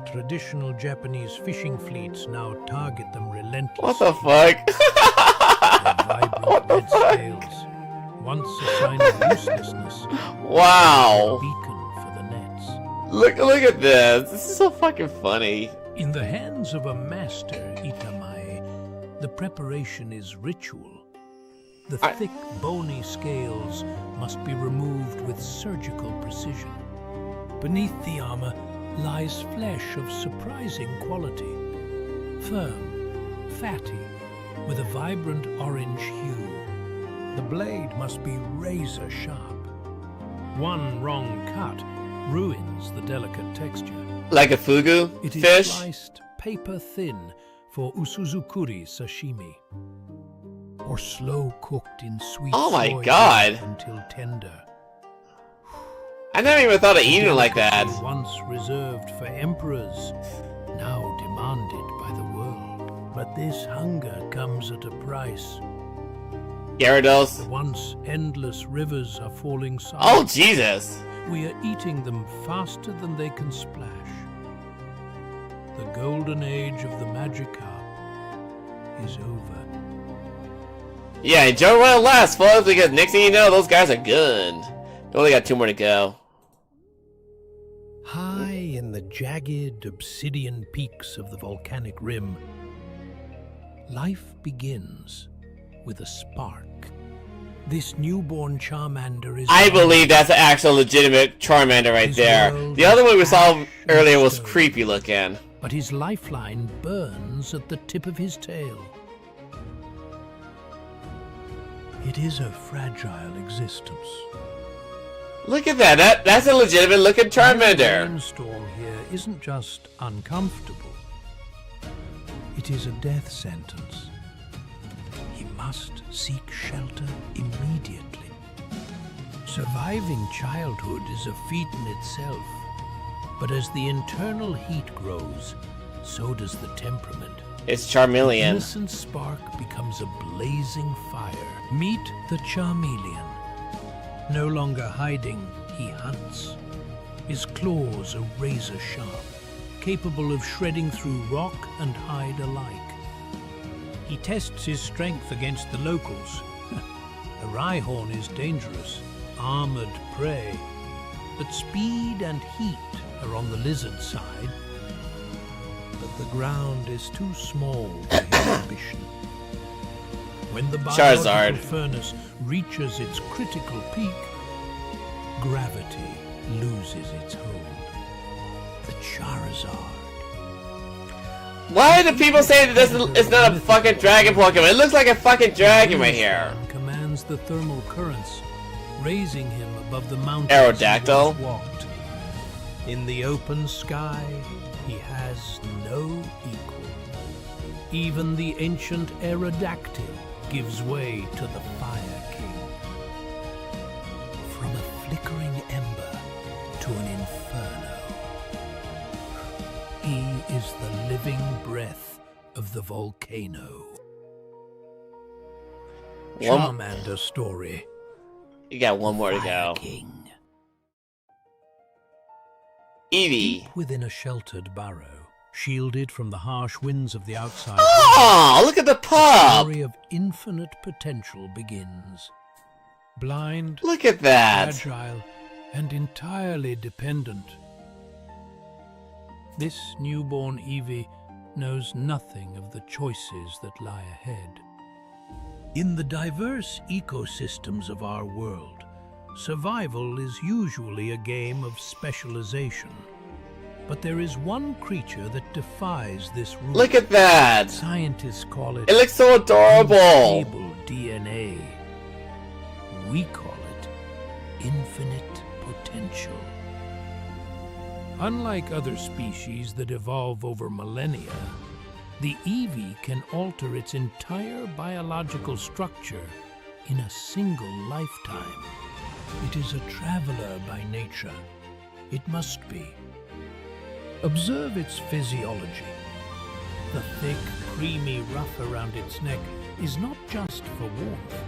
Traditional Japanese fishing fleets now target them relentlessly. What the fuck? Their vibrant red scales, once a sign of uselessness. Wow. A beacon for the nets. Look at this. This is so fucking funny. In the hands of a master Itamae, the preparation is ritual. The thick, bony scales must be removed with surgical precision. Beneath the armor lies flesh of surprising quality. Firm, fatty, with a vibrant orange hue. The blade must be razor sharp. One wrong cut ruins the delicate texture. Like a fugu It is fish? sliced paper thin for usuzukuri sashimi, or slow cooked in sweet Oh my soy god. until tender. I never even thought of eating it like that. Once reserved for emperors, now demanded by the world. But this hunger comes at a price. Gyarados. The once endless rivers are falling silent. Oh, Jesus. We are eating them faster than they can splash. The golden age of the Magikarp is over. Yeah, enjoy while it lasts, folks, because next thing you know, those guys are good. They only got 2 more to go. High in the jagged obsidian peaks of the volcanic rim, life begins with a spark. This newborn Charmander is... I believe that's an actual legitimate Charmander right there. The other one we saw earlier was creepy looking. But his lifeline burns at the tip of his tail. It is a fragile existence. Look at that. That's a legitimate looking Charmander. The rainstorm here isn't just uncomfortable. It is a death sentence. He must seek shelter immediately. Surviving childhood is a feat in itself, but as the internal heat grows, so does the temperament. It's The Charmeleon. innocent spark becomes a blazing fire. Meet the Charmeleon. No longer hiding, he hunts. His claws are razor sharp, capable of shredding through rock and hide alike. He tests his strength against the locals. A Rhyhorn is dangerous, armored prey, but speed and heat are on the lizard side. of the ground is too small for his ambition. When the Charizard. biological furnace reaches its critical peak, gravity loses its hold. The Charizard. Why do people say that this is not a fucking dragon Pokemon? It looks like a fucking dragon right here. Commands the thermal currents, raising him above the mountains. Aerodactyl. he once walked. In the open sky, he has no equal. Even the ancient Aerodactyl gives way to the Fire King. From a flickering ember to an inferno, he is the living breath of the volcano. Charmander story. You got one more to go. Eevee. Deep within a sheltered burrow, shielded from the harsh winds of the outside. Oh, look at the pup! The story of infinite potential begins. Blind, Look at that. fragile, and entirely dependent. This newborn Eevee knows nothing of the choices that lie ahead. In the diverse ecosystems of our world, survival is usually a game of specialization. But there is one creature that defies this rule. Look at that. Scientists call it... It looks so adorable. unstable DNA. We call it infinite potential. Unlike other species that evolve over millennia, the Eevee can alter its entire biological structure in a single lifetime. It is a traveler by nature. It must be. Observe its physiology. The thick, creamy ruff around its neck is not just for warmth.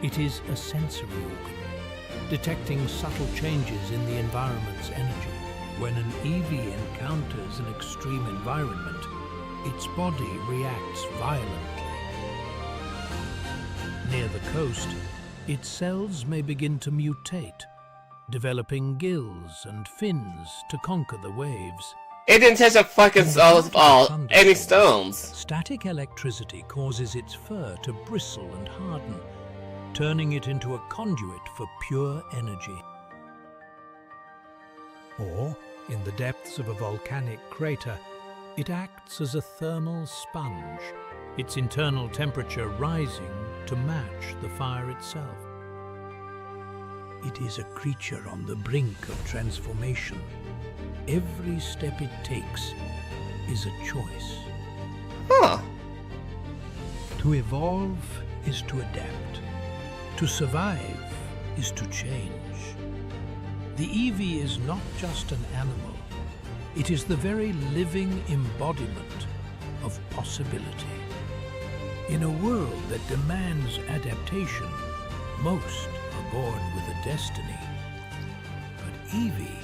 It is a sensory organ, detecting subtle changes in the environment's energy. When an Eevee encounters an extreme environment, its body reacts violently. Near the coast, its cells may begin to mutate, developing gills and fins to conquer the waves. It didn't touch a fucking any stones. Static electricity causes its fur to bristle and harden, turning it into a conduit for pure energy. Or, in the depths of a volcanic crater, it acts as a thermal sponge, its internal temperature rising to match the fire itself. It is a creature on the brink of transformation. Every step it takes is a choice. Huh. To evolve is to adapt. To survive is to change. The Eevee is not just an animal. It is the very living embodiment of possibility. In a world that demands adaptation, most are born with a destiny. But Eevee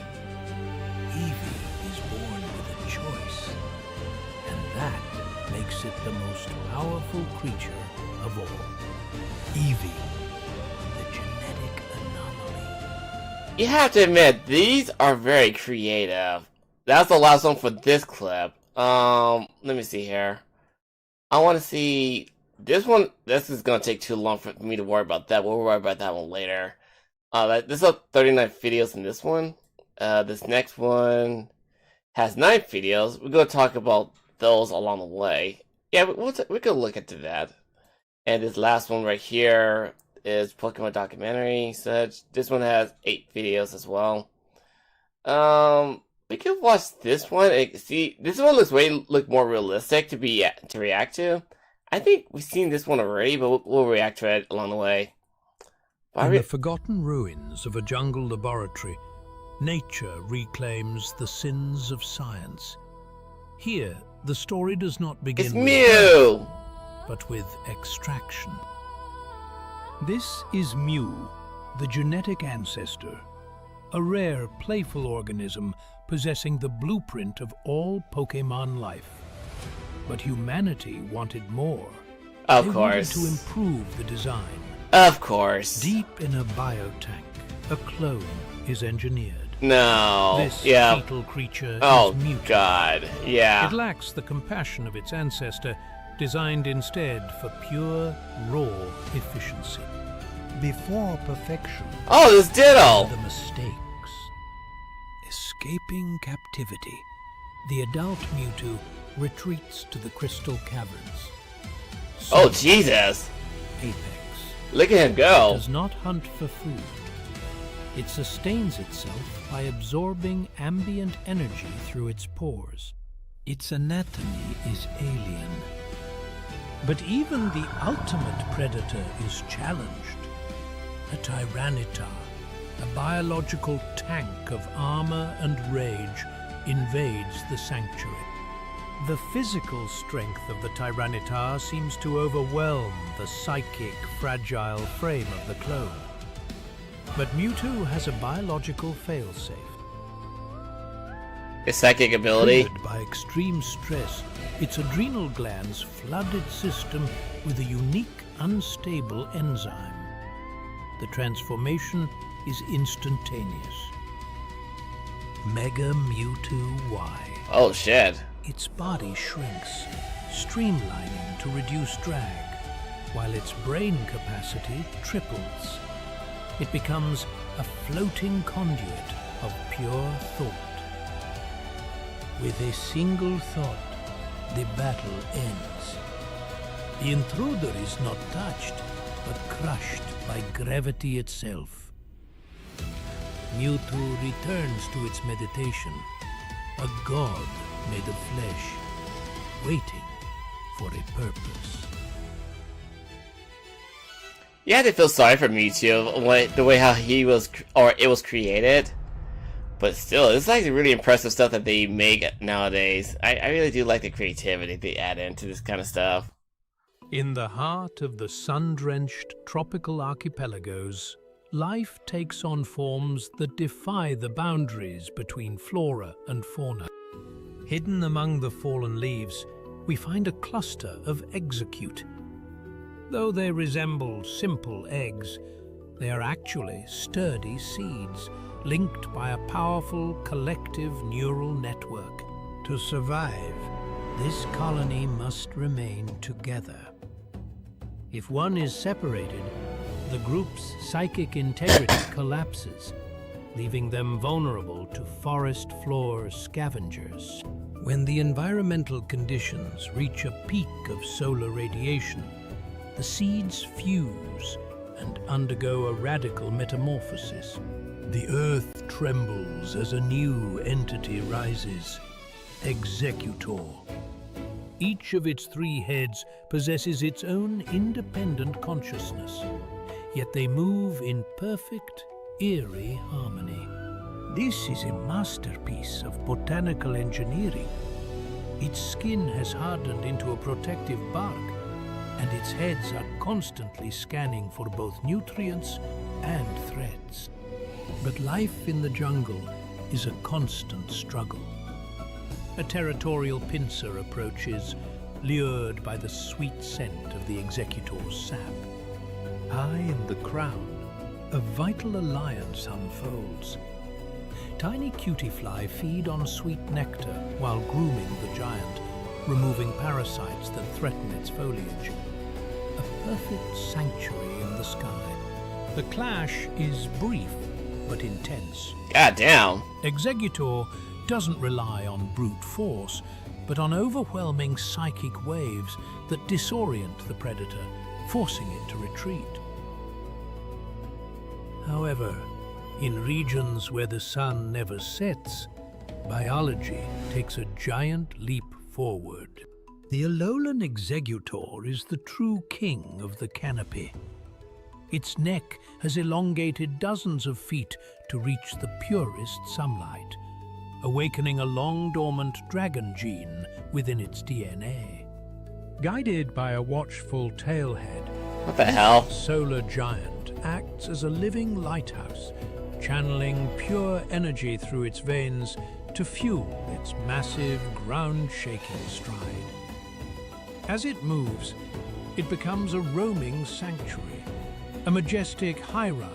is born with a choice. And that makes it the most powerful creature of all. Eevee, the genetic anomaly. You have to admit, these are very creative. That's the last one for this clip. Let me see here. I want to see this one. This is gonna take too long for me to worry about that. We'll worry about that one later. This is 39 videos in this one. This next one has 9 videos. We're gonna talk about those along the way. Yeah, we could look into that. And this last one right here is Pokemon documentary. Such. This one has 8 videos as well. We could watch this one. See, this one look more realistic to react to. I think we've seen this one already, but we'll react to it along the way. In the forgotten ruins of a jungle laboratory, nature reclaims the sins of science. Here, the story does not begin It's with Mew, birth, but with extraction. This is Mew, the genetic ancestor, a rare, playful organism possessing the blueprint of all Pokémon life. But humanity wanted more. Of They course. wanted to improve the design. Of course. Deep in a biotank, a clone is engineered. No. This Yeah. fatal creature Oh, is Mewtwo. God. Yeah. It lacks the compassion of its ancestor, designed instead for pure, raw efficiency. Before perfection, Oh, this Ditto! the mistakes. Escaping captivity, the adult Mewtwo retreats to the crystal caverns. Oh, Jesus! Apex. Look at him go! Does not hunt for food. It sustains itself by absorbing ambient energy through its pores. Its anatomy is alien. But even the ultimate predator is challenged. A Tyranitar, a biological tank of armor and rage, invades the sanctuary. The physical strength of the Tyranitar seems to overwhelm the psychic, fragile frame of the clone. But Mewtwo has a biological failsafe. His psychic ability. Triggered by extreme stress, its adrenal glands flood its system with a unique, unstable enzyme. The transformation is instantaneous. Mega Mewtwo Y. Oh, shit. Its body shrinks, streamlining to reduce drag, while its brain capacity triples. It becomes a floating conduit of pure thought. With a single thought, the battle ends. The intruder is not touched, but crushed by gravity itself. Mewtwo returns to its meditation, a god made of flesh, waiting for a purpose. You had to feel sorry for Mewtwo, the way how he was, or it was created. But still, it's like really impressive stuff that they make nowadays. I really do like the creativity they add into this kind of stuff. In the heart of the sun-drenched tropical archipelagos, life takes on forms that defy the boundaries between flora and fauna. Hidden among the fallen leaves, we find a cluster of Execute. Though they resemble simple eggs, they are actually sturdy seeds, linked by a powerful collective neural network. To survive, this colony must remain together. If one is separated, the group's psychic integrity collapses, leaving them vulnerable to forest floor scavengers. When the environmental conditions reach a peak of solar radiation, the seeds fuse and undergo a radical metamorphosis. The earth trembles as a new entity rises, Executor. Each of its three heads possesses its own independent consciousness, yet they move in perfect, eerie harmony. This is a masterpiece of botanical engineering. Its skin has hardened into a protective bark, and its heads are constantly scanning for both nutrients and threats. But life in the jungle is a constant struggle. A territorial pincer approaches, lured by the sweet scent of the Executor's sap. High in the crown, a vital alliance unfolds. Tiny cutiefly feed on sweet nectar while grooming the giant, removing parasites that threaten its foliage. A perfect sanctuary in the sky. The clash is brief but intense. God damn. Executor doesn't rely on brute force, but on overwhelming psychic waves that disorient the predator, forcing it to retreat. However, in regions where the sun never sets, biology takes a giant leap forward. The Alolan Executor is the true king of the canopy. Its neck has elongated dozens of feet to reach the purest sunlight, awakening a long-dormant dragon gene within its DNA. Guided by a watchful tailhead, what the hell? Solar giant acts as a living lighthouse, channeling pure energy through its veins to fuel its massive, ground-shaking stride. As it moves, it becomes a roaming sanctuary, a majestic high-rise.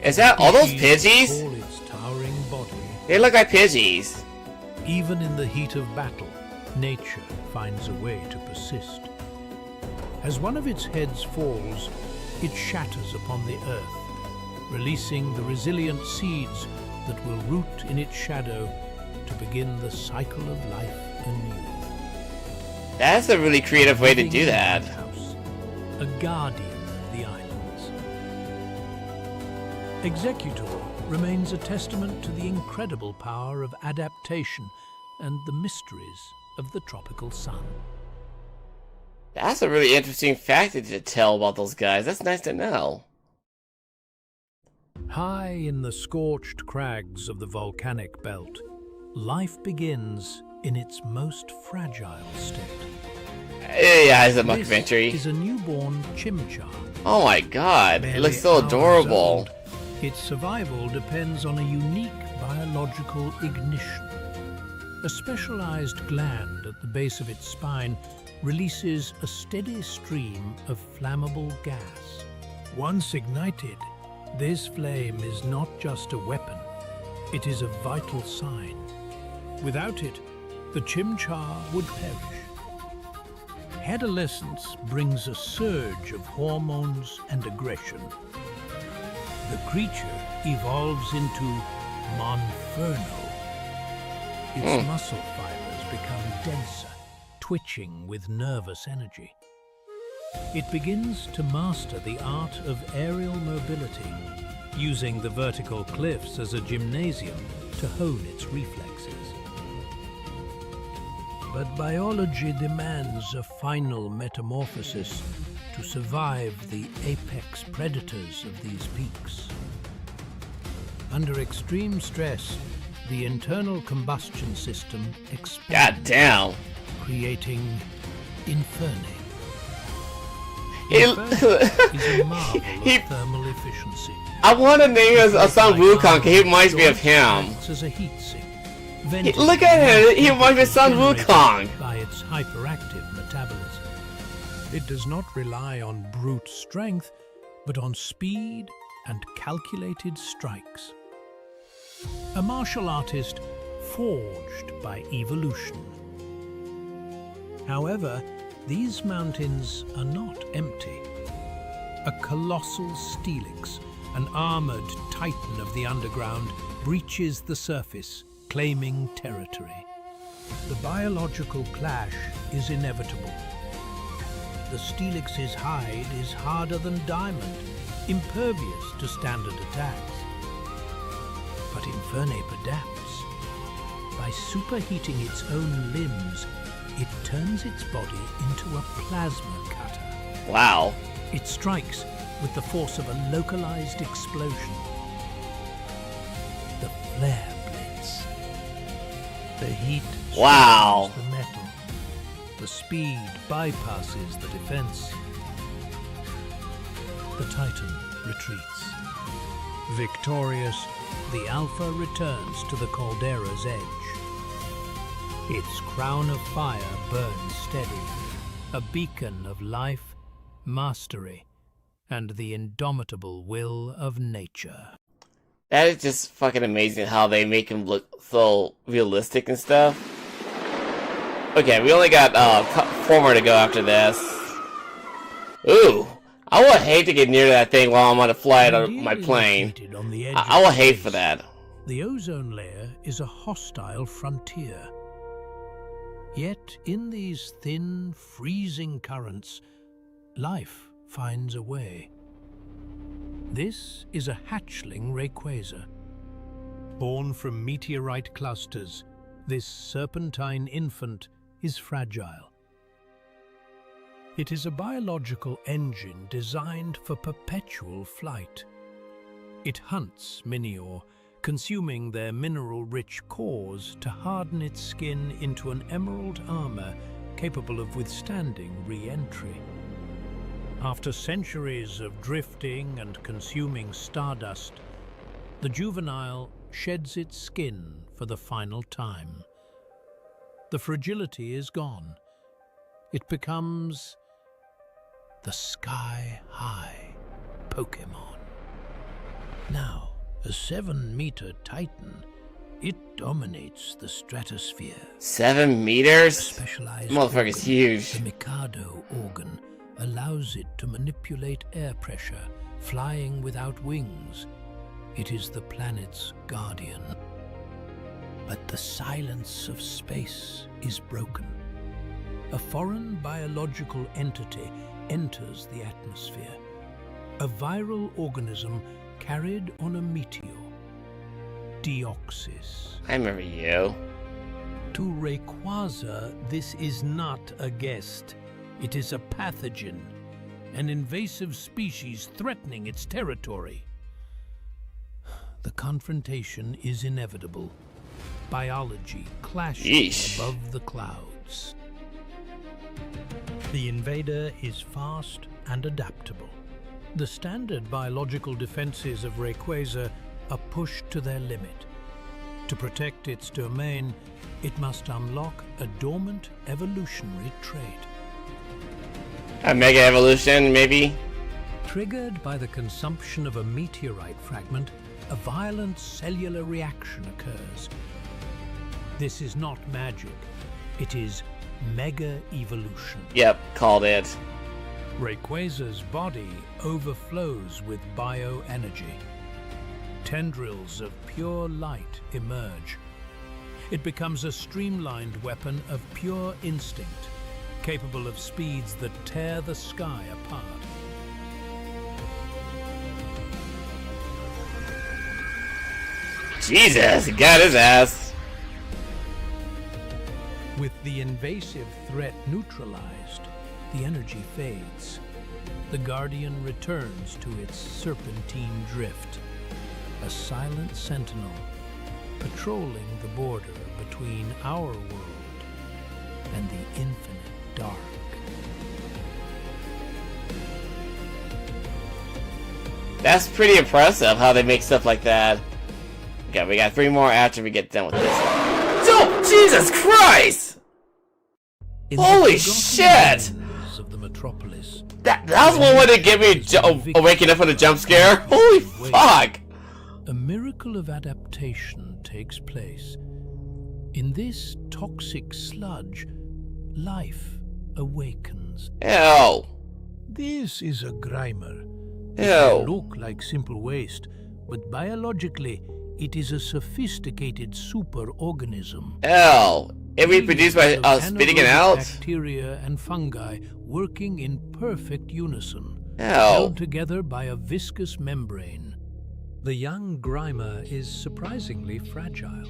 Is that all those Pidgeys? All its towering body They look like Pidgeys. Even in the heat of battle, nature finds a way to persist. As one of its heads falls, it shatters upon the earth, releasing the resilient seeds that will root in its shadow to begin the cycle of life anew. That's a really creative way to do that. A guardian of the islands. Executor remains a testament to the incredible power of adaptation and the mysteries of the tropical sun. That's a really interesting fact to tell about those guys. That's nice to know. High in the scorched crags of the volcanic belt, life begins in its most fragile state. Yeah, it's a mockumentary. This is a newborn chimchar. Oh my god, it looks so adorable. Its survival depends on a unique biological ignition. A specialized gland at the base of its spine releases a steady stream of flammable gas. Once ignited, this flame is not just a weapon, it is a vital sign. Without it, the chimchar would perish. Adolescence brings a surge of hormones and aggression. The creature evolves into Monferno. Its muscle fibers become denser, twitching with nervous energy. It begins to master the art of aerial mobility, using the vertical cliffs as a gymnasium to hone its reflexes. But biology demands a final metamorphosis to survive the apex predators of these peaks. Under extreme stress, the internal combustion system expands, God damn. creating Infernape. He- is a marvel of thermal efficiency. I want to name a Sun Wukong. He reminds me of him. Acts as a heat sink. Look at him. He reminds me of Sun Wukong. By its hyperactive metabolism. It does not rely on brute strength, but on speed and calculated strikes. A martial artist forged by evolution. However, these mountains are not empty. A colossal Steelix, an armored titan of the underground, breaches the surface, claiming territory. The biological clash is inevitable. The Steelix's hide is harder than diamond, impervious to standard attacks. But Infernape adapts. By superheating its own limbs, it turns its body into a plasma cutter. Wow. It strikes with the force of a localized explosion. The flare blitz. The heat Wow. strengthens the metal. The speed bypasses the defense. The Titan retreats. Victorious, the Alpha returns to the caldera's edge. Its crown of fire burns steady, a beacon of life, mastery, and the indomitable will of nature. That is just fucking amazing how they make him look so realistic and stuff. Okay, we only got 4 more to go after this. Ooh, I would hate to get near that thing while I'm on a flight on my plane. I would hate for that. The ozone layer is a hostile frontier. Yet in these thin, freezing currents, life finds a way. This is a hatchling Rayquaza. Born from meteorite clusters, this serpentine infant is fragile. It is a biological engine designed for perpetual flight. It hunts Minior, consuming their mineral-rich cores to harden its skin into an emerald armor capable of withstanding re-entry. After centuries of drifting and consuming stardust, the juvenile sheds its skin for the final time. The fragility is gone. It becomes the sky-high Pokémon. Now, a 7-meter titan, It dominates the stratosphere. 7 meters? Specialized Motherfucker's huge. The Mikado organ allows it to manipulate air pressure, flying without wings. It is the planet's guardian. But the silence of space is broken. A foreign biological entity enters the atmosphere. A viral organism carried on a meteor. Deoxys. I remember you. To Rayquaza, this is not a guest. It is a pathogen, an invasive species threatening its territory. The confrontation is inevitable. Biology clashes above the clouds. The invader is fast and adaptable. The standard biological defenses of Rayquaza are pushed to their limit. To protect its domain, it must unlock a dormant evolutionary trait. A mega evolution, maybe? Triggered by the consumption of a meteorite fragment, a violent cellular reaction occurs. This is not magic. It is mega evolution. Yep, called it. Rayquaza's body overflows with bioenergy. Tendrils of pure light emerge. It becomes a streamlined weapon of pure instinct, capable of speeds that tear the sky apart. Jesus, he got his ass. With the invasive threat neutralized, the energy fades. The Guardian returns to its serpentine drift, a silent sentinel patrolling the border between our world and the infinite dark. That's pretty impressive how they make stuff like that. Okay, we got 3 more after we get done with this. Oh, Jesus Christ! Holy shit! Of the metropolis, that was one way to get me waking up from a jump scare. Holy fuck! A miracle of adaptation takes place. In this toxic sludge, life awakens. Ew. This is a Grimer. Ew. It may look like simple waste, but biologically, it is a sophisticated superorganism. Ew. It reproduced by spitting it out? Bacteria and fungi working in perfect unison, Ew. held together by a viscous membrane. The young Grimer is surprisingly fragile.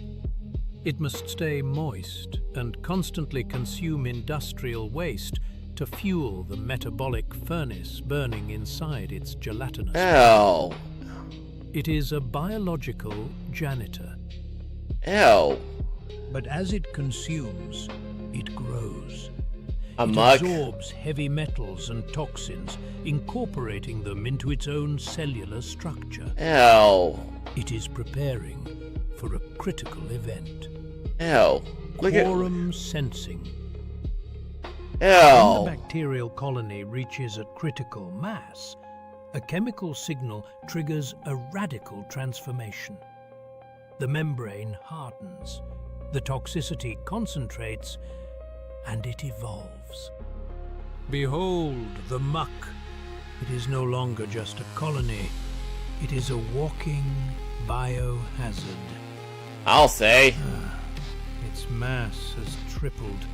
It must stay moist and constantly consume industrial waste to fuel the metabolic furnace burning inside its gelatinous. Ew. It is a biological janitor. Ew. But as it consumes, it grows. A It mug? absorbs heavy metals and toxins, incorporating them into its own cellular structure. Ew. It is preparing for a critical event. Ew. Look at... Quorum sensing. Ew. When the bacterial colony reaches a critical mass, a chemical signal triggers a radical transformation. The membrane hardens, the toxicity concentrates, and it evolves. Behold the muck. It is no longer just a colony. It is a walking biohazard. I'll say. Its mass has tripled,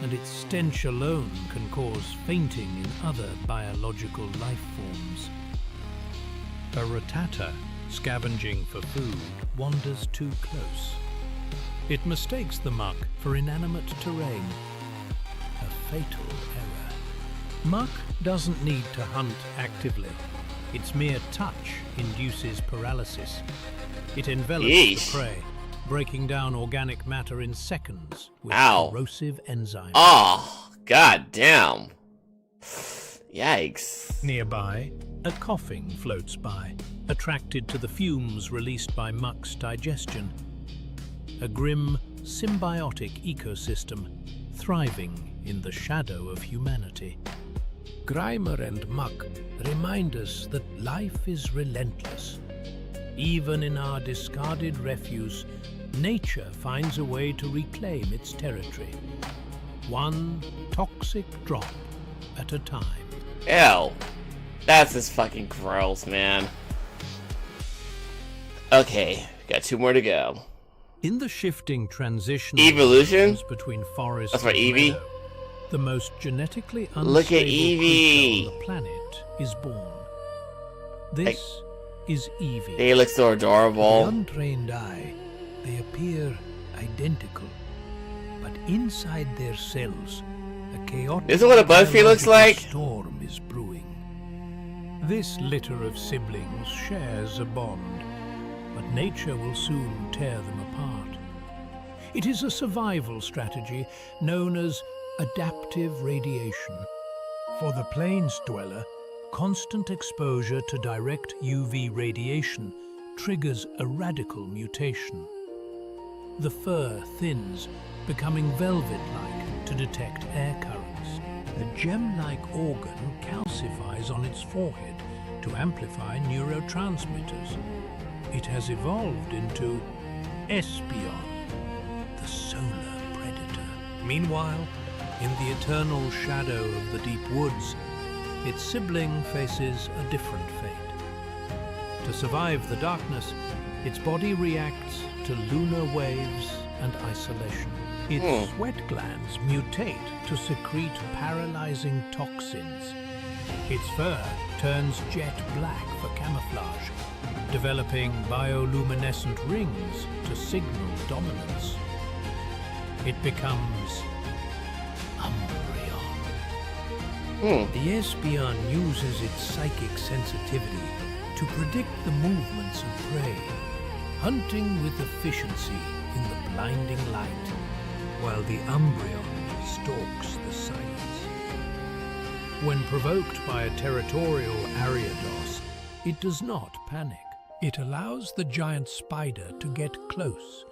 and its stench alone can cause fainting in other biological life forms. A Rattata, scavenging for food, wanders too close. It mistakes the muck for inanimate terrain. A fatal error. Muck doesn't need to hunt actively. Its mere touch induces paralysis. It envelops the prey, breaking down organic matter in seconds with corrosive enzymes. Oh, god damn. Yikes. Nearby, a coughing floats by, attracted to the fumes released by muck's digestion. A grim, symbiotic ecosystem, thriving in the shadow of humanity. Grimer and muck remind us that life is relentless. Even in our discarded refuse, nature finds a way to reclaim its territory, one toxic drop at a time. Ew. That's just fucking gross, man. Okay, got 2 more to go. In the shifting transition Evolution? between forest That's for and Eevee? meadow, the most genetically Look at unstable Eevee. creature on the planet is born. This is Eevee. They look so To adorable. the untrained eye, they appear identical, but inside their cells, a chaotic This is what a Buzzfeed looks biological like? storm is brewing. This litter of siblings shares a bond, but nature will soon tear them apart. It is a survival strategy known as adaptive radiation. For the plains dweller, constant exposure to direct UV radiation triggers a radical mutation. The fur thins, becoming velvet-like to detect air currents. The gem-like organ calcifies on its forehead to amplify neurotransmitters. It has evolved into Espion, the solar predator. Meanwhile, in the eternal shadow of the deep woods, its sibling faces a different fate. To survive the darkness, its body reacts to lunar waves and isolation. Its sweat glands mutate to secrete paralyzing toxins. Its fur turns jet black for camouflage, developing bioluminescent rings to signal dominance. It becomes Umbreon. The Espion uses its psychic sensitivity to predict the movements of prey, hunting with efficiency in the blinding light, while the Umbreon stalks the silence. When provoked by a territorial Ariados, it does not panic. It allows the giant spider to get close,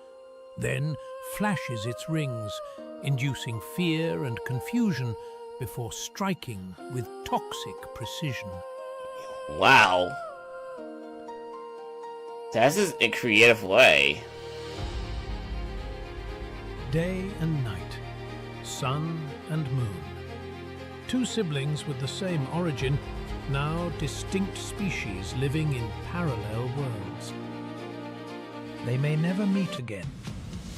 then flashes its rings, inducing fear and confusion before striking with toxic precision. Wow. That's just a creative way. Day and night, sun and moon. Two siblings with the same origin, now distinct species living in parallel worlds. They may never meet again,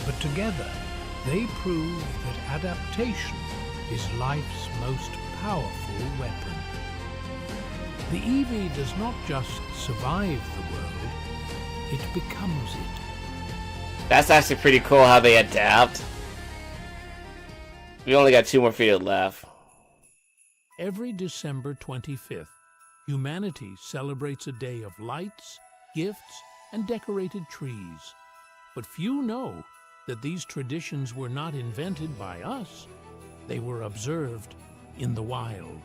but together they prove that adaptation is life's most powerful weapon. The Eevee does not just survive the world, it becomes it. That's actually pretty cool how they adapt. We only got 2 more videos left. Every December 25th, humanity celebrates a day of lights, gifts, and decorated trees. But few know that these traditions were not invented by us. They were observed in the wild.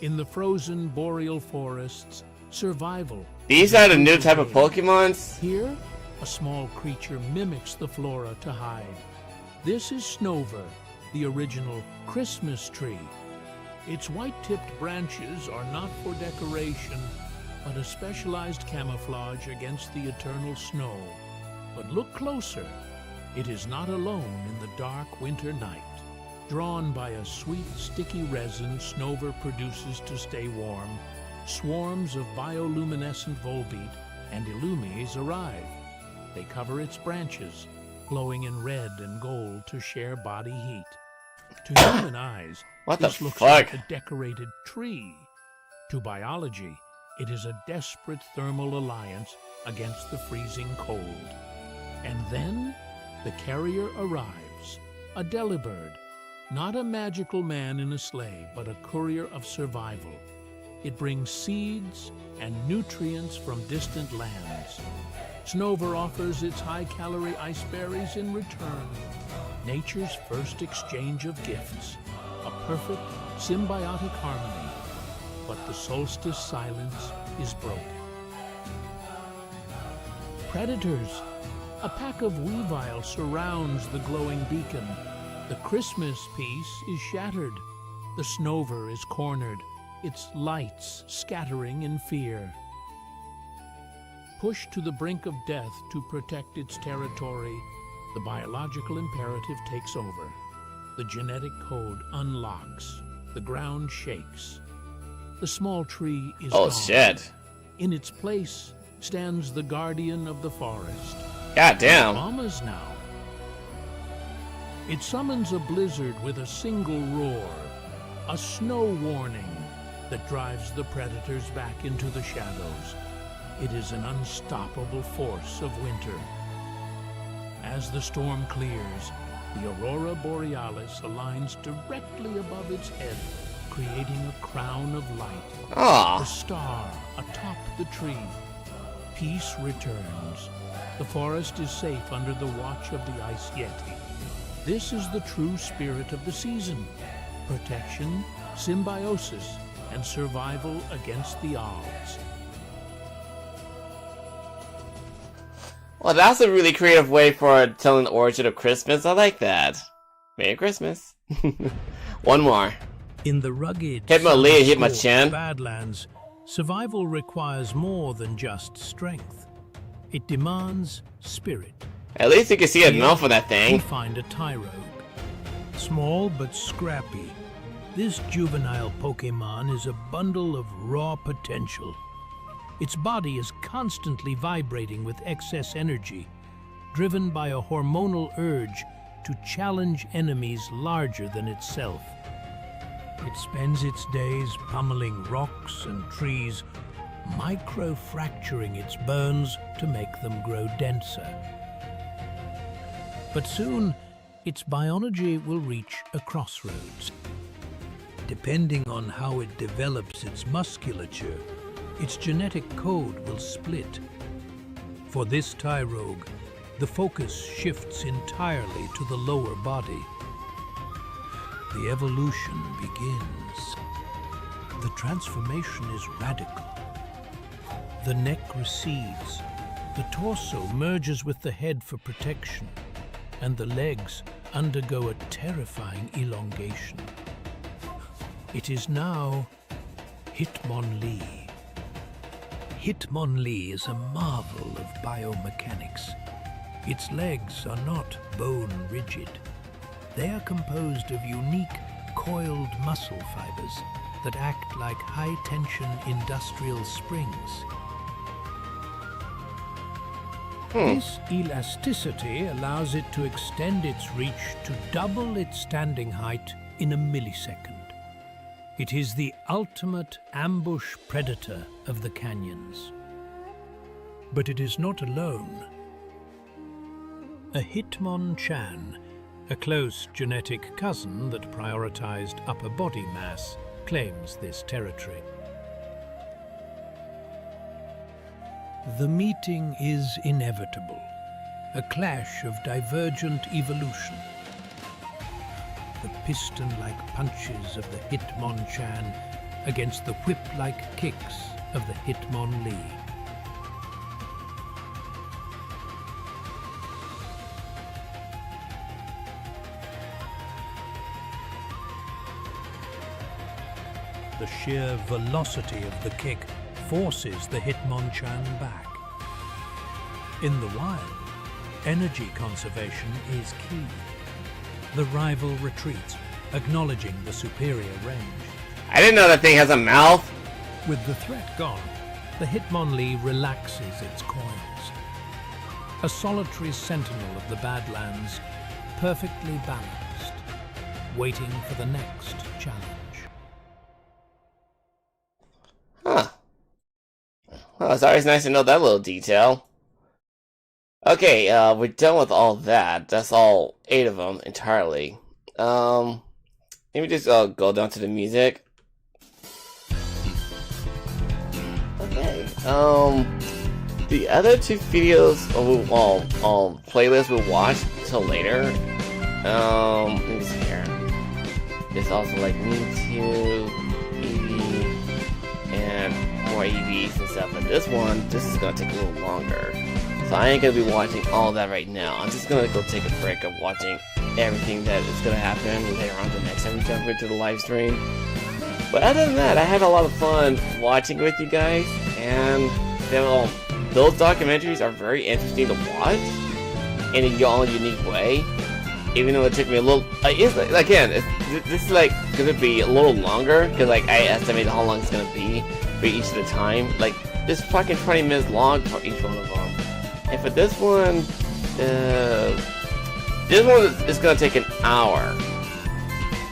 In the frozen boreal forests, survival. These are the new type of Pokemons? Here, a small creature mimics the flora to hide. This is Snover, the original Christmas tree. Its white-tipped branches are not for decoration, but a specialized camouflage against the eternal snow. But look closer. It is not alone in the dark winter night. Drawn by a sweet, sticky resin Snover produces to stay warm, swarms of bioluminescent Volbeat and Illumies arrive. They cover its branches, glowing in red and gold to share body heat. To human eyes, What this the looks fuck? like a decorated tree. To biology, it is a desperate thermal alliance against the freezing cold. And then, the carrier arrives, a Delibird, not a magical man in a sleigh, but a courier of survival. It brings seeds and nutrients from distant lands. Snover offers its high-calorie ice berries in return. Nature's first exchange of gifts, a perfect symbiotic harmony. But the solstice silence is broken. Predators. A pack of Weavile surrounds the glowing beacon. The Christmas peace is shattered. The Snover is cornered, its lights scattering in fear. pushed to the brink of death to protect its territory, the biological imperative takes over. The genetic code unlocks. The ground shakes. The small tree is Oh, gone. shit. In its place stands the guardian of the forest. God damn. Obama's now. It summons a blizzard with a single roar, a snow warning that drives the predators back into the shadows. It is an unstoppable force of winter. As the storm clears, the aurora borealis aligns directly above its head, creating a crown of light. Ah. The star atop the tree. Peace returns. The forest is safe under the watch of the Ice Yeti. This is the true spirit of the season. Protection, symbiosis, and survival against the odds. Well, that's a really creative way for telling the origin of Christmas. I like that. Merry Christmas. One more. In the rugged Hit my leg, hit my sun-scorched chin. Badlands, survival requires more than just strength. It demands spirit. At least you can see enough of that We thing. find a Tyrogue. Small but scrappy, this juvenile Pokemon is a bundle of raw potential. Its body is constantly vibrating with excess energy, driven by a hormonal urge to challenge enemies larger than itself. It spends its days pummeling rocks and trees, micro-fracturing its bones to make them grow denser. But soon, its biology will reach a crossroads. Depending on how it develops its musculature, its genetic code will split. For this Tyrogue, the focus shifts entirely to the lower body. The evolution begins. The transformation is radical. The neck recedes, the torso merges with the head for protection, and the legs undergo a terrifying elongation. It is now Hitmonlee. Hitmonlee is a marvel of biomechanics. Its legs are not bone rigid. They are composed of unique coiled muscle fibers that act like high-tension industrial springs. This elasticity allows it to extend its reach to double its standing height in a millisecond. It is the ultimate ambush predator of the canyons. But it is not alone. A Hitmonchan, a close genetic cousin that prioritized upper body mass, claims this territory. The meeting is inevitable, a clash of divergent evolution. The piston-like punches of the Hitmonchan against the whip-like kicks of the Hitmonlee. The sheer velocity of the kick forces the Hitmonchan back. In the wild, energy conservation is key. The rival retreats, acknowledging the superior range. I didn't know that thing has a mouth. With the threat gone, the Hitmonlee relaxes its coils. A solitary sentinel of the Badlands, perfectly balanced, waiting for the next challenge. Huh. Well, it's always nice to know that little detail. Okay, we're done with all that. That's all 8 of them entirely. Let me just go down to the music. Okay. The other 2 videos, playlists we'll watch until later. Let me see here. There's also like Mewtwo, Eevee, and more EVs and stuff. But this is gonna take a little longer. So I ain't gonna be watching all that right now. I'm just gonna go take a break of watching everything that is gonna happen later on the next time we jump into the live stream. But other than that, I had a lot of fun watching with you guys, and the those documentaries are very interesting to watch in a own unique way. Even though it took me a little, this is like gonna be a little longer because like I estimate how long it's gonna be for each of the time. Like it's fucking 20 minutes long for each one of them. And for this one is gonna take an hour,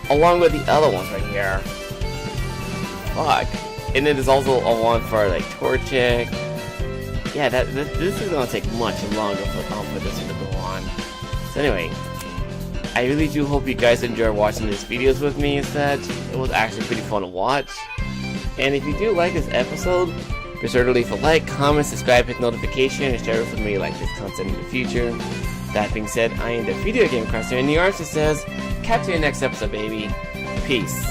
along with the other ones right here. Fuck. And then there's also a one for like Torchic. Yeah, this is gonna take much longer for this one to go on. So anyway, I really do hope you guys enjoy watching these videos with me instead. It was actually pretty fun to watch. And if you do like this episode, be sure to leave a like, comment, subscribe, hit notification, and share it with me to like this content in the future. That being said, I am the Video Game Crafter, and the artist says, catch you in the next episode, baby. Peace.